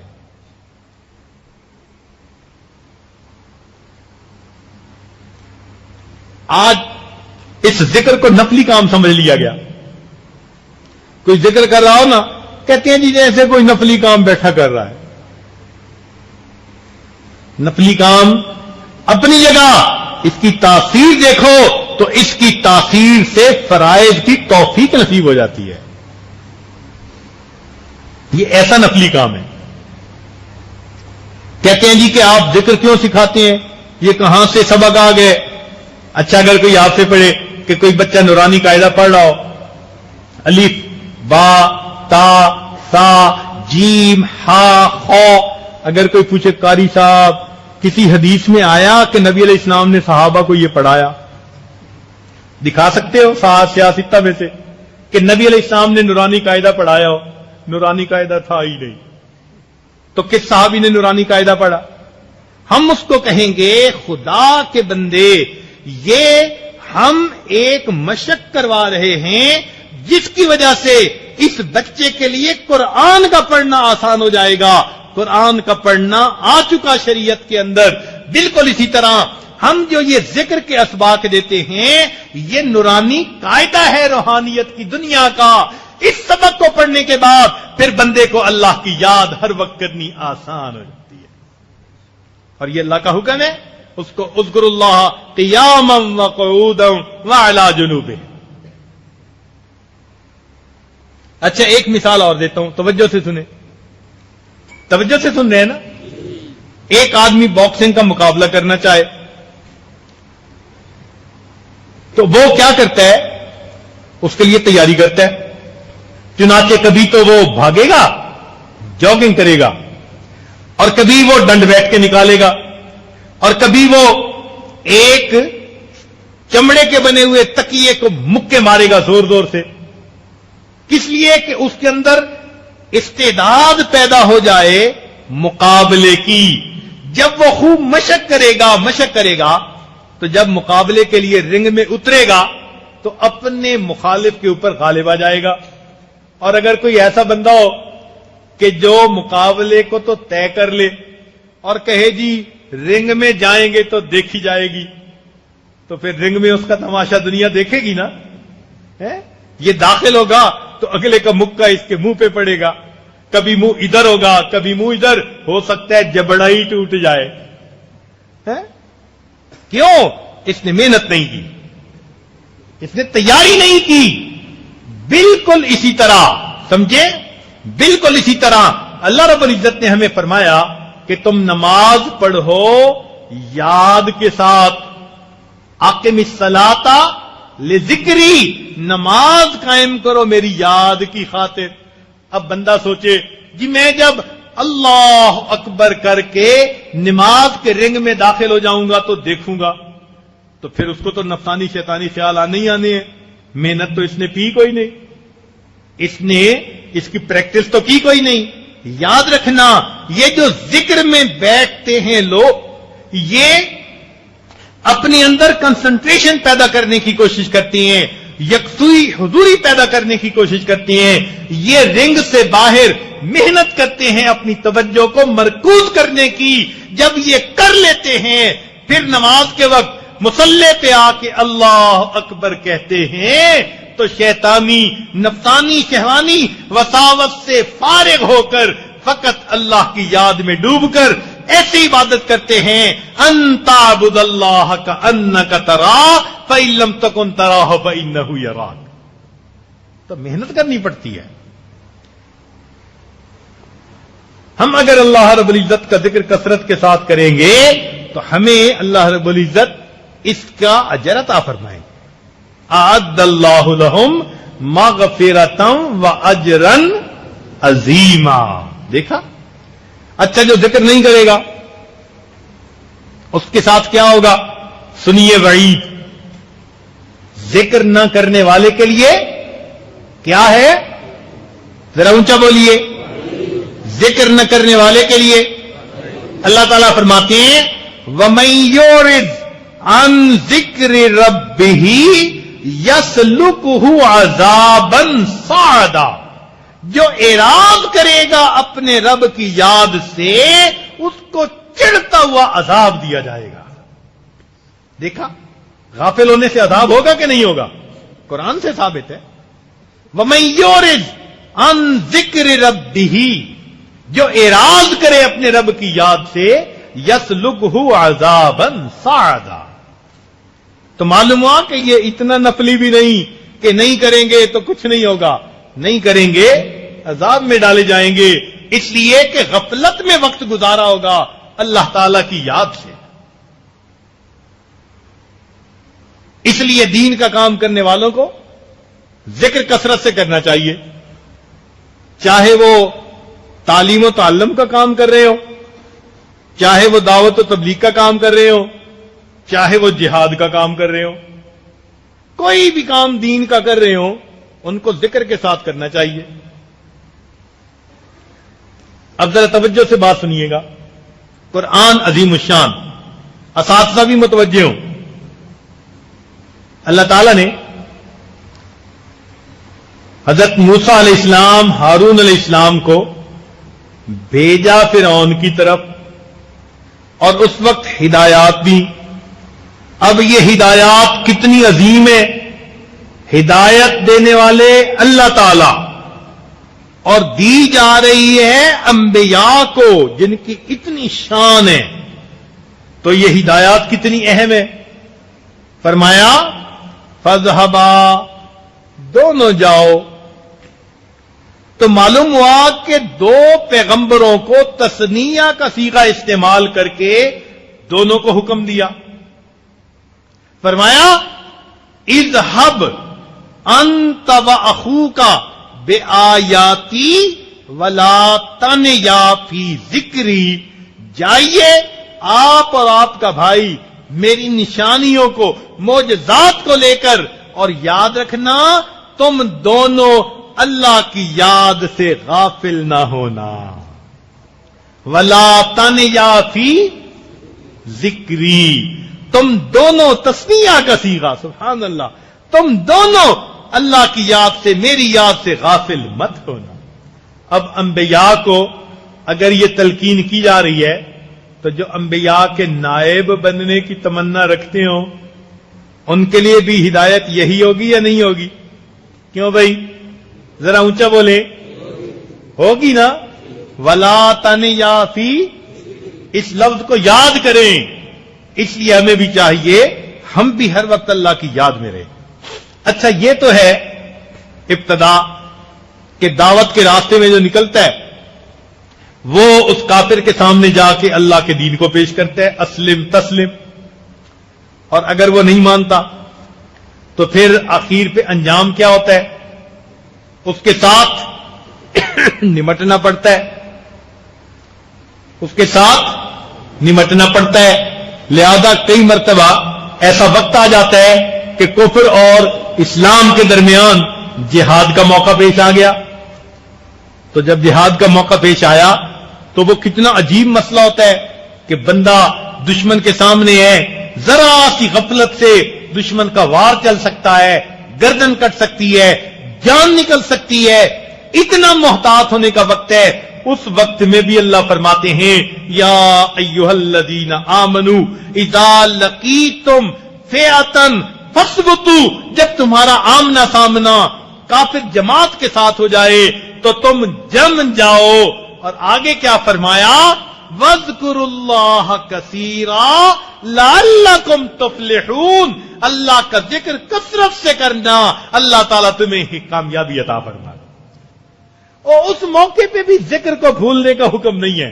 آج اس ذکر کو نفلی کام سمجھ لیا گیا۔ کوئی ذکر کر رہا ہو نا، کہتے ہیں جی جیسے کوئی نفلی کام بیٹھا کر رہا ہے۔ نفلی کام اپنی جگہ، اس کی تاثیر دیکھو تو اس کی تاثیر سے فرائض کی توفیق نصیب ہو جاتی ہے۔ یہ ایسا نفلی کام ہے۔ کہتے ہیں جی کہ آپ ذکر کیوں سکھاتے ہیں؟ یہ کہاں سے سبق آ گئے؟ اچھا اگر کوئی آپ سے پڑھے کہ کوئی بچہ نورانی قاعدہ پڑھ رہا ہو، الف با تا سا جیم ہا خو، اگر کوئی پوچھے قاری صاحب کسی حدیث میں آیا کہ نبی علیہ السلام نے صحابہ کو یہ پڑھایا؟ دکھا سکتے ہو سیاستہ میں سے کہ نبی علیہ السلام نے نورانی قاعدہ پڑھایا ہو؟ نورانی قاعدہ تھا ہی نہیں، تو کس صحابی نے نورانی قاعدہ پڑھا؟ ہم اس کو کہیں گے خدا کے بندے، یہ ہم ایک مشق کروا رہے ہیں جس کی وجہ سے اس بچے کے لیے قرآن کا پڑھنا آسان ہو جائے گا. قرآن کا پڑھنا آ چکا شریعت کے اندر. بالکل اسی طرح ہم جو یہ ذکر کے اسباق دیتے ہیں یہ نورانی قاعدہ ہے روحانیت کی دنیا کا. اس سبق کو پڑھنے کے بعد پھر بندے کو اللہ کی یاد ہر وقت کرنی آسان ہو جاتی ہے. اور یہ اللہ کا حکم ہے, اس کو اذکر اللہ قیاما وقعودا وعلی جنوبہ. اچھا ایک مثال اور دیتا ہوں, توجہ سے سنیں. توجہ سے سن رہے ہیں نا. ایک آدمی باکسنگ کا مقابلہ کرنا چاہے تو وہ کیا کرتا ہے, اس کے لیے تیاری کرتا ہے. چنانچہ کبھی تو وہ بھاگے گا, جاگنگ کرے گا, اور کبھی وہ ڈنڈ بیٹھ کے نکالے گا, اور کبھی وہ ایک چمڑے کے بنے ہوئے تکیے کو مکے مارے گا زور زور سے. کس لیے کہ اس کے اندر استعداد پیدا ہو جائے مقابلے کی. جب وہ خوب مشق کرے گا تو جب مقابلے کے لیے رنگ میں اترے گا تو اپنے مخالف کے اوپر غالب آ جائے گا. اور اگر کوئی ایسا بندہ ہو کہ جو مقابلے کو تو طے کر لے اور کہے جی رنگ میں جائیں گے تو دیکھی جائے گی, تو پھر رنگ میں اس کا تماشا دنیا دیکھے گی نا. یہ داخل ہوگا تو اگلے کا مکہ اس کے منہ پہ پڑے گا. کبھی منہ ادھر ہوگا, کبھی منہ ادھر, ہو سکتا ہے جبڑا ہی ٹوٹ جائے. کیوں؟ اس نے محنت نہیں کی, اس نے تیاری نہیں کی. بالکل اسی طرح سمجھے, بالکل اسی طرح اللہ رب العزت نے ہمیں فرمایا کہ تم نماز پڑھو یاد کے ساتھ. اقم الصلاۃ لذکری, نماز قائم کرو میری یاد کی خاطر. اب بندہ سوچے جی میں جب اللہ اکبر کر کے نماز کے رنگ میں داخل ہو جاؤں گا تو دیکھوں گا, تو پھر اس کو تو نفسانی شیطانی خیال آنے ہی آنے ہیں. محنت تو اس نے کی کوئی نہیں, اس نے اس کی پریکٹس تو کی کوئی نہیں. یاد رکھنا یہ جو ذکر میں بیٹھتے ہیں لوگ یہ اپنے اندر کنسنٹریشن پیدا کرنے کی کوشش کرتی ہیں, یکسوئی حضوری پیدا کرنے کی کوشش کرتی ہیں. یہ رنگ سے باہر محنت کرتے ہیں اپنی توجہ کو مرکوز کرنے کی. جب یہ کر لیتے ہیں پھر نماز کے وقت مصلی پہ آ کے اللہ اکبر کہتے ہیں تو شیطانی نفسانی شہوانی وساوس سے فارغ ہو کر فقط اللہ کی یاد میں ڈوب کر ایسی عبادت کرتے ہیں ان تعبد اللہ کأنک تراہ فإن لم تکن تراہ فإنہ یراک. تو محنت کرنی پڑتی ہے. ہم اگر اللہ رب العزت کا ذکر کثرت کے ساتھ کریں گے تو ہمیں اللہ رب العزت اس کا اجر عطا فرمائیں. اعد اللہ لہم مغفرۃ واجرا عظیما. دیکھا. اچھا جو ذکر نہیں کرے گا اس کے ساتھ کیا ہوگا؟ سنیے وعید. ذکر نہ کرنے والے کے لیے کیا ہے؟ ذرا اونچا بولیے. ذکر نہ کرنے والے کے لیے اللہ تعالیٰ فرماتے ہیں وَمَن يُعْرِضْ عَن ذِكْرِ رَبِّهِ يَسْلُكْهُ عَذَابًا صَعَدًا. جو اعراض کرے گا اپنے رب کی یاد سے اس کو چڑھتا ہوا عذاب دیا جائے گا. دیکھا غافل ہونے سے عذاب ہوگا کہ نہیں ہوگا؟ قرآن سے ثابت ہے. وَمَن يُعْرِضْ عَن ذِكْرِ رَبِّهِ, جو اعراض کرے اپنے رب کی یاد سے یسلکہ عذابا صعدا. تو معلوم ہوا کہ یہ اتنا نفلی بھی نہیں کہ نہیں کریں گے تو کچھ نہیں ہوگا. نہیں کریں گے عذاب میں ڈالے جائیں گے, اس لیے کہ غفلت میں وقت گزارا ہوگا اللہ تعالی کی یاد سے. اس لیے دین کا کام کرنے والوں کو ذکر کثرت سے کرنا چاہیے, چاہے وہ تعلیم و تعلم کا کام کر رہے ہو, چاہے وہ دعوت و تبلیغ کا کام کر رہے ہو, چاہے وہ جہاد کا کام کر رہے ہو. کوئی بھی کام دین کا کر رہے ہو ان کو ذکر کے ساتھ کرنا چاہیے. اب ذرا توجہ سے بات سنیے گا. قرآن عظیم الشان, اساتذہ بھی متوجہ ہوں. اللہ تعالیٰ نے حضرت موسیٰ علیہ السلام، ہارون علیہ السلام کو بھیجا فرعون کی طرف، اور اس وقت ہدایات دی. اب یہ ہدایات کتنی عظیم ہے. ہدایت دینے والے اللہ تعالی، اور دی جا رہی ہے انبیاء کو جن کی اتنی شان ہے. تو یہ ہدایات کتنی اہم ہے. فرمایا فَاذْهَبَا، دونوں جاؤ. تو معلوم ہوا کہ دو پیغمبروں کو تثنیہ کا صیغہ استعمال کر کے دونوں کو حکم دیا. فرمایا اذهب انت واخوک بآیاتی ولا تنیا فی ذکری، جائیے آپ اور آپ کا بھائی میری نشانیوں کو، معجزات کو لے کر، اور یاد رکھنا تم دونوں اللہ کی یاد سے غافل نہ ہونا. ولا تنیا فی ذکری، تم دونوں تسنیہ کا صیغہ، سبحان اللہ، تم دونوں اللہ کی یاد سے، میری یاد سے غافل مت ہونا. اب انبیاء کو اگر یہ تلقین کی جا رہی ہے تو جو انبیاء کے نائب بننے کی تمنا رکھتے ہوں ان کے لیے بھی ہدایت یہی ہوگی یا نہیں ہوگی؟ کیوں بھائی؟ ذرا اونچا بولے. ہوگی نا. ولا تنیا فی، اس لفظ کو یاد کریں. اس لیے ہمیں بھی چاہیے ہم بھی ہر وقت اللہ کی یاد میں رہیں. اچھا، یہ تو ہے ابتدا کہ دعوت کے راستے میں جو نکلتا ہے وہ اس کافر کے سامنے جا کے اللہ کے دین کو پیش کرتا ہے، اسلم تسلم. اور اگر وہ نہیں مانتا تو پھر آخر پہ انجام کیا ہوتا ہے؟ اس کے ساتھ نمٹنا پڑتا ہے، اس کے ساتھ نمٹنا پڑتا ہے. لہذا کئی مرتبہ ایسا وقت آ جاتا ہے کہ کفر اور اسلام کے درمیان جہاد کا موقع پیش آ گیا. تو جب جہاد کا موقع پیش آیا تو وہ کتنا عجیب مسئلہ ہوتا ہے کہ بندہ دشمن کے سامنے ہے، ذرا سی غفلت سے دشمن کا وار چل سکتا ہے، گردن کٹ سکتی ہے، جان نکل سکتی ہے. اتنا محتاط ہونے کا وقت ہے. اس وقت میں بھی اللہ فرماتے ہیں یا ایھا الذین آمنوا اذا لقیتم فئۃ فاثبتوا، جب تمہارا آمنا سامنا کافر جماعت کے ساتھ ہو جائے تو تم جم جاؤ. اور آگے کیا فرمایا؟ وَاذْكُرُوا اللَّهَ كَثِيرًا لَعَلَّكُمْ تُفْلِحُونَ، اللہ کا ذکر کثرت سے کرنا، اللہ تعالیٰ تمہیں کامیابی عطا فرمائے. اور اس موقع پہ بھی ذکر کو بھولنے کا حکم نہیں ہے.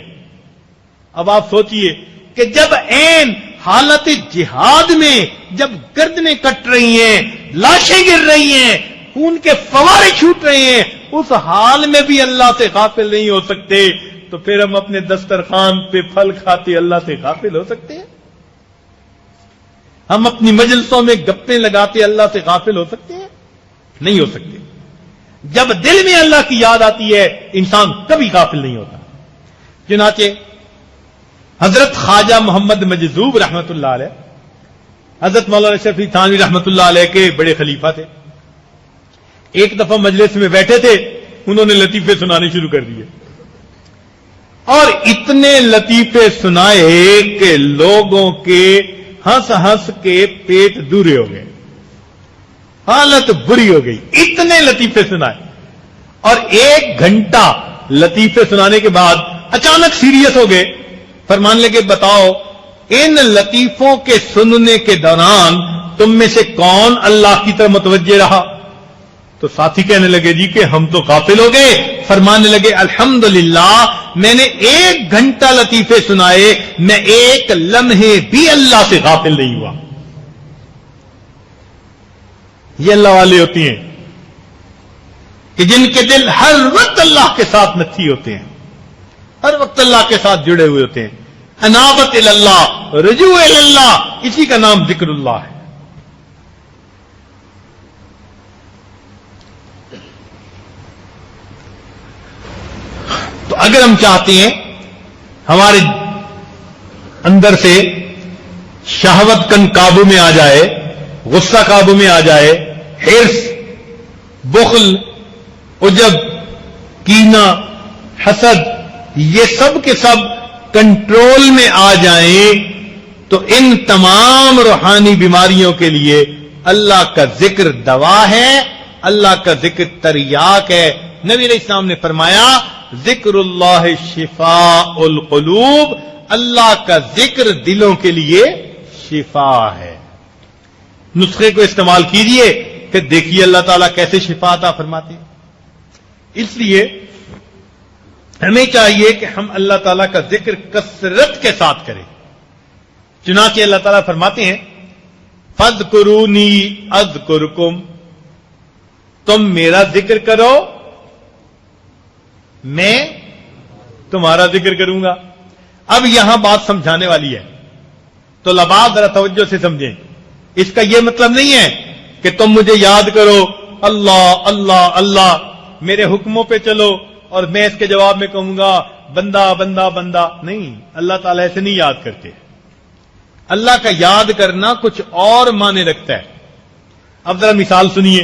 اب آپ سوچئے کہ جب عین حالت جہاد میں جب گردنیں کٹ رہی ہیں، لاشیں گر رہی ہیں، خون کے فوارے چھوٹ رہے ہیں، اس حال میں بھی اللہ سے غافل نہیں ہو سکتے، تو پھر ہم اپنے دسترخوان پہ پھل کھاتے اللہ سے غافل ہو سکتے ہیں؟ ہم اپنی مجلسوں میں گپیں لگاتے اللہ سے غافل ہو سکتے ہیں؟ نہیں ہو سکتے. جب دل میں اللہ کی یاد آتی ہے انسان کبھی غافل نہیں ہوتا. چنانچہ حضرت خواجہ محمد مجذوب رحمت اللہ علیہ، حضرت مولانا شفیع تھانوی رحمت اللہ علیہ کے بڑے خلیفہ تھے. ایک دفعہ مجلس میں بیٹھے تھے، انہوں نے لطیفے سنانے شروع کر دیے، اور اتنے لطیفے سنائے کہ لوگوں کے ہنس ہنس کے پیٹ دورے ہو گئے، حالت بری ہو گئی. اتنے لطیفے سنائے، اور 1 گھنٹہ لطیفے سنانے کے بعد اچانک سیریس ہو گئے. فرمان لگے بتاؤ ان لطیفوں کے سننے کے دوران تم میں سے کون اللہ کی طرف متوجہ رہا؟ تو ساتھی کہنے لگے جی کہ ہم تو غافل ہو گئے. فرمانے لگے الحمدللہ میں نے 1 گھنٹہ لطیفے سنائے، میں 1 لمحے بھی اللہ سے غافل نہیں ہوا. یہ اللہ والے ہوتے ہیں کہ جن کے دل ہر وقت اللہ کے ساتھ نتھی ہوتے ہیں، ہر وقت اللہ کے ساتھ جڑے ہوئے ہوتے ہیں. انابت اللہ، رجوع اللہ، اسی کا نام ذکر اللہ ہے. تو اگر ہم چاہتے ہیں ہمارے اندر سے شہوت کن قابو میں آ جائے، غصہ قابو میں آ جائے، حرص، بخل، عجب، کینہ، حسد، یہ سب کے سب کنٹرول میں آ جائیں تو ان تمام روحانی بیماریوں کے لیے اللہ کا ذکر دوا ہے، اللہ کا ذکر تریاق ہے۔ نبی علیہ السلام نے فرمایا ذکر اللہ شفاء القلوب، اللہ کا ذکر دلوں کے لیے شفا ہے۔ نسخے کو استعمال کیجئے، پھر دیکھیے اللہ تعالیٰ کیسے شفا عطا فرماتے ہیں۔ اس لیے ہمیں چاہیے کہ ہم اللہ تعالیٰ کا ذکر کثرت کے ساتھ کریں۔ چنانچہ اللہ تعالیٰ فرماتے ہیں فَاذْكُرُونِي أَذْكُرْكُمْ، تم میرا ذکر کرو میں تمہارا ذکر کروں گا۔ اب یہاں بات سمجھانے والی ہے، تو لباس ذرا توجہ سے سمجھیں۔ اس کا یہ مطلب نہیں ہے کہ تم مجھے یاد کرو، اللہ اللہ اللہ، میرے حکموں پہ چلو اور میں اس کے جواب میں کہوں گا بندہ بندہ بندہ۔ نہیں، اللہ تعالیٰ ایسے نہیں یاد کرتے۔ اللہ کا یاد کرنا کچھ اور معنی رکھتا ہے۔ اب ذرا مثال سنیے،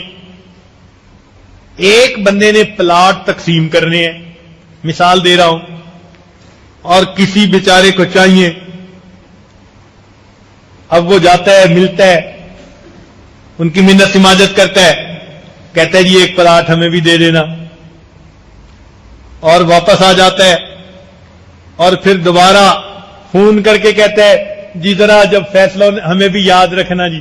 ایک بندے نے پلاٹ تقسیم کرنے ہیں، مثال دے رہا ہوں، اور کسی بیچارے کو چاہیے۔ اب وہ جاتا ہے، ملتا ہے، ان کی منت سماجت کرتا ہے، کہتا ہے جی ایک پلاٹ ہمیں بھی دے دینا، اور واپس آ جاتا ہے، اور پھر دوبارہ فون کر کے کہتا ہے جی ذرا جب فیصلہ ہمیں بھی یاد رکھنا جی۔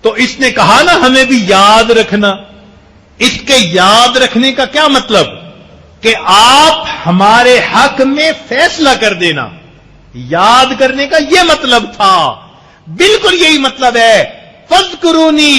تو اس نے کہا نا ہمیں بھی یاد رکھنا، اس کے یاد رکھنے کا کیا مطلب کہ آپ ہمارے حق میں فیصلہ کر دینا، یاد کرنے کا یہ مطلب تھا۔ بالکل یہی مطلب ہے فَاذْكُرُونِي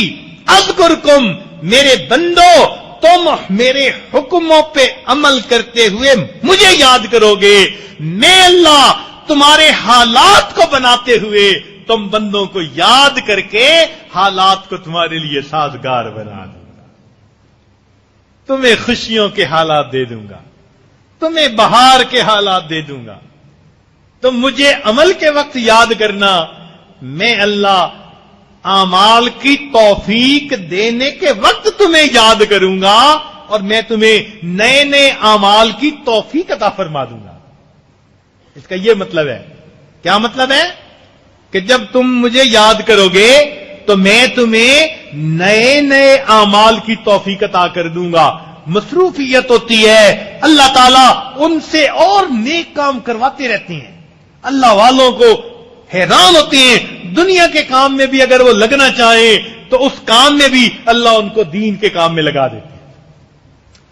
أَذْكُرْكُمْ، میرے بندو تم میرے حکموں پہ عمل کرتے ہوئے مجھے یاد کرو گے، میں اللہ تمہارے حالات کو بناتے ہوئے تم بندوں کو یاد کر کے حالات کو تمہارے لیے سازگار بنا دوں گا، تمہیں خوشیوں کے حالات دے دوں گا، تمہیں بہار کے حالات دے دوں گا۔ تم مجھے عمل کے وقت یاد کرنا، میں اللہ اعمال کی توفیق دینے کے وقت تمہیں یاد کروں گا، اور میں تمہیں نئے نئے اعمال کی توفیق عطا فرما دوں گا۔ اس کا یہ مطلب ہے، کیا مطلب ہے کہ جب تم مجھے یاد کرو گے تو میں تمہیں نئے نئے اعمال کی توفیق عطا کر دوں گا۔ مصروفیت ہوتی ہے، اللہ تعالیٰ ان سے اور نیک کام کرواتے رہتے ہیں۔ اللہ والوں کو حیران ہوتے ہیں، دنیا کے کام میں بھی اگر وہ لگنا چاہیں تو اس کام میں بھی اللہ ان کو دین کے کام میں لگا دیتے ہیں،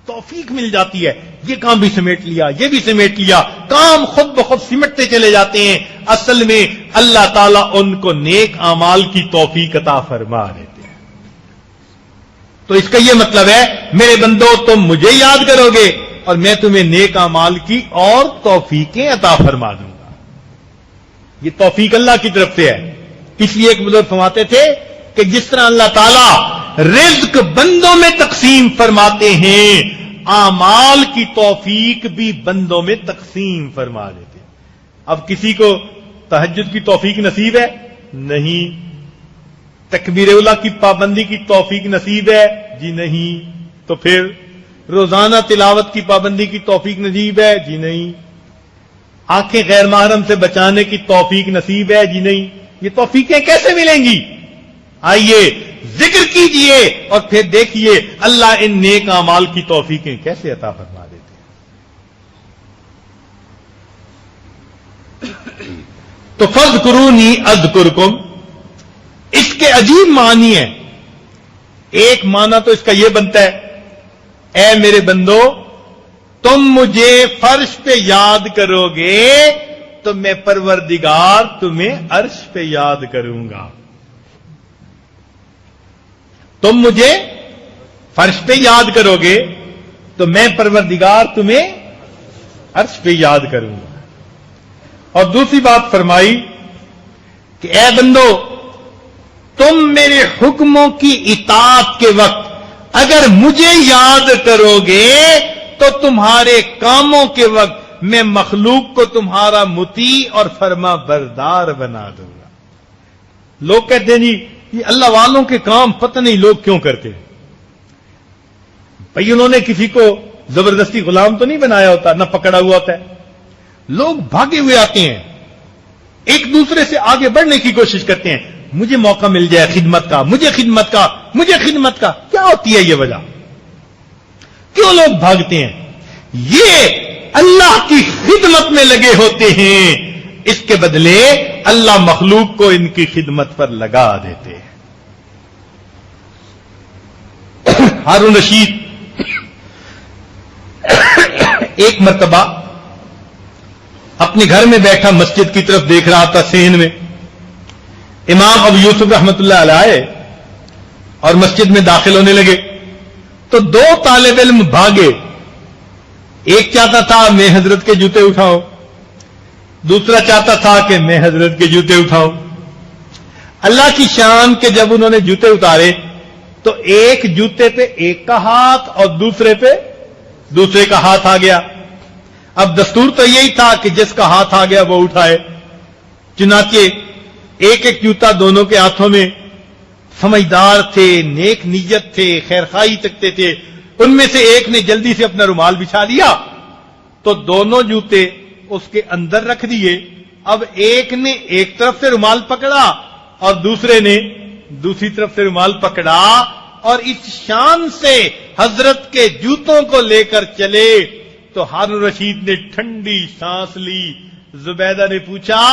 توفیق مل جاتی ہے۔ یہ کام بھی سمیٹ لیا، یہ بھی سمیٹ لیا، کام خود بخود سمٹتے چلے جاتے ہیں۔ اصل میں اللہ تعالیٰ ان کو نیک اعمال کی توفیق عطا فرما دیتے ہیں۔ تو اس کا یہ مطلب ہے میرے بندو تم مجھے یاد کرو گے اور میں تمہیں نیک اعمال کی اور توفیقیں عطا فرما دوں گا۔ یہ توفیق اللہ کی طرف سے ہے۔ اس لیے ایک بزرگ فرماتے تھے کہ جس طرح اللہ تعالیٰ رزق بندوں میں تقسیم فرماتے ہیں، اعمال کی توفیق بھی بندوں میں تقسیم فرما دیتے ہیں۔ اب کسی کو تہجد کی توفیق نصیب ہے؟ نہیں۔ تکبیر اولیٰ کی پابندی کی توفیق نصیب ہے؟ جی نہیں۔ تو پھر روزانہ تلاوت کی پابندی کی توفیق نصیب ہے؟ جی نہیں۔ آنکھیں غیر محرم سے بچانے کی توفیق نصیب ہے؟ جی نہیں۔ یہ توفیقیں کیسے ملیں گی؟ آئیے ذکر کیجئے اور پھر دیکھیے اللہ ان نیک اعمال کی توفیقیں کیسے عطا فرما دیتے ہیں۔ تو فَاذْكُرُونِي أَذْكُرْكُمْ، اس کے عجیب معنی ہیں۔ ایک معنی تو اس کا یہ بنتا ہے اے میرے بندو تم مجھے فرش پہ یاد کرو گے تو میں پروردگار تمہیں عرش پہ یاد کروں گا۔ تم مجھے فرش پہ یاد کرو گے تو میں پروردگار تمہیں عرش پہ یاد کروں گا۔ اور دوسری بات فرمائی کہ اے بندو تم میرے حکموں کی اطاعت کے وقت اگر مجھے یاد کرو گے تو تمہارے کاموں کے وقت میں مخلوق کو تمہارا مطیع اور فرما بردار بنا دوں گا۔ لوگ کہتے ہیں جی یہ اللہ والوں کے کام پتہ نہیں لوگ کیوں کرتے ہیں. بھئی انہوں نے کسی کو زبردستی غلام تو نہیں بنایا ہوتا، نہ پکڑا ہوا ہوتا ہے. لوگ بھاگے ہوئے آتے ہیں، ایک دوسرے سے آگے بڑھنے کی کوشش کرتے ہیں. مجھے موقع مل جائے خدمت کا، مجھے خدمت کا، مجھے خدمت کا. کیا ہوتی ہے یہ وجہ؟ کیوں لوگ بھاگتے ہیں؟ یہ اللہ کی خدمت میں لگے ہوتے ہیں، اس کے بدلے اللہ مخلوق کو ان کی خدمت پر لگا دیتے ہیں. ہارون رشید ایک مرتبہ اپنے گھر میں بیٹھا مسجد کی طرف دیکھ رہا تھا صحن میں. امام ابو یوسف رحمت اللہ علیہ اور مسجد میں داخل ہونے لگے تو دو طالب علم بھاگے. ایک چاہتا تھا میں حضرت کے جوتے اٹھاؤں، دوسرا چاہتا تھا کہ میں حضرت کے جوتے اٹھاؤں. اللہ کی شان کہ جب انہوں نے جوتے اتارے تو ایک جوتے پہ ایک کا ہاتھ اور دوسرے پہ دوسرے کا ہاتھ آ گیا. اب دستور تو یہی تھا کہ جس کا ہاتھ آ گیا وہ اٹھائے. چنانچہ ایک ایک جوتا دونوں کے ہاتھوں میں. سمجھدار تھے، نیک نیت تھے، خیر خواہی رکھتے تھے. ان میں سے ایک نے جلدی سے اپنا رومال بچھا لیا تو دونوں جوتے اس کے اندر رکھ دیے. اب ایک نے ایک طرف سے رومال پکڑا اور دوسرے نے دوسری طرف سے رومال پکڑا اور اس شان سے حضرت کے جوتوں کو لے کر چلے. تو ہارون رشید نے ٹھنڈی سانس لی. زبیدہ نے پوچھا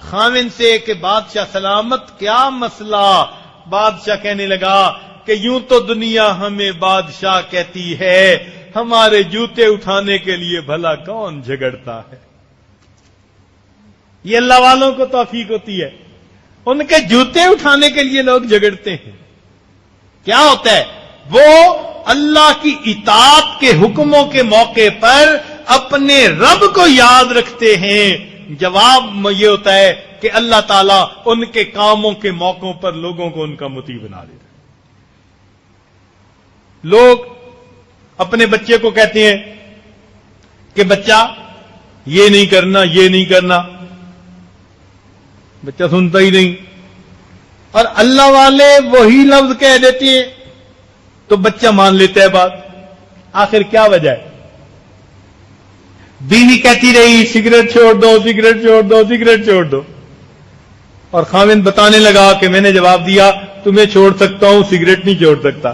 خاوند سے کہ بادشاہ سلامت، کیا مسئلہ؟ بادشاہ کہنے لگا کہ یوں تو دنیا ہمیں بادشاہ کہتی ہے، ہمارے جوتے اٹھانے کے لیے بھلا کون جھگڑتا ہے؟ یہ اللہ والوں کو توفیق ہوتی ہے، ان کے جوتے اٹھانے کے لیے لوگ جھگڑتے ہیں. کیا ہوتا ہے؟ وہ اللہ کی اطاعت کے حکموں کے موقع پر اپنے رب کو یاد رکھتے ہیں. جواب یہ ہوتا ہے کہ اللہ تعالیٰ ان کے کاموں کے موقعوں پر لوگوں کو ان کا مطیع بنا دیتا ہے. لوگ اپنے بچے کو کہتے ہیں کہ بچہ یہ نہیں کرنا، یہ نہیں کرنا. بچہ سنتا ہی نہیں، اور اللہ والے وہی لفظ کہہ دیتے ہیں تو بچہ مان لیتا ہے بات. آخر کیا وجہ ہے؟ بیوی کہتی رہی سگریٹ چھوڑ دو، سگریٹ چھوڑ دو، سگریٹ چھوڑ دو، اور خاوند بتانے لگا کہ میں نے جواب دیا تمہیں چھوڑ سکتا ہوں، سگریٹ نہیں چھوڑ سکتا.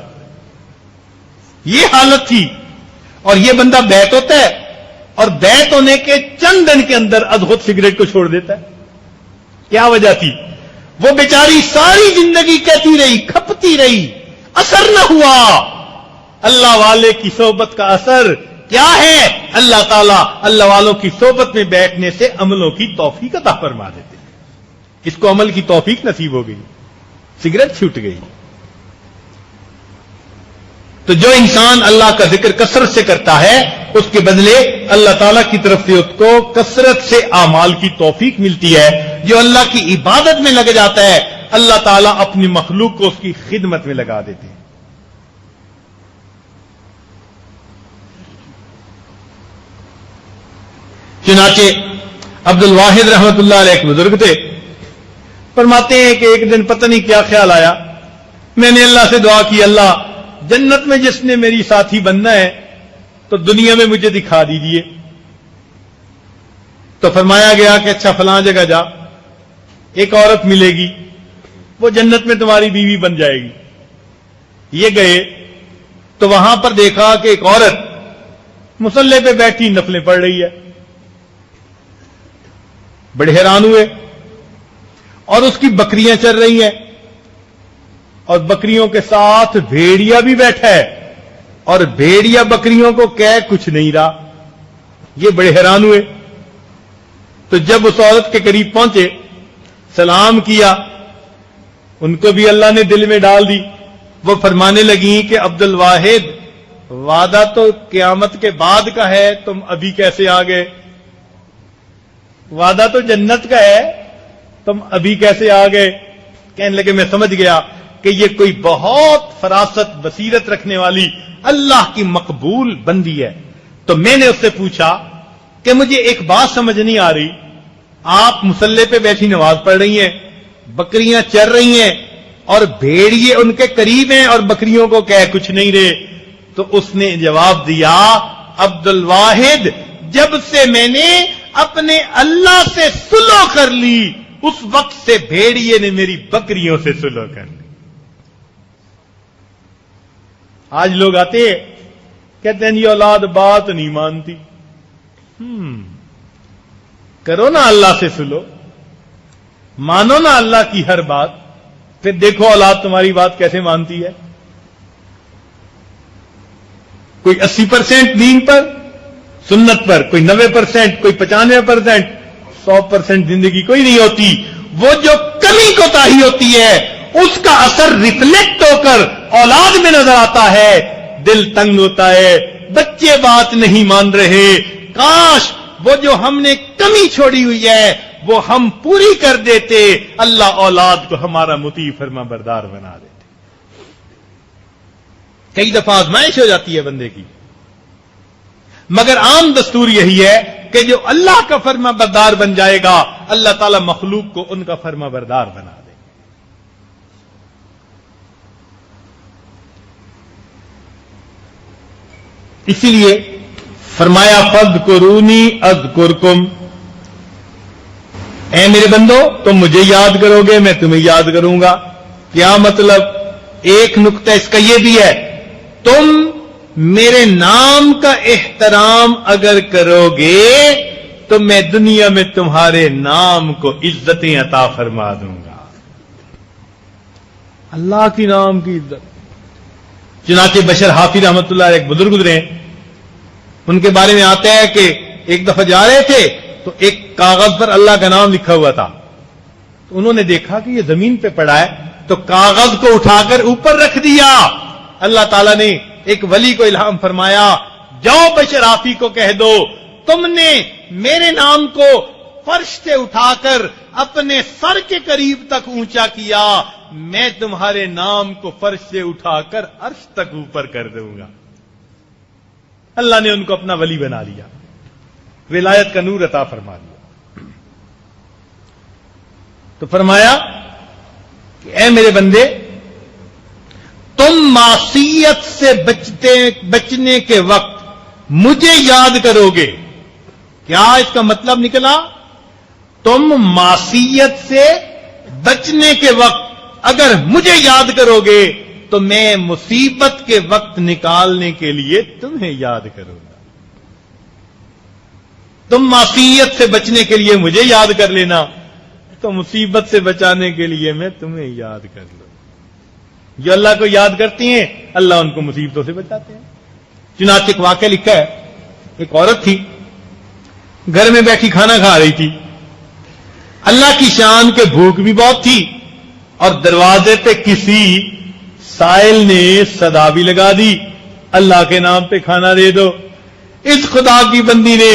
یہ حالت تھی. اور یہ بندہ بیت ہوتا ہے اور بیت ہونے کے چند دن کے اندر ادخود سگریٹ کو چھوڑ دیتا ہے. کیا وجہ تھی؟ وہ بیچاری ساری زندگی کہتی رہی، کھپتی رہی، اثر نہ ہوا. اللہ والے کی صحبت کا اثر کیا ہے؟ اللہ تعالیٰ اللہ والوں کی صحبت میں بیٹھنے سے عملوں کی توفیق عطا فرما دیتے ہیں. اس کو عمل کی توفیق نصیب ہو گئی، سگریٹ چھوٹ گئی. تو جو انسان اللہ کا ذکر کثرت سے کرتا ہے اس کے بدلے اللہ تعالیٰ کی طرف سے اس کو کثرت سے اعمال کی توفیق ملتی ہے. جو اللہ کی عبادت میں لگ جاتا ہے اللہ تعالیٰ اپنی مخلوق کو اس کی خدمت میں لگا دیتے ہیں. چنانچہ عبد الواحد رحمت اللہ علیہ ایک بزرگ تھے. فرماتے ہیں کہ ایک دن پتہ نہیں کیا خیال آیا، میں نے اللہ سے دعا کی اللہ جنت میں جس نے میری ساتھی بننا ہے تو دنیا میں مجھے دکھا دیجیے. تو فرمایا گیا کہ اچھا فلاں جگہ جا، ایک عورت ملے گی، وہ جنت میں تمہاری بیوی بن جائے گی. یہ گئے تو وہاں پر دیکھا کہ ایک عورت مصلی پہ بیٹھی نفلیں پڑھ رہی ہے. بڑے حیران ہوئے، اور اس کی بکریاں چر رہی ہیں اور بکریوں کے ساتھ بھیڑیا بھی بیٹھا ہے اور بھیڑیا بکریوں کو کہہ کچھ نہیں رہا. یہ بڑے حیران ہوئے. تو جب اس عورت کے قریب پہنچے، سلام کیا، ان کو بھی اللہ نے دل میں ڈال دی. وہ فرمانے لگیں کہ عبد الواحد وعدہ تو قیامت کے بعد کا ہے، تم ابھی کیسے آ گئے؟ وعدہ تو جنت کا ہے، تم ابھی کیسے آ گئے؟ کہنے لگے میں سمجھ گیا کہ یہ کوئی بہت فراست بصیرت رکھنے والی اللہ کی مقبول بندی ہے. تو میں نے اس سے پوچھا کہ مجھے ایک بات سمجھ نہیں آ رہی، آپ مصلی پہ بیٹھی نماز پڑھ رہی ہیں، بکریاں چر رہی ہیں، اور بھیڑیے ان کے قریب ہیں اور بکریوں کو کہہ کچھ نہیں رہے. تو اس نے جواب دیا عبد الواحد جب سے میں نے اپنے اللہ سے صلح کر لی اس وقت سے بھیڑیے نے میری بکریوں سے صلح کر لی. آج لوگ آتے ہیں کہتے ہیں یہ اولاد بات نہیں مانتی. کرو نا اللہ سے صلح, مانو نا اللہ کی ہر بات, پھر دیکھو اولاد تمہاری بات کیسے مانتی ہے. کوئی 80% دین پر سنت پر, کوئی 90%, کوئی 95%, 100% زندگی کوئی نہیں ہوتی. وہ جو کمی کوتاہی ہوتی ہے اس کا اثر ریفلیکٹ ہو کر اولاد میں نظر آتا ہے, دل تنگ ہوتا ہے, بچے بات نہیں مان رہے. کاش وہ جو ہم نے کمی چھوڑی ہوئی ہے وہ ہم پوری کر دیتے, اللہ اولاد کو ہمارا مطیع فرما بردار بنا دیتے. کئی دفعہ آزمائش ہو جاتی ہے بندے کی, مگر عام دستور یہی ہے کہ جو اللہ کا فرما بردار بن جائے گا اللہ تعالی مخلوق کو ان کا فرما بردار بنا دے. اسی لیے فرمایا فاذکرونی اذکرکم, اے میرے بندو تم مجھے یاد کرو گے میں تمہیں یاد کروں گا. کیا مطلب؟ ایک نقطہ اس کا یہ بھی ہے تم میرے نام کا احترام اگر کرو گے تو میں دنیا میں تمہارے نام کو عزتیں عطا فرما دوں گا. اللہ کی نام کی عزت. چنانچہ بشر حافظ رحمۃ اللہ علیہ ایک بزرگ گزرے ہیں, ان کے بارے میں آتا ہے کہ ایک دفعہ جا رہے تھے تو ایک کاغذ پر اللہ کا نام لکھا ہوا تھا. تو انہوں نے دیکھا کہ یہ زمین پہ پڑا ہے تو کاغذ کو اٹھا کر اوپر رکھ دیا. اللہ تعالیٰ نے ایک ولی کو الہام فرمایا جاؤ بشر حافظ کو کہہ دو تم نے میرے نام کو فرش سے اٹھا کر اپنے سر کے قریب تک اونچا کیا, میں تمہارے نام کو فرش سے اٹھا کر عرش تک اوپر کر دوں گا. اللہ نے ان کو اپنا ولی بنا لیا, ولایت کا نور عطا فرما دیا. تو فرمایا کہ اے میرے بندے تم معصیت سے بچنے کے وقت مجھے یاد کرو گے. کیا اس کا مطلب نکلا؟ تم معصیت سے بچنے کے وقت اگر مجھے یاد کرو گے تو میں مصیبت کے وقت نکالنے کے لیے تمہیں یاد کروں گا. تم معصیت سے بچنے کے لیے مجھے یاد کر لینا تو مصیبت سے بچانے کے لیے میں تمہیں یاد کر لوں. جو اللہ کو یاد کرتی ہیں اللہ ان کو مصیبتوں سے بچاتے ہیں. چنانچہ ایک واقعہ لکھا ہے, ایک عورت تھی گھر میں بیٹھی کھانا کھا رہی تھی. اللہ کی شان کے بھوک بھی بہت تھی اور دروازے پہ کسی سائل نے صدا بھی لگا دی اللہ کے نام پہ کھانا دے دو. اس خدا کی بندی نے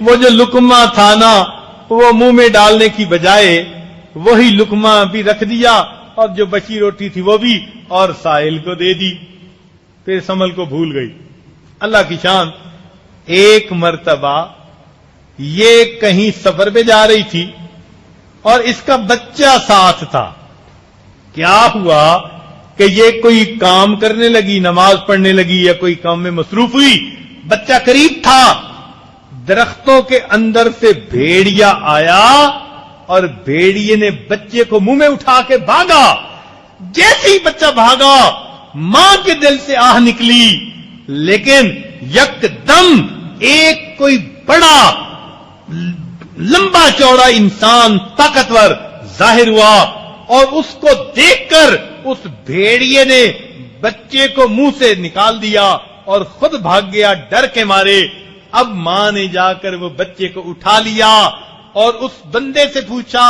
وہ جو لقمہ تھا نا وہ منہ میں ڈالنے کی بجائے وہی لقمہ بھی رکھ دیا اور جو بچی روٹی تھی وہ بھی اور سائل کو دے دی. پھر سنبھل کو بھول گئی. اللہ کی شان, ایک مرتبہ یہ کہیں سفر پہ جا رہی تھی اور اس کا بچہ ساتھ تھا. کیا ہوا کہ یہ کوئی کام کرنے لگی, نماز پڑھنے لگی یا کوئی کام میں مصروف ہوئی, بچہ قریب تھا, درختوں کے اندر سے بھیڑیا آیا اور بھیڑیے نے بچے کو منہ میں اٹھا کے بھاگا. جیسے ہی بچہ بھاگا ماں کے دل سے آہ نکلی, لیکن یک دم ایک کوئی بڑا لمبا چوڑا انسان طاقتور ظاہر ہوا اور اس کو دیکھ کر اس بھیڑیے نے بچے کو منہ سے نکال دیا اور خود بھاگ گیا ڈر کے مارے. اب ماں نے جا کر وہ بچے کو اٹھا لیا اور اس بندے سے پوچھا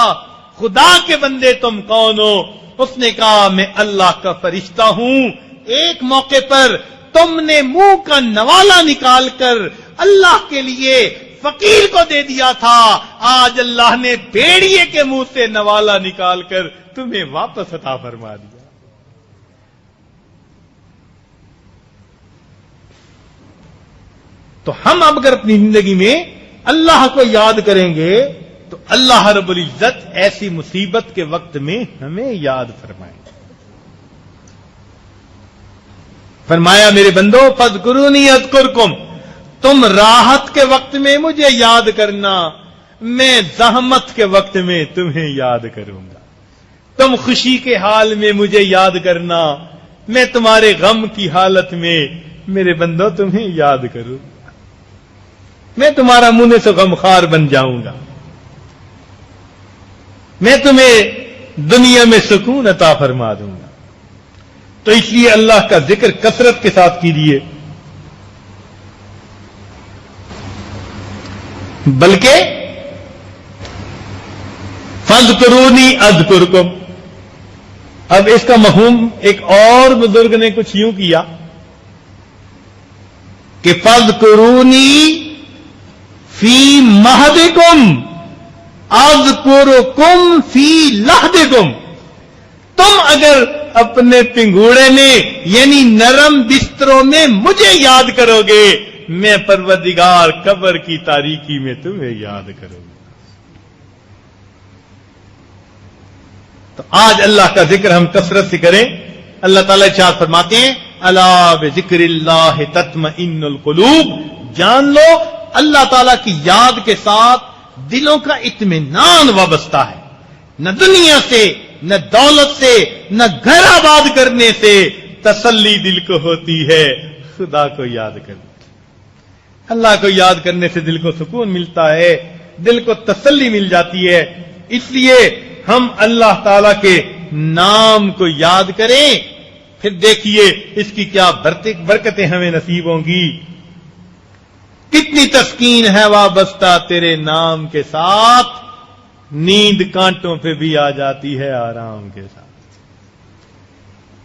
خدا کے بندے تم کون ہو؟ اس نے کہا میں اللہ کا فرشتہ ہوں. ایک موقع پر تم نے منہ کا نوالا نکال کر اللہ کے لیے فقیر کو دے دیا تھا, آج اللہ نے بھیڑیے کے منہ سے نوالا نکال کر تمہیں واپس عطا فرما دیا. تو ہم اب اگر اپنی زندگی میں اللہ کو یاد کریں گے تو اللہ رب العزت ایسی مصیبت کے وقت میں ہمیں یاد فرمائیں. فرمایا میرے بندو فاذکرونی اذکرکم، تم راحت کے وقت میں مجھے یاد کرنا، میں زحمت کے وقت میں تمہیں یاد کروں گا، تم خوشی کے حال میں مجھے یاد کرنا، میں تمہارے غم کی حالت میں میرے بندو تمہیں یاد کروں گا، میں تمہارا منہ سے غمخوار بن جاؤں گا، میں تمہیں دنیا میں سکون عطا فرما دوں گا۔ تو اس لیے اللہ کا ذکر کثرت کے ساتھ کیجیے، بلکہ فاذکرونی اذکرکم۔ اب اس کا مفہوم ایک اور بزرگ نے کچھ یوں کیا کہ فاذکرونی فی مہدکم اذکرکم فی لحدکم۔ تم اگر اپنے پنگوڑے میں یعنی نرم بستروں میں مجھے یاد کرو گے، میں پروردگار قبر کی تاریکی میں تمہیں یاد کروں گا۔ تو آج اللہ کا ذکر ہم کثرت سے کریں۔ اللہ تعالیٰ ارشاد فرماتے ہیں الا بذکر اللہ تطمئن القلوب، جان لو اللہ تعالیٰ کی یاد کے ساتھ دلوں کا اطمینان وابستہ ہے، نہ دنیا سے، نہ دولت سے، نہ گھر آباد کرنے سے تسلی دل کو ہوتی ہے، خدا کو یاد کرنے، اللہ کو یاد کرنے سے دل کو سکون ملتا ہے، دل کو تسلی مل جاتی ہے۔ اس لیے ہم اللہ تعالی کے نام کو یاد کریں، پھر دیکھیے اس کی کیا برکتیں ہمیں نصیب ہوں گی۔ کتنی تسکین ہے وابستہ تیرے نام کے ساتھ، نیند کانٹوں پہ بھی آ جاتی ہے آرام کے ساتھ۔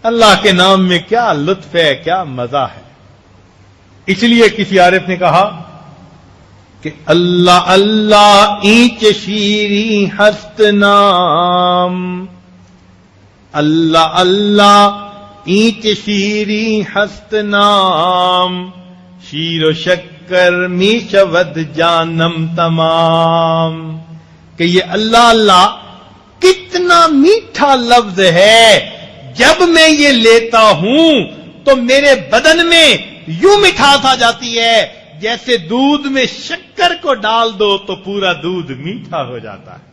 اللہ کے نام میں کیا لطف ہے، کیا مزہ ہے۔ اس لیے کسی عارف نے کہا کہ اللہ اللہ اینچ شیری ہست نام، اللہ اللہ اینچ شیری ہست نام، شیر و شکر می شود جانم تمام۔ کہ یہ اللہ اللہ کتنا میٹھا لفظ ہے، جب میں یہ لیتا ہوں تو میرے بدن میں یوں مٹھاس آ جاتی ہے جیسے دودھ میں شکر کو ڈال دو تو پورا دودھ میٹھا ہو جاتا ہے۔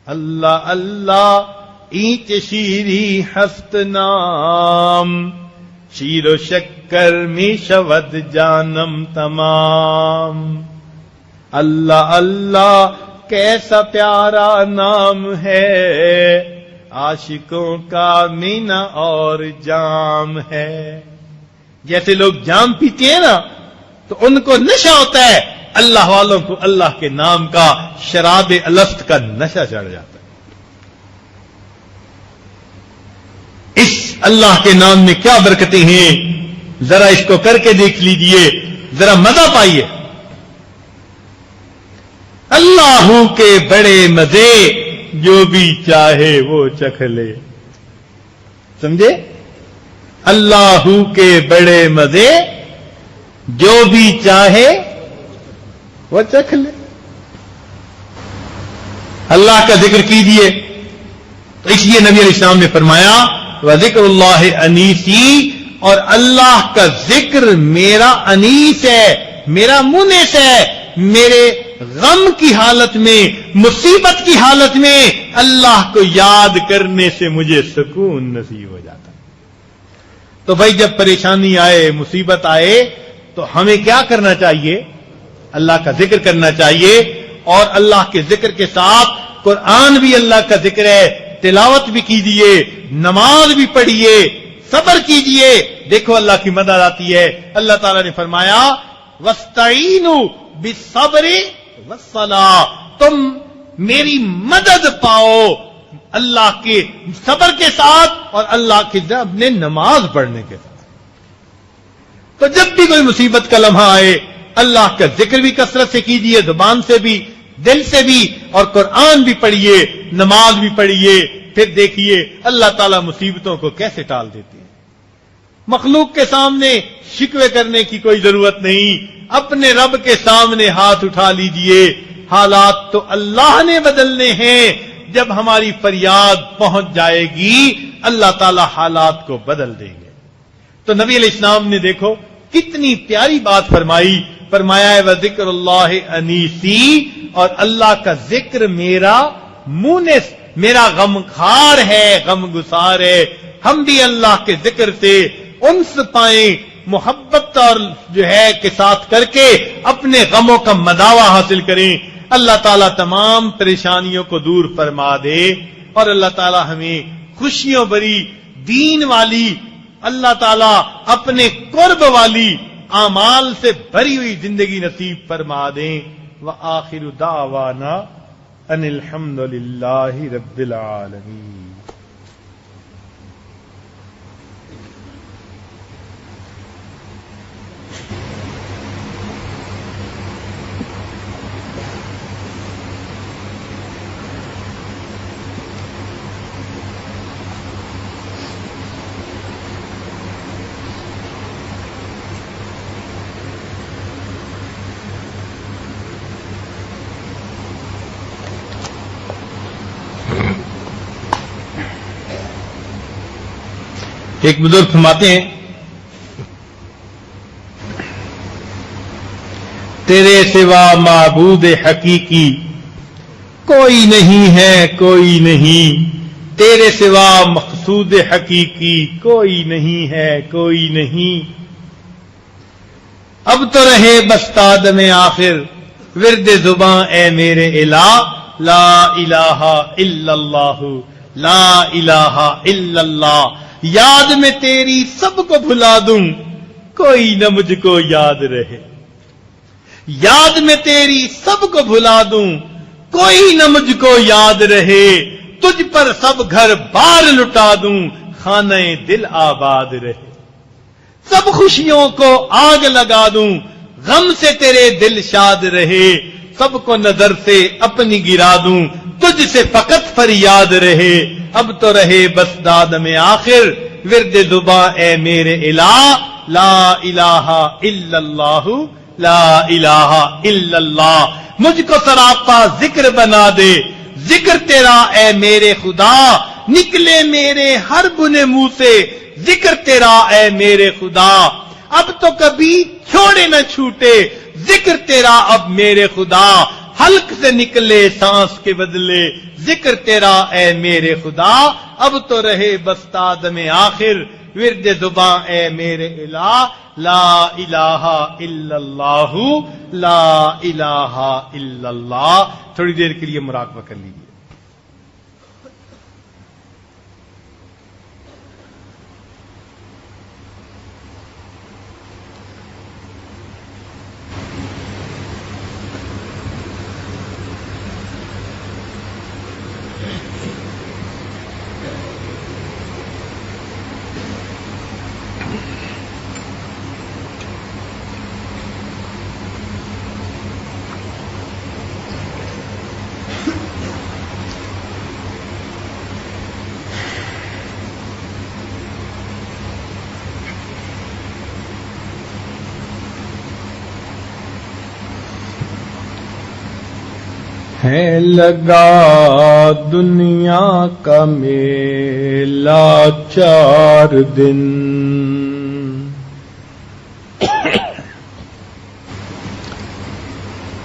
اللہ اللہ اینچ شیری ہست نام، شیر و شکر می شود جانم تمام۔ اللہ اللہ کیسا پیارا نام ہے، عاشقوں کا مینا اور جام ہے۔ جیسے لوگ جام پیتے ہیں نا تو ان کو نشہ ہوتا ہے، اللہ والوں کو اللہ کے نام کا، شراب الست کا نشہ چڑھ جاتا ہے۔ اس اللہ کے نام میں کیا برکتیں ہیں، ذرا اس کو کر کے دیکھ لیجئے، ذرا مزہ پائیے۔ اللہ کے بڑے مزے، جو بھی چاہے وہ چکھ لے۔ سمجھے؟ اللہ کے بڑے مزے، جو بھی چاہے وہ چکھ لے۔ اللہ کا ذکر کیجیے۔ تو اس لیے نبی علیہ السلام نے فرمایا وذکر اللہ انیسی، اور اللہ کا ذکر میرا انیس ہے، میرا مونس ہے۔ میرے غم کی حالت میں، مصیبت کی حالت میں اللہ کو یاد کرنے سے مجھے سکون نصیب ہو جاتا ہے۔ تو بھائی جب پریشانی آئے، مصیبت آئے تو ہمیں کیا کرنا چاہیے؟ اللہ کا ذکر کرنا چاہیے، اور اللہ کے ذکر کے ساتھ قرآن بھی اللہ کا ذکر ہے، تلاوت بھی کیجیے، نماز بھی پڑھیے، صبر کیجیے، دیکھو اللہ کی مدد آتی ہے۔ اللہ تعالیٰ نے فرمایا وَاسْتَعِینُوا بِالصَّبْرِ وَالصَّلَاةِ، تم میری مدد پاؤ اللہ کے صبر کے ساتھ اور اللہ کی اپنے نماز پڑھنے کے ساتھ۔ تو جب بھی کوئی مصیبت کا لمحہ آئے، اللہ کا ذکر بھی کثرت سے کیجیے، زبان سے بھی، دل سے بھی، اور قرآن بھی پڑھیے، نماز بھی پڑھیے، پھر دیکھیے اللہ تعالیٰ مصیبتوں کو کیسے ٹال دیتے ہیں۔ مخلوق کے سامنے شکوے کرنے کی کوئی ضرورت نہیں، اپنے رب کے سامنے ہاتھ اٹھا لیجئے۔ حالات تو اللہ نے بدلنے ہیں، جب ہماری فریاد پہنچ جائے گی اللہ تعالیٰ حالات کو بدل دیں گے۔ تو نبی علیہ السلام نے دیکھو کتنی پیاری بات فرمائی، فرمایا ہے وذکر اللہ انیسی، اور اللہ کا ذکر میرا مونس، میرا غمخوار ہے، غم گسار ہے۔ ہم بھی اللہ کے ذکر سے انس پائیں، محبت اور جو ہے کے ساتھ کر کے اپنے غموں کا مداوع حاصل کریں۔ اللہ تعالیٰ تمام پریشانیوں کو دور فرما دے، اور اللہ تعالیٰ ہمیں خوشیوں بری، دین والی، اللہ تعالیٰ اپنے قرب والی اعمال سے بھری ہوئی زندگی نصیب فرما دیں۔ وآخر دعوانا ان الحمد للہ رب العالمین۔ ایک بزرگ فرماتے ہیں تیرے سوا معبود حقیقی کوئی نہیں ہے، کوئی نہیں، تیرے سوا مقصود حقیقی کوئی نہیں ہے، کوئی نہیں۔ اب تو رہے بس تادم آخر ورد زباں اے میرے الہ، لا الہ الا اللہ، لا الہ الا اللہ۔ یاد میں تیری سب کو بھلا دوں، کوئی نہ مجھ کو یاد رہے۔ یاد میں تیری سب کو بھلا دوں، کوئی نہ مجھ کو یاد رہے۔ تجھ پر سب گھر بار لٹا دوں، خانہ دل آباد رہے۔ سب خوشیوں کو آگ لگا دوں، غم سے تیرے دل شاد رہے۔ سب کو نظر سے اپنی گرا دوں، تجھ سے فقط فریاد رہے۔ اب تو رہے بس داد میں آخر ورد زباں اے میرے الہ، لا الہ الا اللہ، لا الہ الا اللہ۔ مجھ کو سراپا ذکر بنا دے، ذکر تیرا اے میرے خدا، نکلے میرے ہر بنے منہ سے ذکر تیرا اے میرے خدا۔ اب تو کبھی چھوڑے نہ چھوٹے ذکر تیرا اب میرے خدا۔ حلق سے نکلے سانس کے بدلے ذکر تیرا اے میرے خدا۔ اب تو رہے بس تادم آخر ورد زباں اے میرے الہ، لا الہ الا اللہ، لا الہ الا اللہ۔ تھوڑی دیر کے لیے مراقبہ کر لیجیے۔ ہے لگا دنیا کا میلہ 4 دن،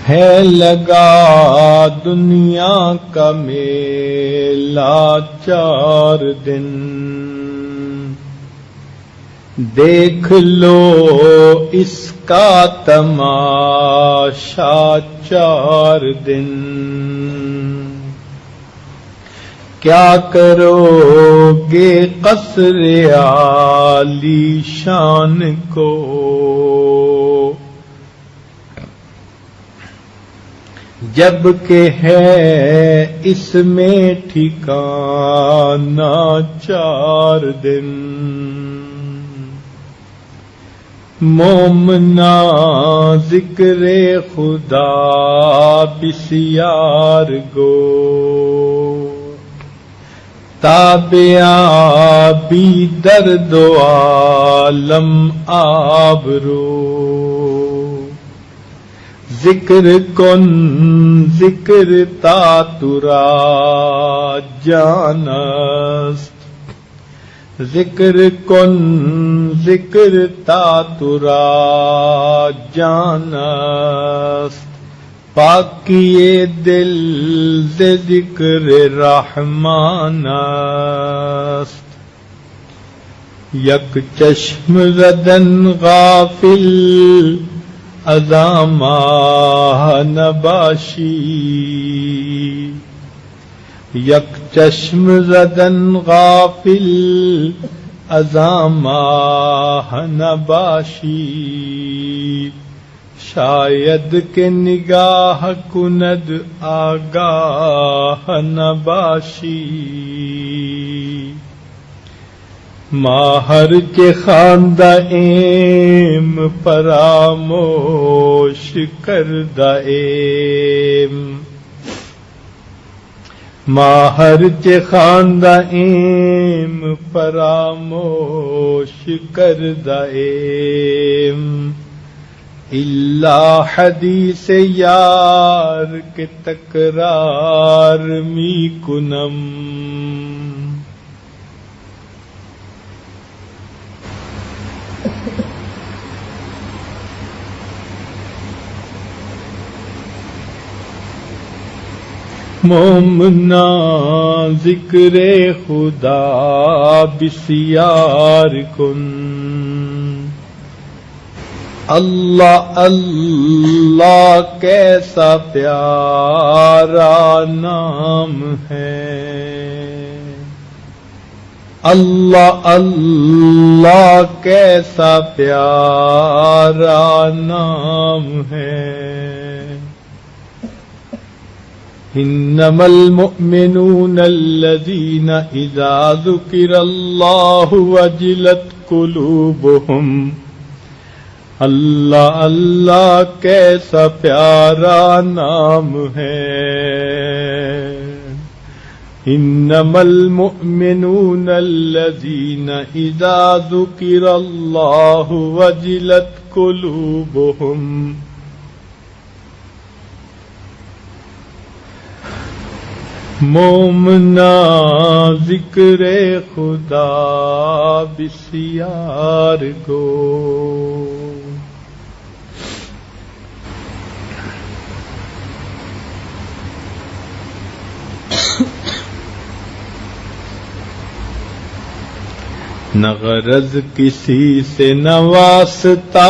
ہے لگا دنیا کا میلہ 4 دن، دیکھ لو اس کا تماشا 4 دن، کیا کرو گے قصر عالی شان کو، جب کہ ہے اس میں ٹھکانہ 4 دن، مومنا ذکر خدا بسیار گو، تابعہ بھی درد و عالم آبرو، ذکر کن ذکر تا ترا جانست، ذکر کن ذکر تا ترا جانست پاکی دل ز ذکر رحمان است یک چشم زدن غافل ازاماہ نباشی یک چشم زدن غافل ازاماہ نباشی شاید کہ نگاہ کند آگاہ نباشی ماہر کے خواندہ ایم فراموش کردہ ایم ماہر کے خواندہ ایم فراموش کردہ ایم اللہ حدیث یار کے تکرار می کنم مومنا ذکر خدا بسیار کن اللہ اللہ کیسا پیارا نام ہے اللہ اللہ کیسا پیارا نام ہے انما المؤمنون الذين اذا ذكر الله وجلت قلوبهم اللہ اللہ کیسا پیارا نام ہے انما المؤمنون الذين اذا ذكر الله وجلت قلوبهم مومنا ذکر خدا بسیار گو نہ غرض کسی سے نہ واسطہ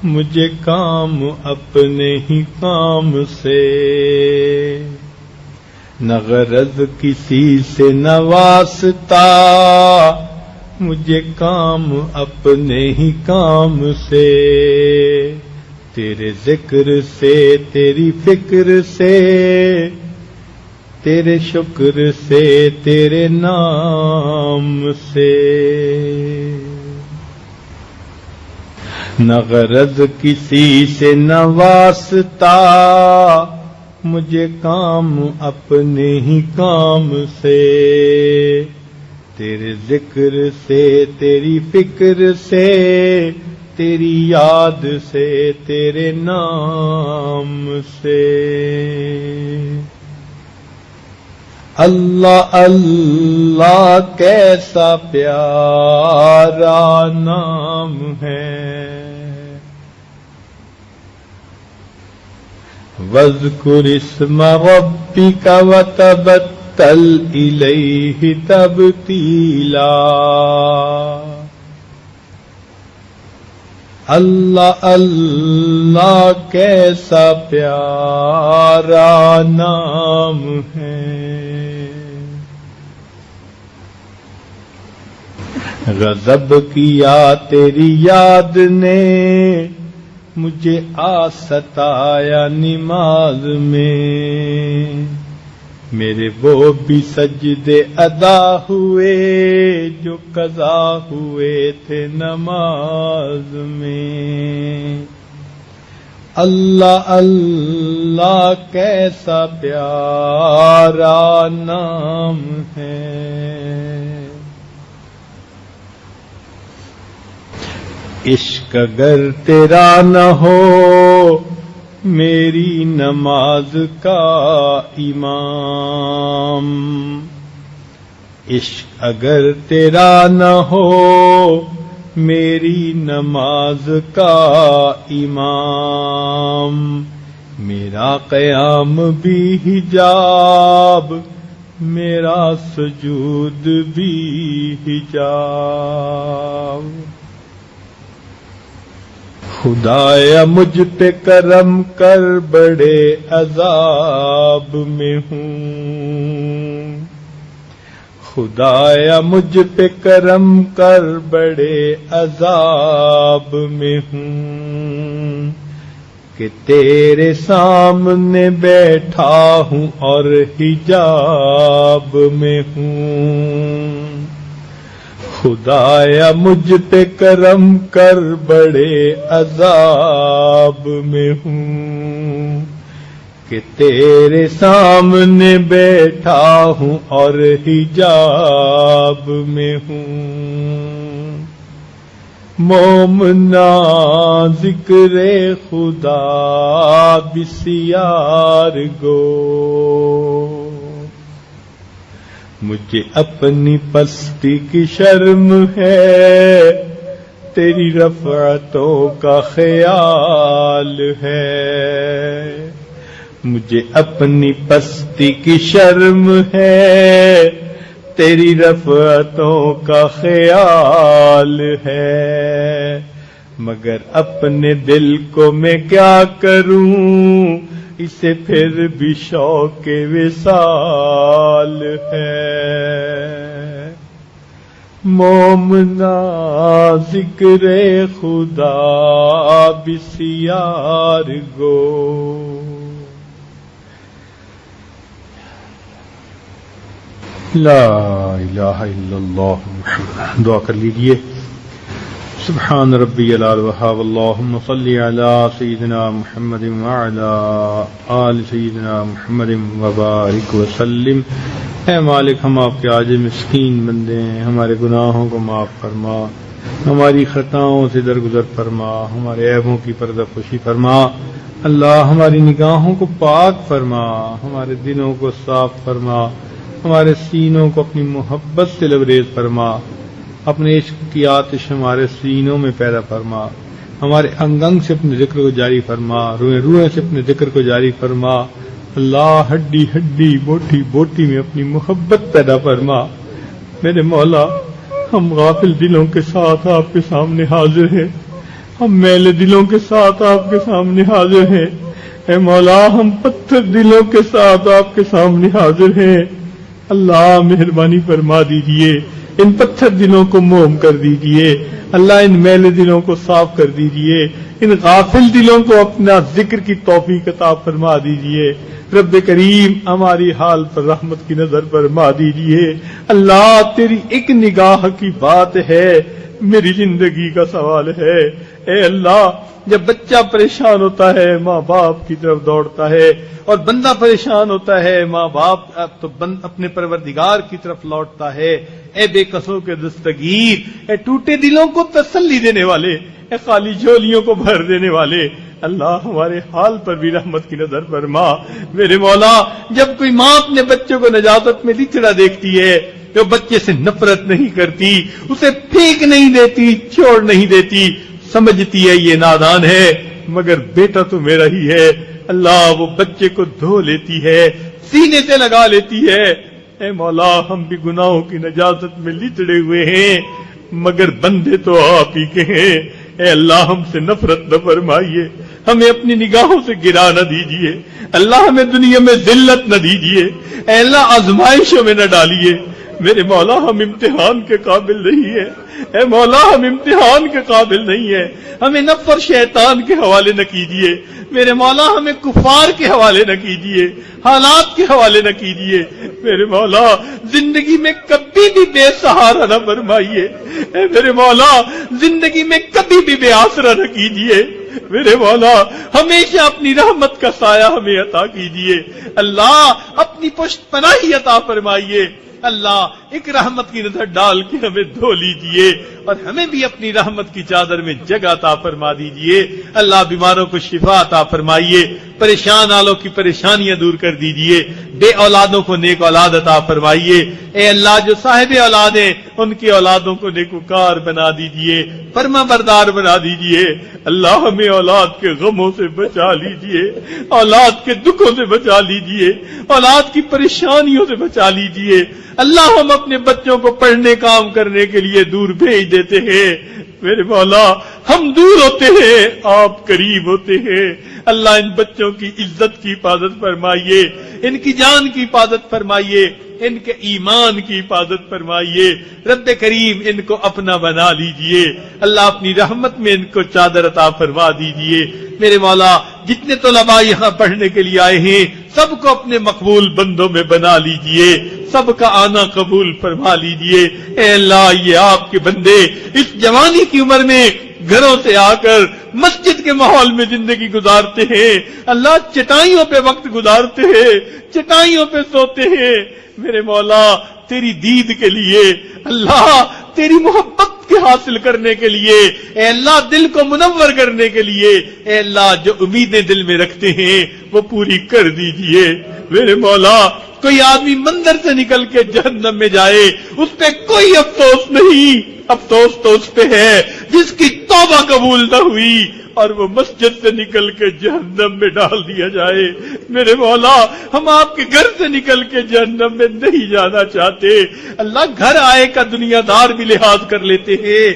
مجھے کام اپنے ہی کام سے نہ غرض کسی سے نہ واسطہ مجھے کام اپنے ہی کام سے تیرے ذکر سے تیری فکر سے تیرے شکر سے تیرے نام سے نہ غرض کسی سے نہ واسطہ مجھے کام اپنے ہی کام سے تیرے ذکر سے تیری فکر سے تیری یاد سے تیرے نام سے اللہ اللہ کیسا پیارا نام ہے وَاذْكُرِ اسْمَ رَبِّكَ وَتَبَتَّلْ إِلَيْهِ تَبْتِيلًا اللہ اللہ کیسا پیارا نام ہے غضب کیا تیری یاد نے مجھے ستایا نماز میں میرے وہ بھی سجدے ادا ہوئے جو قضا ہوئے تھے نماز میں اللہ اللہ کیسا پیارا نام ہے عشق اگر تیرا نہ ہو میری نماز کا امام عشق اگر تیرا نہ ہو میری نماز کا امام، میرا قیام بھی حجاب، میرا سجود بھی حجاب۔ خدایا مجھ پہ کرم کر، بڑے عذاب میں ہوں، خدایا مجھ پہ کرم کر، بڑے عذاب میں ہوں، کہ تیرے سامنے بیٹھا ہوں اور حجاب میں ہوں۔ خدایا مجھ پہ کرم کر، بڑے عذاب میں ہوں، کہ تیرے سامنے بیٹھا ہوں اور حجاب میں ہوں۔ مومنا ذکر خدا بسیار گو، مجھے اپنی پستی کی شرم ہے، تیری رفعتوں کا خیال ہے۔ مجھے اپنی پستی کی شرم ہے، تیری رفعتوں کا خیال ہے، مگر اپنے دل کو میں کیا کروں، اسے پھر بھی شوق وصال ہے۔ مومنا ذکر خدا بسیار گو۔ لا الہ الا اللہ، دعا کر لیجئے۔ سبحان ربی العلی وہاب، اللہم صلی علی سیدنا محمد وعلی آل سیدنا محمد وبارک وسلم۔ اے مالک، ہم آپ کے عاجز مسکین بندے ہیں، ہمارے گناہوں کو معاف فرما، ہماری خطاؤں سے درگزر فرما، ہمارے عیبوں کی پردہ پوشی فرما۔ اللہ ہماری نگاہوں کو پاک فرما، ہمارے دلوں کو صاف فرما، ہمارے سینوں کو اپنی محبت سے لبریز فرما، اپنے عشق کی آتش ہمارے سینوں میں پیدا فرما، ہمارے انگ انگ سے اپنے ذکر کو جاری فرما، روئیں روئیں سے اپنے ذکر کو جاری فرما۔ اللہ ہڈی ہڈی بوٹی بوٹی میں اپنی محبت پیدا فرما۔ میرے مولا، ہم غافل دلوں کے ساتھ آپ کے سامنے حاضر ہیں، ہم میلے دلوں کے ساتھ آپ کے سامنے حاضر ہیں۔ اے مولا، ہم پتھر دلوں کے ساتھ آپ کے سامنے حاضر ہیں۔ اللہ مہربانی فرما دیجئے، ان پتھر دلوں کو موم کر دیجئے، اللہ ان میلے دلوں کو صاف کر دیجئے، ان غافل دلوں کو اپنا ذکر کی توفیق عطا فرما دیجئے۔ رب کریم، ہماری حال پر رحمت کی نظر فرما دیجئے۔ اللہ، تیری ایک نگاہ کی بات ہے، میری زندگی کا سوال ہے۔ اے اللہ، جب بچہ پریشان ہوتا ہے ماں باپ کی طرف دوڑتا ہے، اور بندہ پریشان ہوتا ہے ماں باپ تو اپنے پروردگار کی طرف لوٹتا ہے۔ اے بے قصوں کے دستگیر، اے ٹوٹے دلوں کو تسلی دینے والے، اے خالی جھولیوں کو بھر دینے والے، اللہ ہمارے حال پر بھی رحمت کی نظر فرما۔ میرے مولا، جب کوئی ماں اپنے بچوں کو نجاست میں لچڑا دیکھتی ہے، جو بچے سے نفرت نہیں کرتی، اسے پھینک نہیں دیتی، چھوڑ نہیں دیتی، سمجھتی ہے یہ نادان ہے، مگر بیٹا تو میرا ہی ہے، اللہ وہ بچے کو دھو لیتی ہے، سینے سے لگا لیتی ہے۔ اے مولا، ہم بھی گناہوں کی نجاست میں لچڑے ہوئے ہیں، مگر بندے تو آپ ہی کے ہیں۔ اے اللہ، ہم سے نفرت نہ فرمائیے، ہمیں اپنی نگاہوں سے گرا نہ دیجیے، اللہ ہمیں دنیا میں ذلت نہ دیجیے، اے اللہ آزمائشوں میں نہ ڈالیے۔ میرے مولا، ہم امتحان کے قابل نہیں ہیں، اے مولا ہم امتحان کے قابل نہیں ہیں، ہمیں نفس اور شیطان کے حوالے نہ کیجیے، میرے مولا ہمیں کفار کے حوالے نہ کیجیے، حالات کے حوالے نہ کیجیے، میرے مولا زندگی میں کبھی بھی بے سہارا نہ فرمائیے، اے میرے مولا زندگی میں کبھی بھی بے آسرا نہ کیجیے، میرے مولا ہمیشہ اپنی رحمت کا سایہ ہمیں عطا کیجیے، اللہ اپنی پشت پناہی عطا فرمائیے، اللہ ایک رحمت کی نظر ڈال کے ہمیں دھو لیجئے، اور ہمیں بھی اپنی رحمت کی چادر میں جگہ عطا فرما دیجئے، اللہ بیماروں کو شفا عطا فرمائیے، پریشان والوں کی پریشانیاں دور کر دیجئے، بے اولادوں کو نیک اولاد عطا فرمائیے، اے اللہ جو صاحب اولاد ہیں ان کی اولادوں کو نیکوکار بنا دیجئے، فرما بردار بنا دیجئے، اللہ ہمیں اولاد کے غموں سے بچا لیجئے، اولاد کے دکھوں سے بچا لیجئے، اولاد کی پریشانیوں سے بچا لیجئے۔ اللہ ہم اپنے بچوں کو پڑھنے کام کرنے کے لیے دور بھیج دیتے ہیں، میرے مولا ہم دور ہوتے ہیں آپ قریب ہوتے ہیں، اللہ ان بچوں کی عزت کی حفاظت فرمائیے، ان کی جان کی حفاظت فرمائیے، ان کے ایمان کی حفاظت فرمائیے، رب کریم ان کو اپنا بنا لیجئے، اللہ اپنی رحمت میں ان کو چادر عطا فرما دیجئے۔ میرے مولا جتنے طلباء یہاں پڑھنے کے لیے آئے ہیں سب کو اپنے مقبول بندوں میں بنا لیجئے، سب کا آنا قبول فرما لیجئے۔ اے اللہ یہ آپ کے بندے اس جوانی کی عمر میں گھروں سے آ کر مسجد کے ماحول میں زندگی گزارتے ہیں، اللہ چٹائیوں پہ وقت گزارتے ہیں، چٹائیوں پہ سوتے ہیں، میرے مولا تیری دید کے لیے، اللہ تیری محبت کے حاصل کرنے کے لیے، اے اللہ دل کو منور کرنے کے لیے، اے اللہ جو امیدیں دل میں رکھتے ہیں وہ پوری کر دیجئے۔ میرے مولا کوئی آدمی مندر سے نکل کے جہنم میں جائے اس پہ کوئی افسوس نہیں، افسوس تو اس پہ ہے جس کی توبہ قبول نہ ہوئی اور وہ مسجد سے نکل کے جہنم میں ڈال دیا جائے۔ میرے مولا ہم آپ کے گھر سے نکل کے جہنم میں نہیں جانا چاہتے، اللہ گھر آئے کا دنیا دار بھی لحاظ کر لیتے ہیں،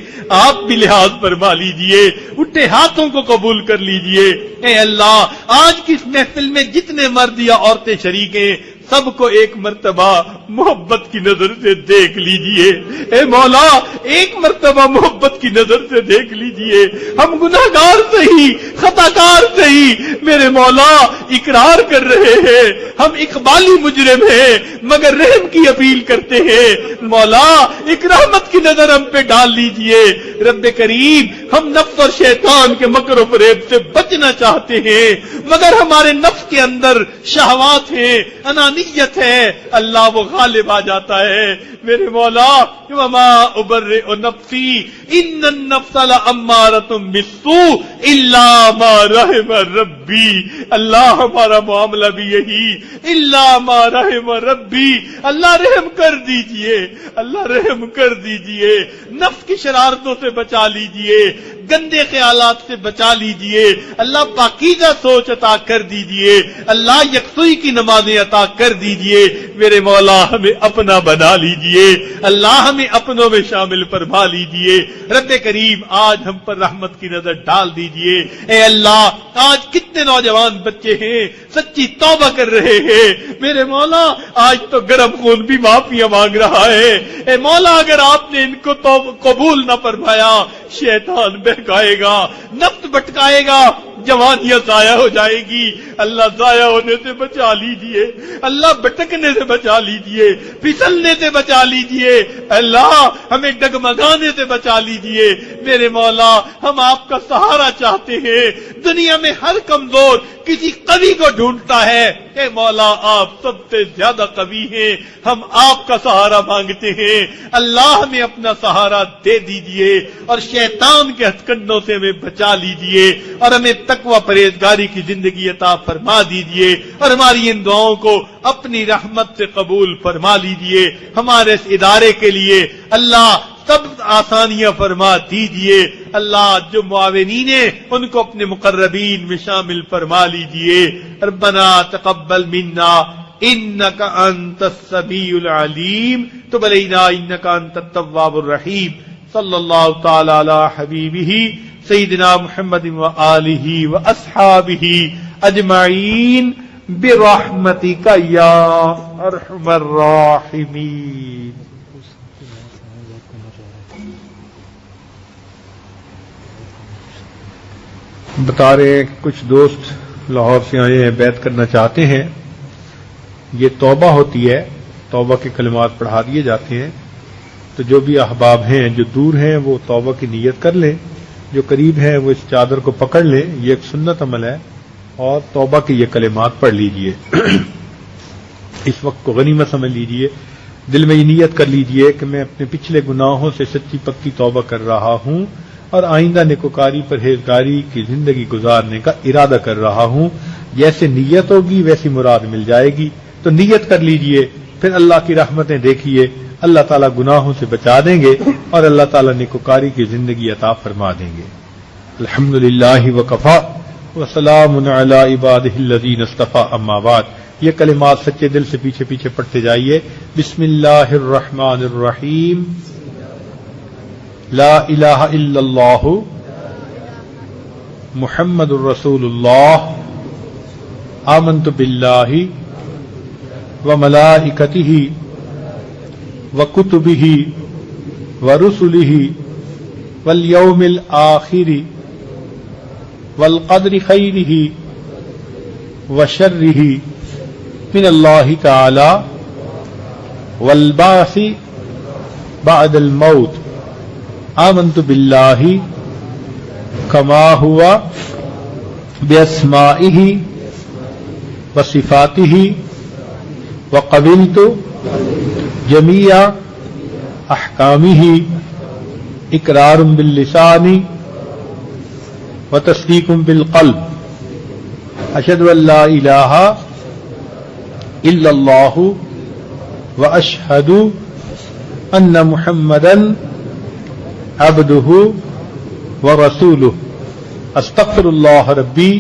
آپ بھی لحاظ فرما لیجئے، اٹھے ہاتھوں کو قبول کر لیجئے۔ اے اللہ آج کی اس محفل میں جتنے مرد یا عورتیں شریک ہیں سب کو ایک مرتبہ محبت کی نظر سے دیکھ لیجئے، اے مولا ایک مرتبہ محبت کی نظر سے دیکھ لیجئے۔ ہم گناہگار صحیح، خطا کار صحیح، میرے مولا اقرار کر رہے ہیں، ہم اقبالی مجرم ہیں مگر رحم کی اپیل کرتے ہیں، مولا ایک رحمت کی نظر ہم پہ ڈال لیجئے۔ رب کریم ہم نفس اور شیطان کے مکر و فریب سے بچنا چاہتے ہیں مگر ہمارے نفس کے اندر شہوات ہیں، انانیت ہے، اللہ وہ غالب آ جاتا ہے۔ میرے مولا وما ابرئ نفسی ان النفس لامارۃ بالسوء الا ما رحم ربی، اللہ ہمارا معاملہ بھی یہی، الا ما رحم ربی، اللہ رحم کر دیجئے، اللہ رحم کر دیجئے، نفس کی شرارتوں سے بچا لیجئے، گندے خیالات سے بچا لیجئے، اللہ پاکیزہ سوچ عطا کر دیجئے، اللہ یکسوئی کی نمازیں عطا کر دیجئے، میرے مولا ہمیں اپنا بنا لیجئے، اللہ ہمیں اپنوں میں شامل فرما لیجئے۔ رب کریم آج ہم پر رحمت کی نظر ڈال دیجئے۔ اے اللہ آج کتنے نوجوان بچے ہیں سچی توبہ کر رہے ہیں، میرے مولا آج تو گرم خون بھی معافیاں مانگ رہا ہے، اے مولا اگر آپ نے ان کو قبول نہ فرمایا شیطان بہکائے گا، نفس بھٹکائے گا، جوانیاں ضائع ہو جائے گی، اللہ ضائع ہونے سے بچا لیجئے، اللہ بھٹکنے سے بچا لیجئے، پھسلنے سے بچا لیجئے، اللہ ہمیں ڈگمگانے سے بچا لیجئے۔ میرے مولا ہم آپ کا سہارا چاہتے ہیں، دنیا میں ہر کمزور کسی قوی کو ڈھونڈتا ہے، اے مولا آپ سب سے زیادہ قوی ہیں، ہم آپ کا سہارا مانگتے ہیں، اللہ ہمیں اپنا سہارا دے دیجئے اور شیطان کے ہتھکنڈوں سے ہمیں بچا لیجئے اور ہمیں تقوی پرہیزگاری کی زندگی عطا فرما دیجئے اور ہماری ان دعاؤں کو اپنی رحمت سے قبول فرما لیجئے۔ ہمارے اس ادارے کے لیے اللہ سب آسانیاں فرما دیجئے، اللہ جو معاونین ہیں ان کو اپنے مقربین میں شامل فرما لیجئے۔ ربنا تقبل منا انک انت السمیع العلیم تب علینا انک انت التواب الرحیم، صلی اللہ تعالی علی حبیبہ سیدنا محمد وآلہ واصحابہ اجمعین برحمتک یا ارحم الراحمین۔ بتا رہے ہیں کچھ دوست لاہور سے آئے ہیں، بیعت کرنا چاہتے ہیں، یہ توبہ ہوتی ہے، توبہ کے کلمات پڑھا دیے جاتے ہیں، تو جو بھی احباب ہیں جو دور ہیں وہ توبہ کی نیت کر لیں، جو قریب ہیں وہ اس چادر کو پکڑ لیں، یہ ایک سنت عمل ہے، اور توبہ کے یہ کلمات پڑھ لیجئے۔ اس وقت کو غنیمت سمجھ لیجئے، دل میں یہ نیت کر لیجئے کہ میں اپنے پچھلے گناہوں سے سچی پکی توبہ کر رہا ہوں، اور آئندہ نیکوکاری پرہیزگاری کی زندگی گزارنے کا ارادہ کر رہا ہوں. جیسے نیت ہوگی ویسی مراد مل جائے گی. تو نیت کر لیجئے، پھر اللہ کی رحمتیں دیکھیے، اللہ تعالیٰ گناہوں سے بچا دیں گے اور اللہ تعالیٰ نیکوکاری کی زندگی عطا فرما دیں گے. الحمدللہ وکفا وسلام علی عبادہ الذین اصطفیٰ، اما بعد. یہ کلمات سچے دل سے پیچھے پیچھے پڑھتے جائیے. بسم اللہ الرحمن الرحیم. لا الہ الا اللہ محمد الرسول اللہ. آمنت باللہ وملائکتہ وکتبہ ورسلہ والیوم الآخر والقدر خیرہ وشرہ من اللہ تعالی والبعث بعد الموت. آمنت باللہ کما ہوا باسمائہ وصفاتہ وقبلت جمیع احکامہ اقرار باللسان وتصدیق بالقلب. اشہد ان لا الہ الا اللہ واشہد ان محمدا عبدہ ورسولہ. استغفر اللہ ربی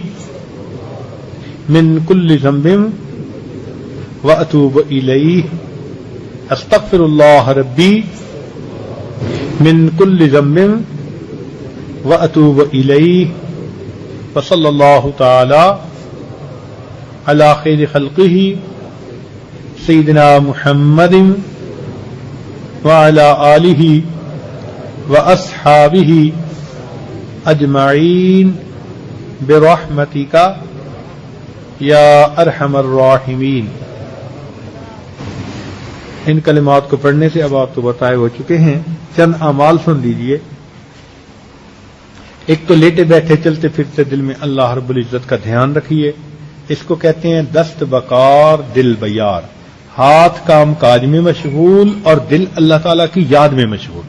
من کل ذنب واتوب الیہ. استغفر اللہ ربی من کل ذنب واتوب الیہ. وصلی اللہ تعالی علی خیر خلقہ سیدنا محمد وعلی آلہ واصحابہ اجمعین برحمتک یا ارحم الراحمین. ان کلمات کو پڑھنے سے اب آپ تو بتائے ہو چکے ہیں. چند اعمال سن لیجئے. ایک تو لیٹے بیٹھے چلتے پھرتے دل میں اللہ رب العزت کا دھیان رکھیے. اس کو کہتے ہیں دست بکار دل بیار. ہاتھ کام کاج میں مشغول اور دل اللہ تعالیٰ کی یاد میں مشغول.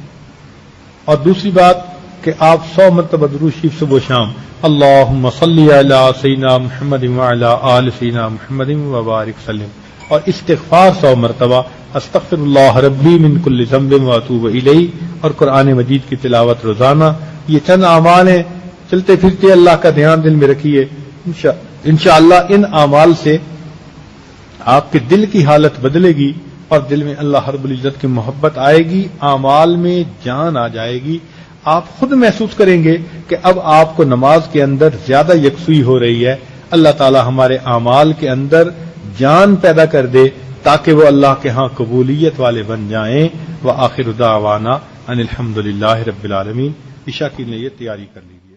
اور دوسری بات کہ آپ 100 مرتبہ درود شریف صبح و شام اللہم صلی علی سیدنا محمد وعلی آل سیدنا محمد وبارک وسلم، اور استغفار 100 مرتبہ استغفر اللہ ربی من کل ذنب واتوب الیہ، اور قرآن مجید کی تلاوت روزانہ. یہ چند اعمال ہیں. چلتے پھرتے اللہ کا دھیان دل میں رکھیے. انشاءاللہ ان اعمال سے آپ کے دل کی حالت بدلے گی اور دل میں اللہ رب العزت کی محبت آئے گی. اعمال میں جان آ جائے گی. آپ خود محسوس کریں گے کہ اب آپ کو نماز کے اندر زیادہ یکسوئی ہو رہی ہے. اللہ تعالی ہمارے اعمال کے اندر جان پیدا کر دے تاکہ وہ اللہ کے ہاں قبولیت والے بن جائیں. وآخر دعوانا ان الحمدللہ رب العالمین. عشاء کی نیت تیاری کر لیجیے.